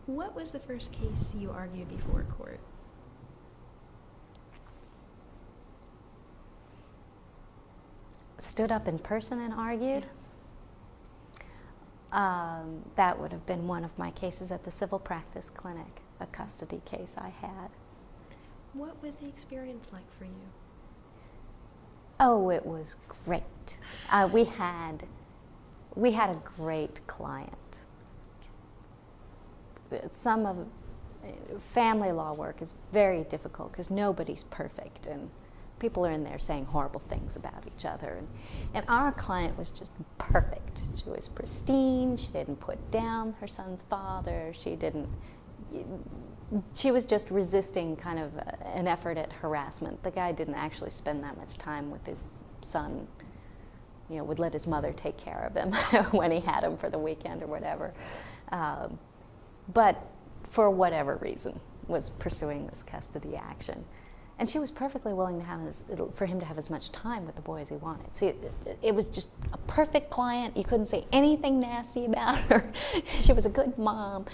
What was the first case you argued before court? Stood up in person and argued? That would have been one of my cases at the Civil Practice Clinic, a custody case I had. What was the experience like for you? Oh, it was great. We had a great client. Some of family law work is very difficult because nobody's perfect, and people are in there saying horrible things about each other. And our client was just perfect. She was pristine. She didn't put down her son's father. She was just resisting kind of an effort at harassment. The guy didn't actually spend that much time with his son, would let his mother take care of him when he had him for the weekend or whatever. But for whatever reason, was pursuing this custody action. And she was perfectly willing for him to have as much time with the boy as he wanted. See, it was just a perfect client. You couldn't say anything nasty about her. She was a good mom.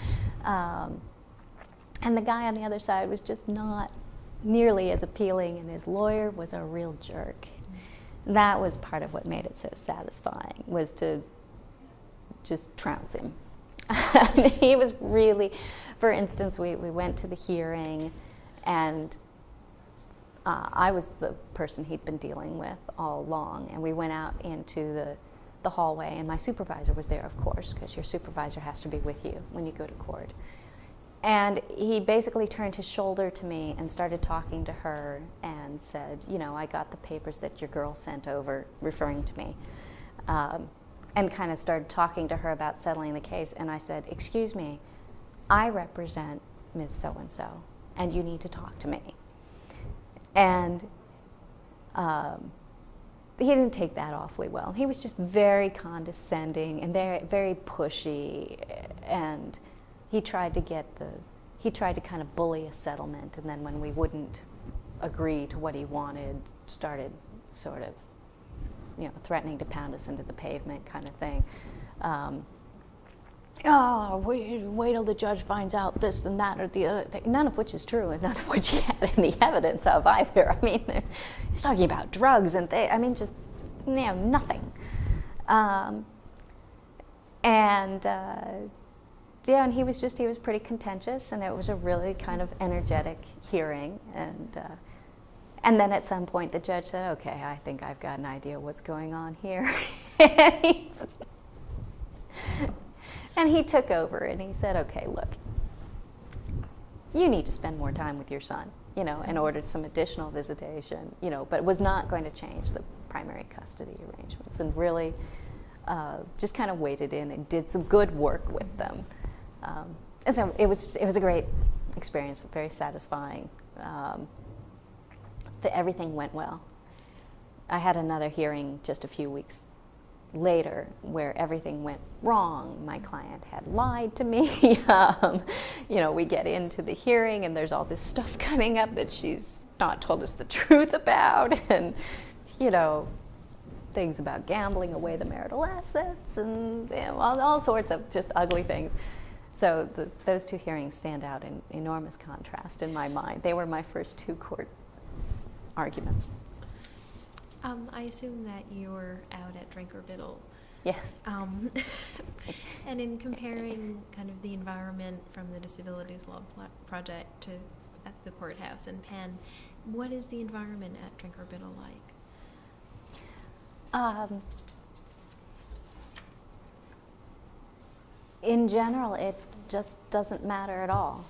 And the guy on the other side was just not nearly as appealing, and his lawyer was a real jerk. Mm-hmm. That was part of what made it so satisfying, was to just trounce him. He was really, for instance, we went to the hearing, and I was the person he'd been dealing with all along, and we went out into the hallway, and my supervisor was there, of course, because your supervisor has to be with you when you go to court. And he basically turned his shoulder to me and started talking to her and said, I got the papers that your girl sent over, referring to me, and kind of started talking to her about settling the case. And I said, excuse me, I represent Ms. So-and-so, and you need to talk to me. And he didn't take that awfully well. He was just very condescending and very pushy, and he tried to kind of bully a settlement, and then when we wouldn't agree to what he wanted, started sort of, threatening to pound us into the pavement kind of thing. Wait till the judge finds out this and that or the other thing, none of which is true and none of which he had any evidence of either. I mean, he's talking about drugs and just, nothing. And he was pretty contentious, and it was a really kind of energetic hearing. And then at some point the judge said, okay, I think I've got an idea what's going on here. And he took over and he said, okay, look, you need to spend more time with your son, and ordered some additional visitation, but it was not going to change the primary custody arrangements, and really just kind of waded in and did some good work with them. And so it was a great experience, very satisfying. Everything went well. I had another hearing just a few weeks later where everything went wrong. My client had lied to me. We get into the hearing and there's all this stuff coming up that she's not told us the truth about, and things about gambling away the marital assets and all sorts of just ugly things. So those two hearings stand out in enormous contrast in my mind. They were my first two court arguments. I assume that you're out at Drink or Biddle. Yes. And in comparing kind of the environment from the Disabilities Law Project to at the courthouse in Penn, what is the environment at Drink or Biddle like? In general, it just doesn't matter at all.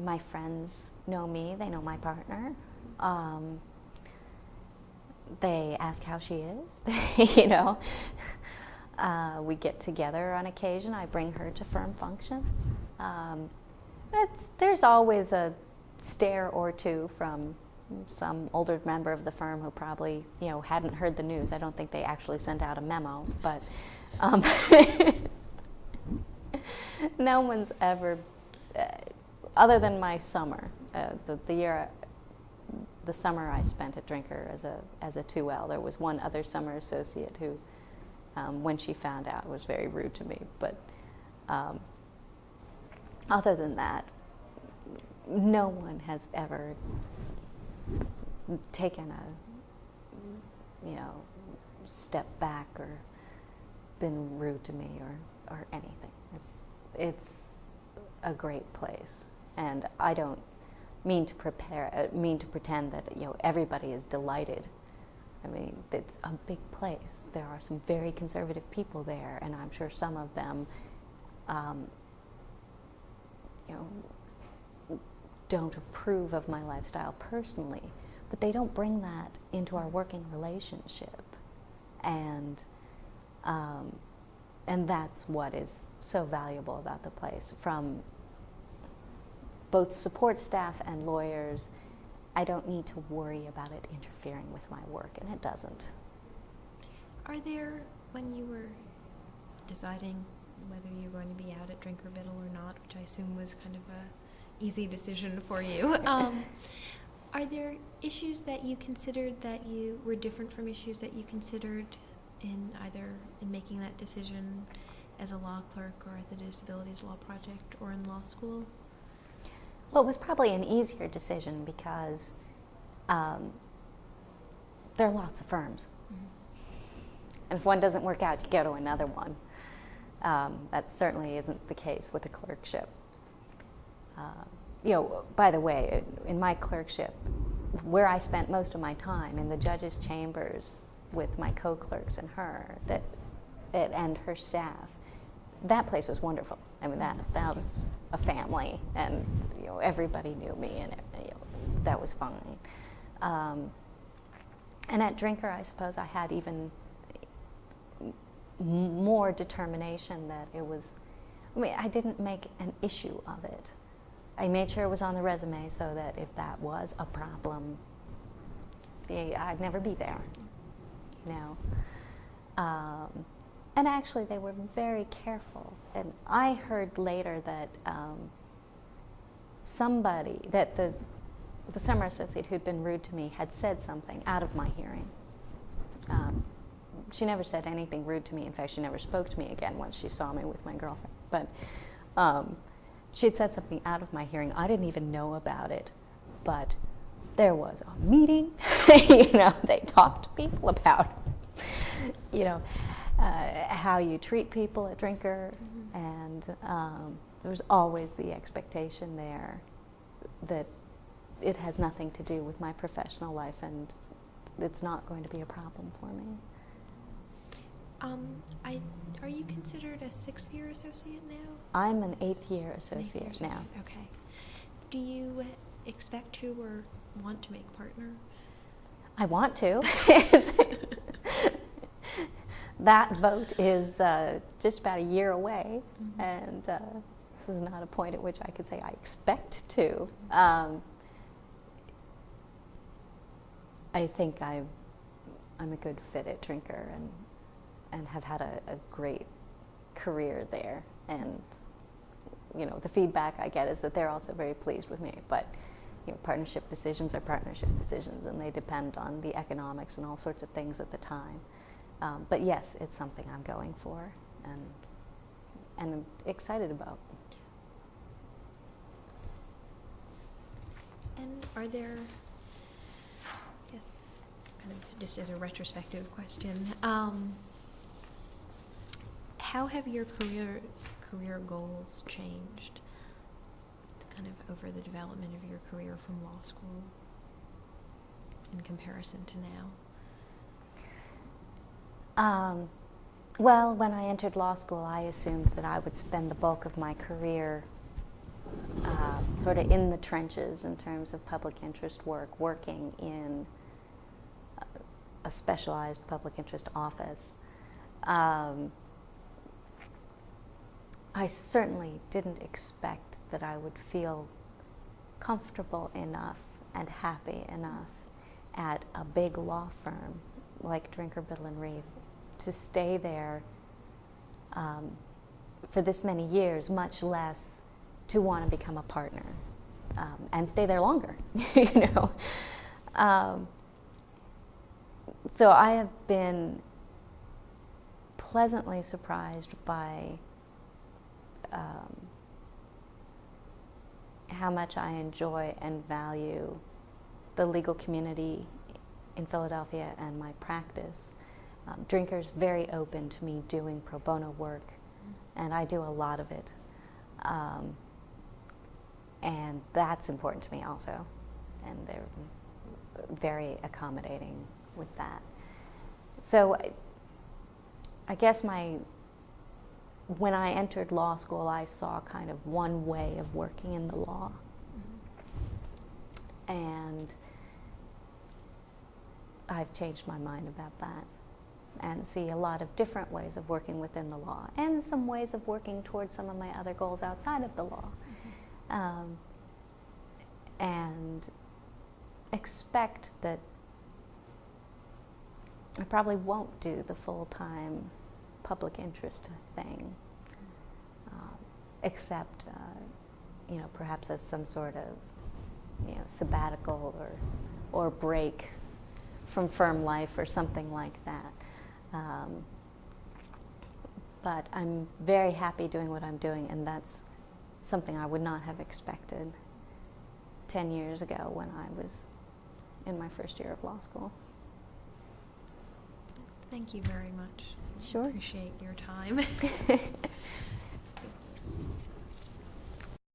My friends know me, they know my partner. They ask how she is, we get together on occasion. I bring her to firm functions. There's always a stare or two from some older member of the firm who probably, hadn't heard the news. I don't think they actually sent out a memo, but no one's ever, other than my summer, the summer I spent at Drinker as a 2L, there was one other summer associate who, when she found out, was very rude to me. But other than that, no one has ever taken a step back or been rude to me or anything. It's a great place, and I don't mean to pretend that everybody is delighted. I mean, it's a big place. There are some very conservative people there, and I'm sure some of them don't approve of my lifestyle personally, but they don't bring that into our working relationship, and that's what is so valuable about the place. From both support staff and lawyers, I don't need to worry about it interfering with my work, and it doesn't. Are there, when you were deciding whether you're going to be out at Drink or Biddle or not, which I assume was kind of a easy decision for you, are there issues that you considered that you were different from issues that you considered in making that decision as a law clerk or at the Disabilities Law Project or in law school? Well, it was probably an easier decision because there are lots of firms. Mm-hmm. And if one doesn't work out, you go to another one. That certainly isn't the case with a clerkship. By the way, in my clerkship, where I spent most of my time in the judge's chambers with my co-clerks and her, and her staff, that place was wonderful. I mean, that was a family, and everybody knew me, and that was fine. And at Drinker, I suppose I had even more determination that it was. I didn't make an issue of it. I made sure it was on the resume so that if that was a problem, I'd never be there. And actually, they were very careful. And I heard later that somebody, that the summer associate who'd been rude to me had said something out of my hearing. She never said anything rude to me. In fact, she never spoke to me again once she saw me with my girlfriend. But she had said something out of my hearing. I didn't even know about it, but there was a meeting. They talked to people about, how you treat people, a drinker, and there was always the expectation there that it has nothing to do with my professional life, and it's not going to be a problem for me. Are you considered a 6th year associate now? I'm an 8th year associate now. Okay. Do you expect to or want to make partner? I want to. That vote is just about a year away, and this is not a point at which I could say I expect to. I think I'm a good fit at Drinker and have had a great career there. And, the feedback I get is that they're also very pleased with me. But, partnership decisions are partnership decisions, and they depend on the economics and all sorts of things at the time. But yes, it's something I'm going for and excited about. And are there, yes, kind of just as a retrospective question, how have your career goals changed kind of over the development of your career from law school in comparison to now? Well, when I entered law school, I assumed that I would spend the bulk of my career sort of in the trenches in terms of public interest work, working in a specialized public interest office. I certainly didn't expect that I would feel comfortable enough and happy enough at a big law firm like Drinker, Biddle and Reeve to stay there for this many years, much less to want to become a partner and stay there longer, So I have been pleasantly surprised by how much I enjoy and value the legal community in Philadelphia and my practice. Drinker's very open to me doing pro bono work, and I do a lot of it. And that's important to me also, and they're very accommodating with that. So I guess when I entered law school, I saw kind of one way of working in the law. And I've changed my mind about that and see a lot of different ways of working within the law and some ways of working towards some of my other goals outside of the law. And expect that I probably won't do the full-time public interest thing, except, perhaps as some sort of, sabbatical or break from firm life or something like that. But I'm very happy doing what I'm doing, and that's something I would not have expected 10 years ago when I was in my first year of law school. Thank you very much. Sure. Appreciate your time.